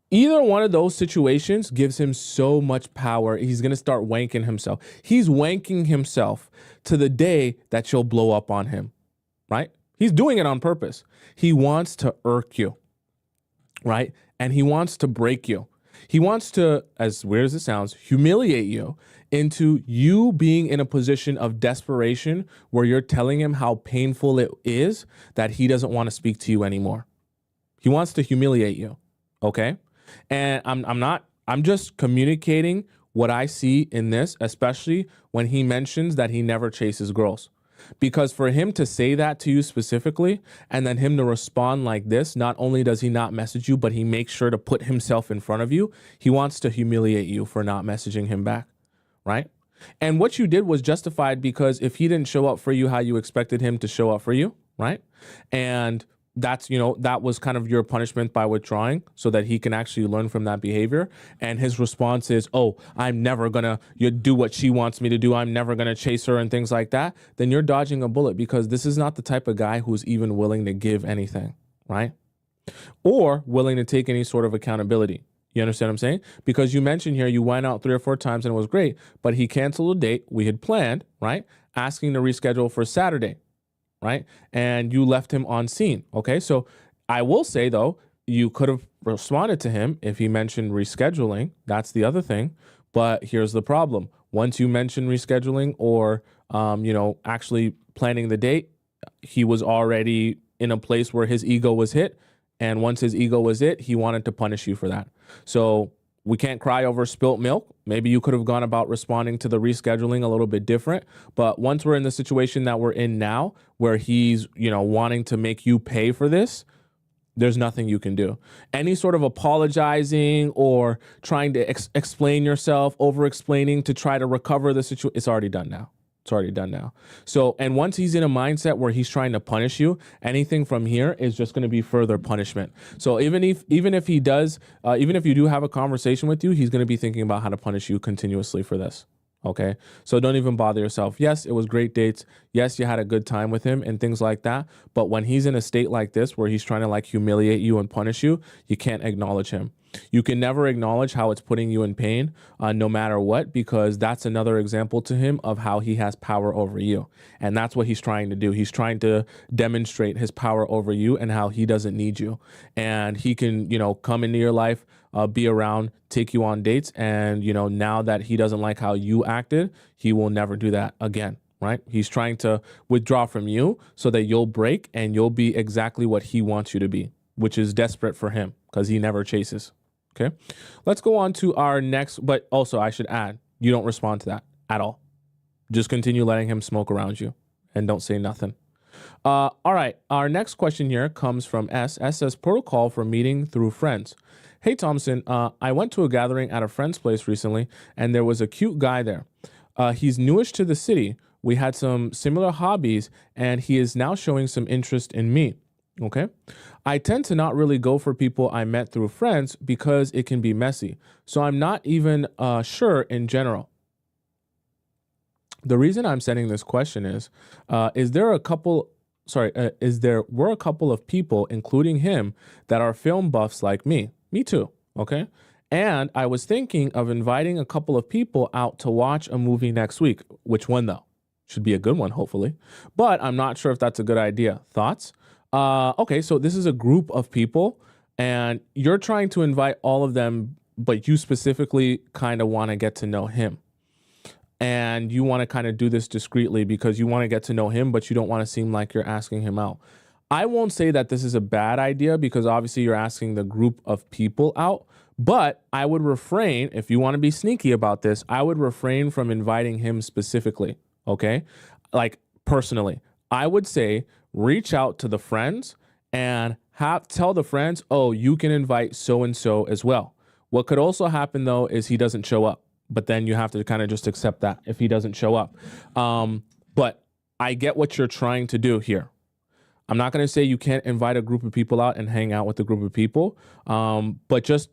Speaker 1: Either one of those situations gives him so much power, he's going to start wanking himself. He's wanking himself to the day that you'll blow up on him, right? He's doing it on purpose. He wants to irk you, right? And he wants to break you. He wants to, as weird as it sounds, humiliate you into you being in a position of desperation where you're telling him how painful it is that he doesn't want to speak to you anymore. He wants to humiliate you, okay? And I'm just communicating what I see in this, especially when he mentions that he never chases girls. Because for him to say that to you specifically and then him to respond like this, not only does he not message you, but he makes sure to put himself in front of you. He wants to humiliate you for not messaging him back, right? And what you did was justified because if he didn't show up for you how you expected him to show up for you, right? And that's, that was kind of your punishment by withdrawing so that he can actually learn from that behavior. And his response is, oh, I'm never gonna do what she wants me to do. I'm never gonna chase her and things like that. Then you're dodging a bullet, because this is not the type of guy who's even willing to give anything, right? Or willing to take any sort of accountability. You understand what I'm saying? Because you mentioned here you went out 3 or 4 times and it was great, but he canceled a date we had planned, right? Asking to reschedule for Saturday, right? And you left him on scene. Okay. So I will say though, you could have responded to him if he mentioned rescheduling. That's the other thing. But here's the problem. Once you mention rescheduling or, actually planning the date, he was already in a place where his ego was hit. And once his ego was hit, he wanted to punish you for that. So we can't cry over spilt milk. Maybe you could have gone about responding to the rescheduling a little bit different. But once we're in the situation that we're in now, where he's, wanting to make you pay for this, there's nothing you can do. Any sort of apologizing or trying to explain yourself, over explaining to try to recover the situation, it's already done now. It's already done now. So, and once he's in a mindset where he's trying to punish you, anything from here is just going to be further punishment. So even if he does, even if you do have a conversation with you, he's going to be thinking about how to punish you continuously for this. Okay. So don't even bother yourself. Yes, it was great dates. Yes, you had a good time with him and things like that. But when he's in a state like this, where he's trying to like humiliate you and punish you, you can't acknowledge him. You can never acknowledge how it's putting you in pain, no matter what, because that's another example to him of how he has power over you. And that's what he's trying to do. He's trying to demonstrate his power over you and how he doesn't need you. And he can, come into your life, be around, take you on dates. And, now that he doesn't like how you acted, he will never do that again. Right? He's trying to withdraw from you so that you'll break and you'll be exactly what he wants you to be, which is desperate for him because he never chases. Okay, let's go on to our next, but also I should add, you don't respond to that at all. Just continue letting him smoke around you and don't say nothing. All right, our next question here comes from S. S says, protocol for meeting through friends. Hey, Tomisin, I went to a gathering at a friend's place recently and there was a cute guy there. He's newish to the city. We had some similar hobbies and he is now showing some interest in me. Okay. I tend to not really go for people I met through friends because it can be messy. So I'm not even sure in general. The reason I'm sending this question is there were a couple of people, including him, that are film buffs like me. Me too. Okay. And I was thinking of inviting a couple of people out to watch a movie next week. Which one though? Should be a good one, hopefully. But I'm not sure if that's a good idea. Thoughts? Okay, so this is a group of people and you're trying to invite all of them, but you specifically kind of want to get to know him. And you want to kind of do this discreetly because you want to get to know him, but you don't want to seem like you're asking him out. I won't say that this is a bad idea because obviously you're asking the group of people out, but I would refrain, if you want to be sneaky about this, I would refrain from inviting him specifically, okay? Like personally, I would say, reach out to the friends and tell the friends, oh, you can invite so-and-so as well. What could also happen though, is he doesn't show up, but then you have to kind of just accept that if he doesn't show up. But I get what you're trying to do here. I'm not going to say you can't invite a group of people out and hang out with a group of people, but just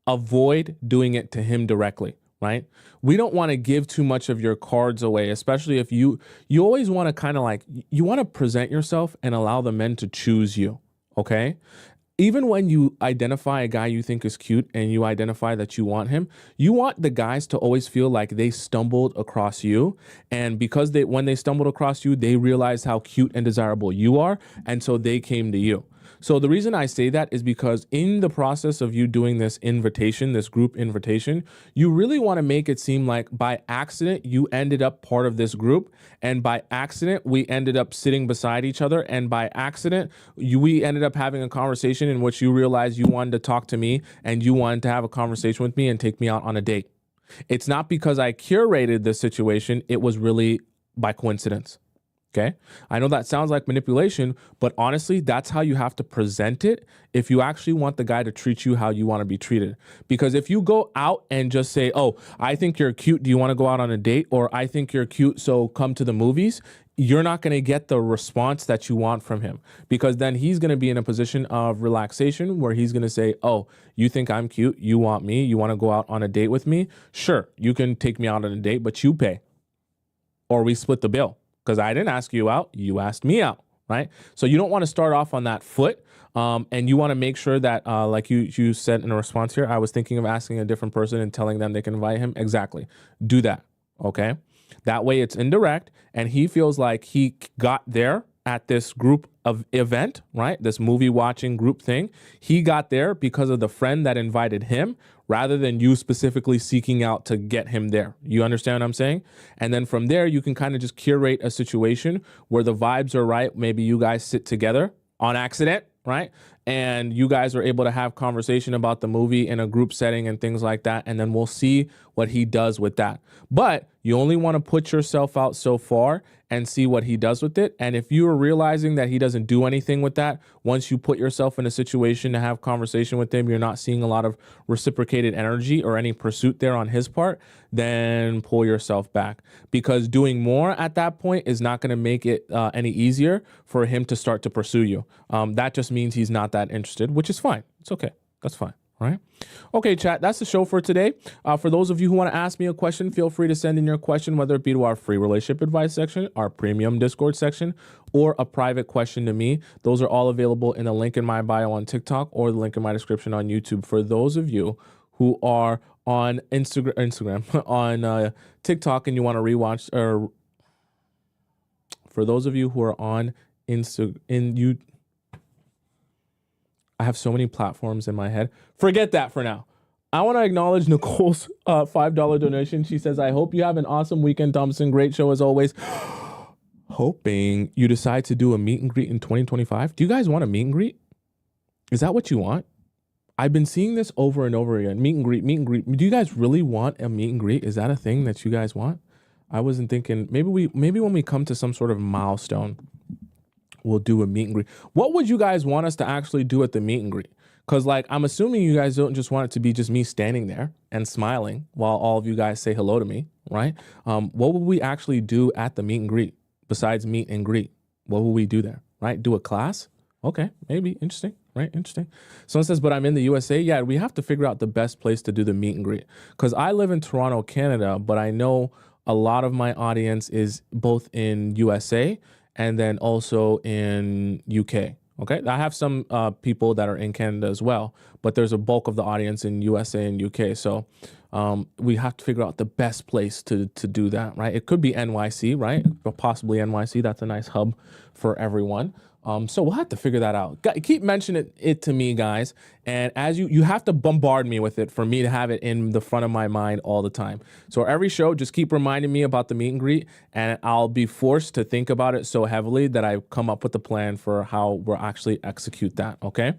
Speaker 1: avoid doing it to him directly. Right? We don't want to give too much of your cards away, especially if you always want to kind of like, you want to present yourself and allow the men to choose you. Okay. Even when you identify a guy you think is cute and you identify that you want him, you want the guys to always feel like they stumbled across you. And because when they stumbled across you, they realized how cute and desirable you are. And so they came to you. So the reason I say that is because in the process of you doing this invitation, this group invitation, you really want to make it seem like by accident, you ended up part of this group. And by accident, we ended up sitting beside each other. And by accident, we ended up having a conversation in which you realized you wanted to talk to me and you wanted to have a conversation with me and take me out on a date. It's not because I curated this situation. It was really by coincidence. Okay. I know that sounds like manipulation, but honestly, that's how you have to present it if you actually want the guy to treat you how you want to be treated. Because if you go out and just say, oh, I think you're cute, do you want to go out on a date? Or I think you're cute, so come to the movies. You're not going to get the response that you want from him, because then he's going to be in a position of relaxation where he's going to say, oh, you think I'm cute? You want me? You want to go out on a date with me? Sure, you can take me out on a date, but you pay. Or we split the bill. Because I didn't ask you out, you asked me out, right? So you don't want to start off on that foot, and you want to make sure that, like you said in a response here, I was thinking of asking a different person and telling them they can invite him. Exactly. Do that, okay? That way it's indirect, and he feels like he got there at this group of event, right? This movie watching group thing. He got there because of the friend that invited him rather than you specifically seeking out to get him there. You understand what I'm saying? And then from there, you can kind of just curate a situation where the vibes are right. Maybe you guys sit together on accident, right? And you guys are able to have conversation about the movie in a group setting and things like that. And then we'll see what he does with that. But you only want to put yourself out so far and see what he does with it. And if you are realizing that he doesn't do anything with that, once you put yourself in a situation to have conversation with him, you're not seeing a lot of reciprocated energy or any pursuit there on his part, then pull yourself back. Because doing more at that point is not going to make it any easier for him to start to pursue you. That just means he's not that interested, which is fine. It's okay. That's fine. All right. Okay, chat, that's the show for today. For those of you who want to ask me a question, feel free to send in your question, whether it be to our free relationship advice section, our premium Discord section, or a private question to me. Those are all available in the link in my bio on TikTok or the link in my description on YouTube. For those of you who are on Instagram, on TikTok, and you want to rewatch, or for those of you who are on I have so many platforms in my head. Forget that for now. I want to acknowledge Nicole's $5 donation. She says, I hope you have an awesome weekend, Tomisin. Great show as always. Hoping you decide to do a meet and greet in 2025. Do you guys want a meet and greet? Is that what you want? I've been seeing this over and over again. Meet and greet, meet and greet. Do you guys really want a meet and greet? Is that a thing that you guys want? I wasn't thinking, maybe when we come to some sort of milestone, we'll do a meet and greet. What would you guys want us to actually do at the meet and greet? Because like, I'm assuming you guys don't just want it to be just me standing there and smiling while all of you guys say hello to me, right? What would we actually do at the meet and greet besides meet and greet? What will we do there, right? Do a class? Okay, maybe. Interesting, right? Interesting. Someone says, but I'm in the USA. Yeah, we have to figure out the best place to do the meet and greet. Because I live in Toronto, Canada, but I know a lot of my audience is both in USA and then also in UK. Okay, I have some people that are in Canada as well, but there's a bulk of the audience in USA and UK. So we have to figure out the best place to do that, right? It could be NYC, right? Or possibly NYC. That's a nice hub for everyone. So we'll have to figure that out. Keep mentioning it to me, guys. And as you have to bombard me with it for me to have it in the front of my mind all the time. So every show, just keep reminding me about the meet and greet, and I'll be forced to think about it so heavily that I come up with a plan for how we'll actually execute that. Okay.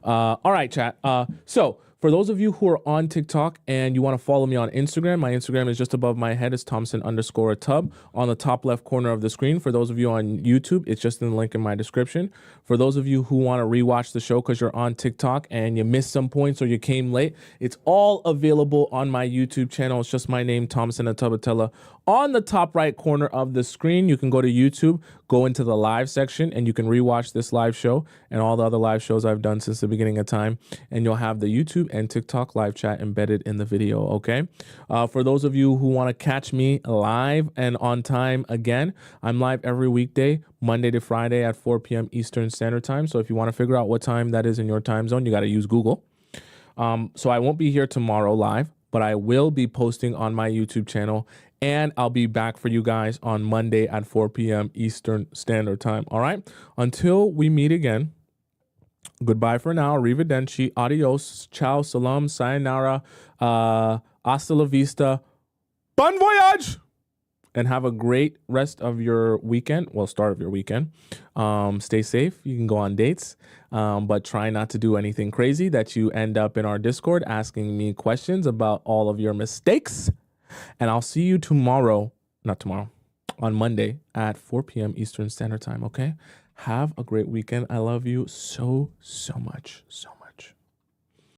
Speaker 1: All right, chat. So for those of you who are on TikTok and you want to follow me on Instagram, my Instagram is just above my head. It's Tomisin_Atub on the top left corner of the screen. For those of you on YouTube, it's just in the link in my description. For those of you who want to rewatch the show because you're on TikTok and you missed some points or you came late, it's all available on my YouTube channel. It's just my name, Tomisin Atobatele. On the top right corner of the screen, you can go to YouTube, go into the live section, and you can rewatch this live show and all the other live shows I've done since the beginning of time. And you'll have the YouTube and TikTok live chat embedded in the video, okay? For those of you who want to catch me live and on time again, I'm live every weekday, Monday to Friday at 4 p.m. Eastern Standard Time. So if you want to figure out what time that is in your time zone, you got to use Google. So I won't be here tomorrow live, but I will be posting on my YouTube channel, and I'll be back for you guys on Monday at 4 p.m. Eastern Standard Time. All right? Until we meet again, goodbye for now. Arrivederci. Adios. Ciao. Salam. Sayonara. Hasta la vista. Bon voyage! And have a great rest of your weekend. Well, start of your weekend. Stay safe. You can go on dates, but try not to do anything crazy that you end up in our Discord asking me questions about all of your mistakes. And I'll see you on Monday at 4 p.m. Eastern Standard Time, okay? Have a great weekend. I love you so, so much, so much.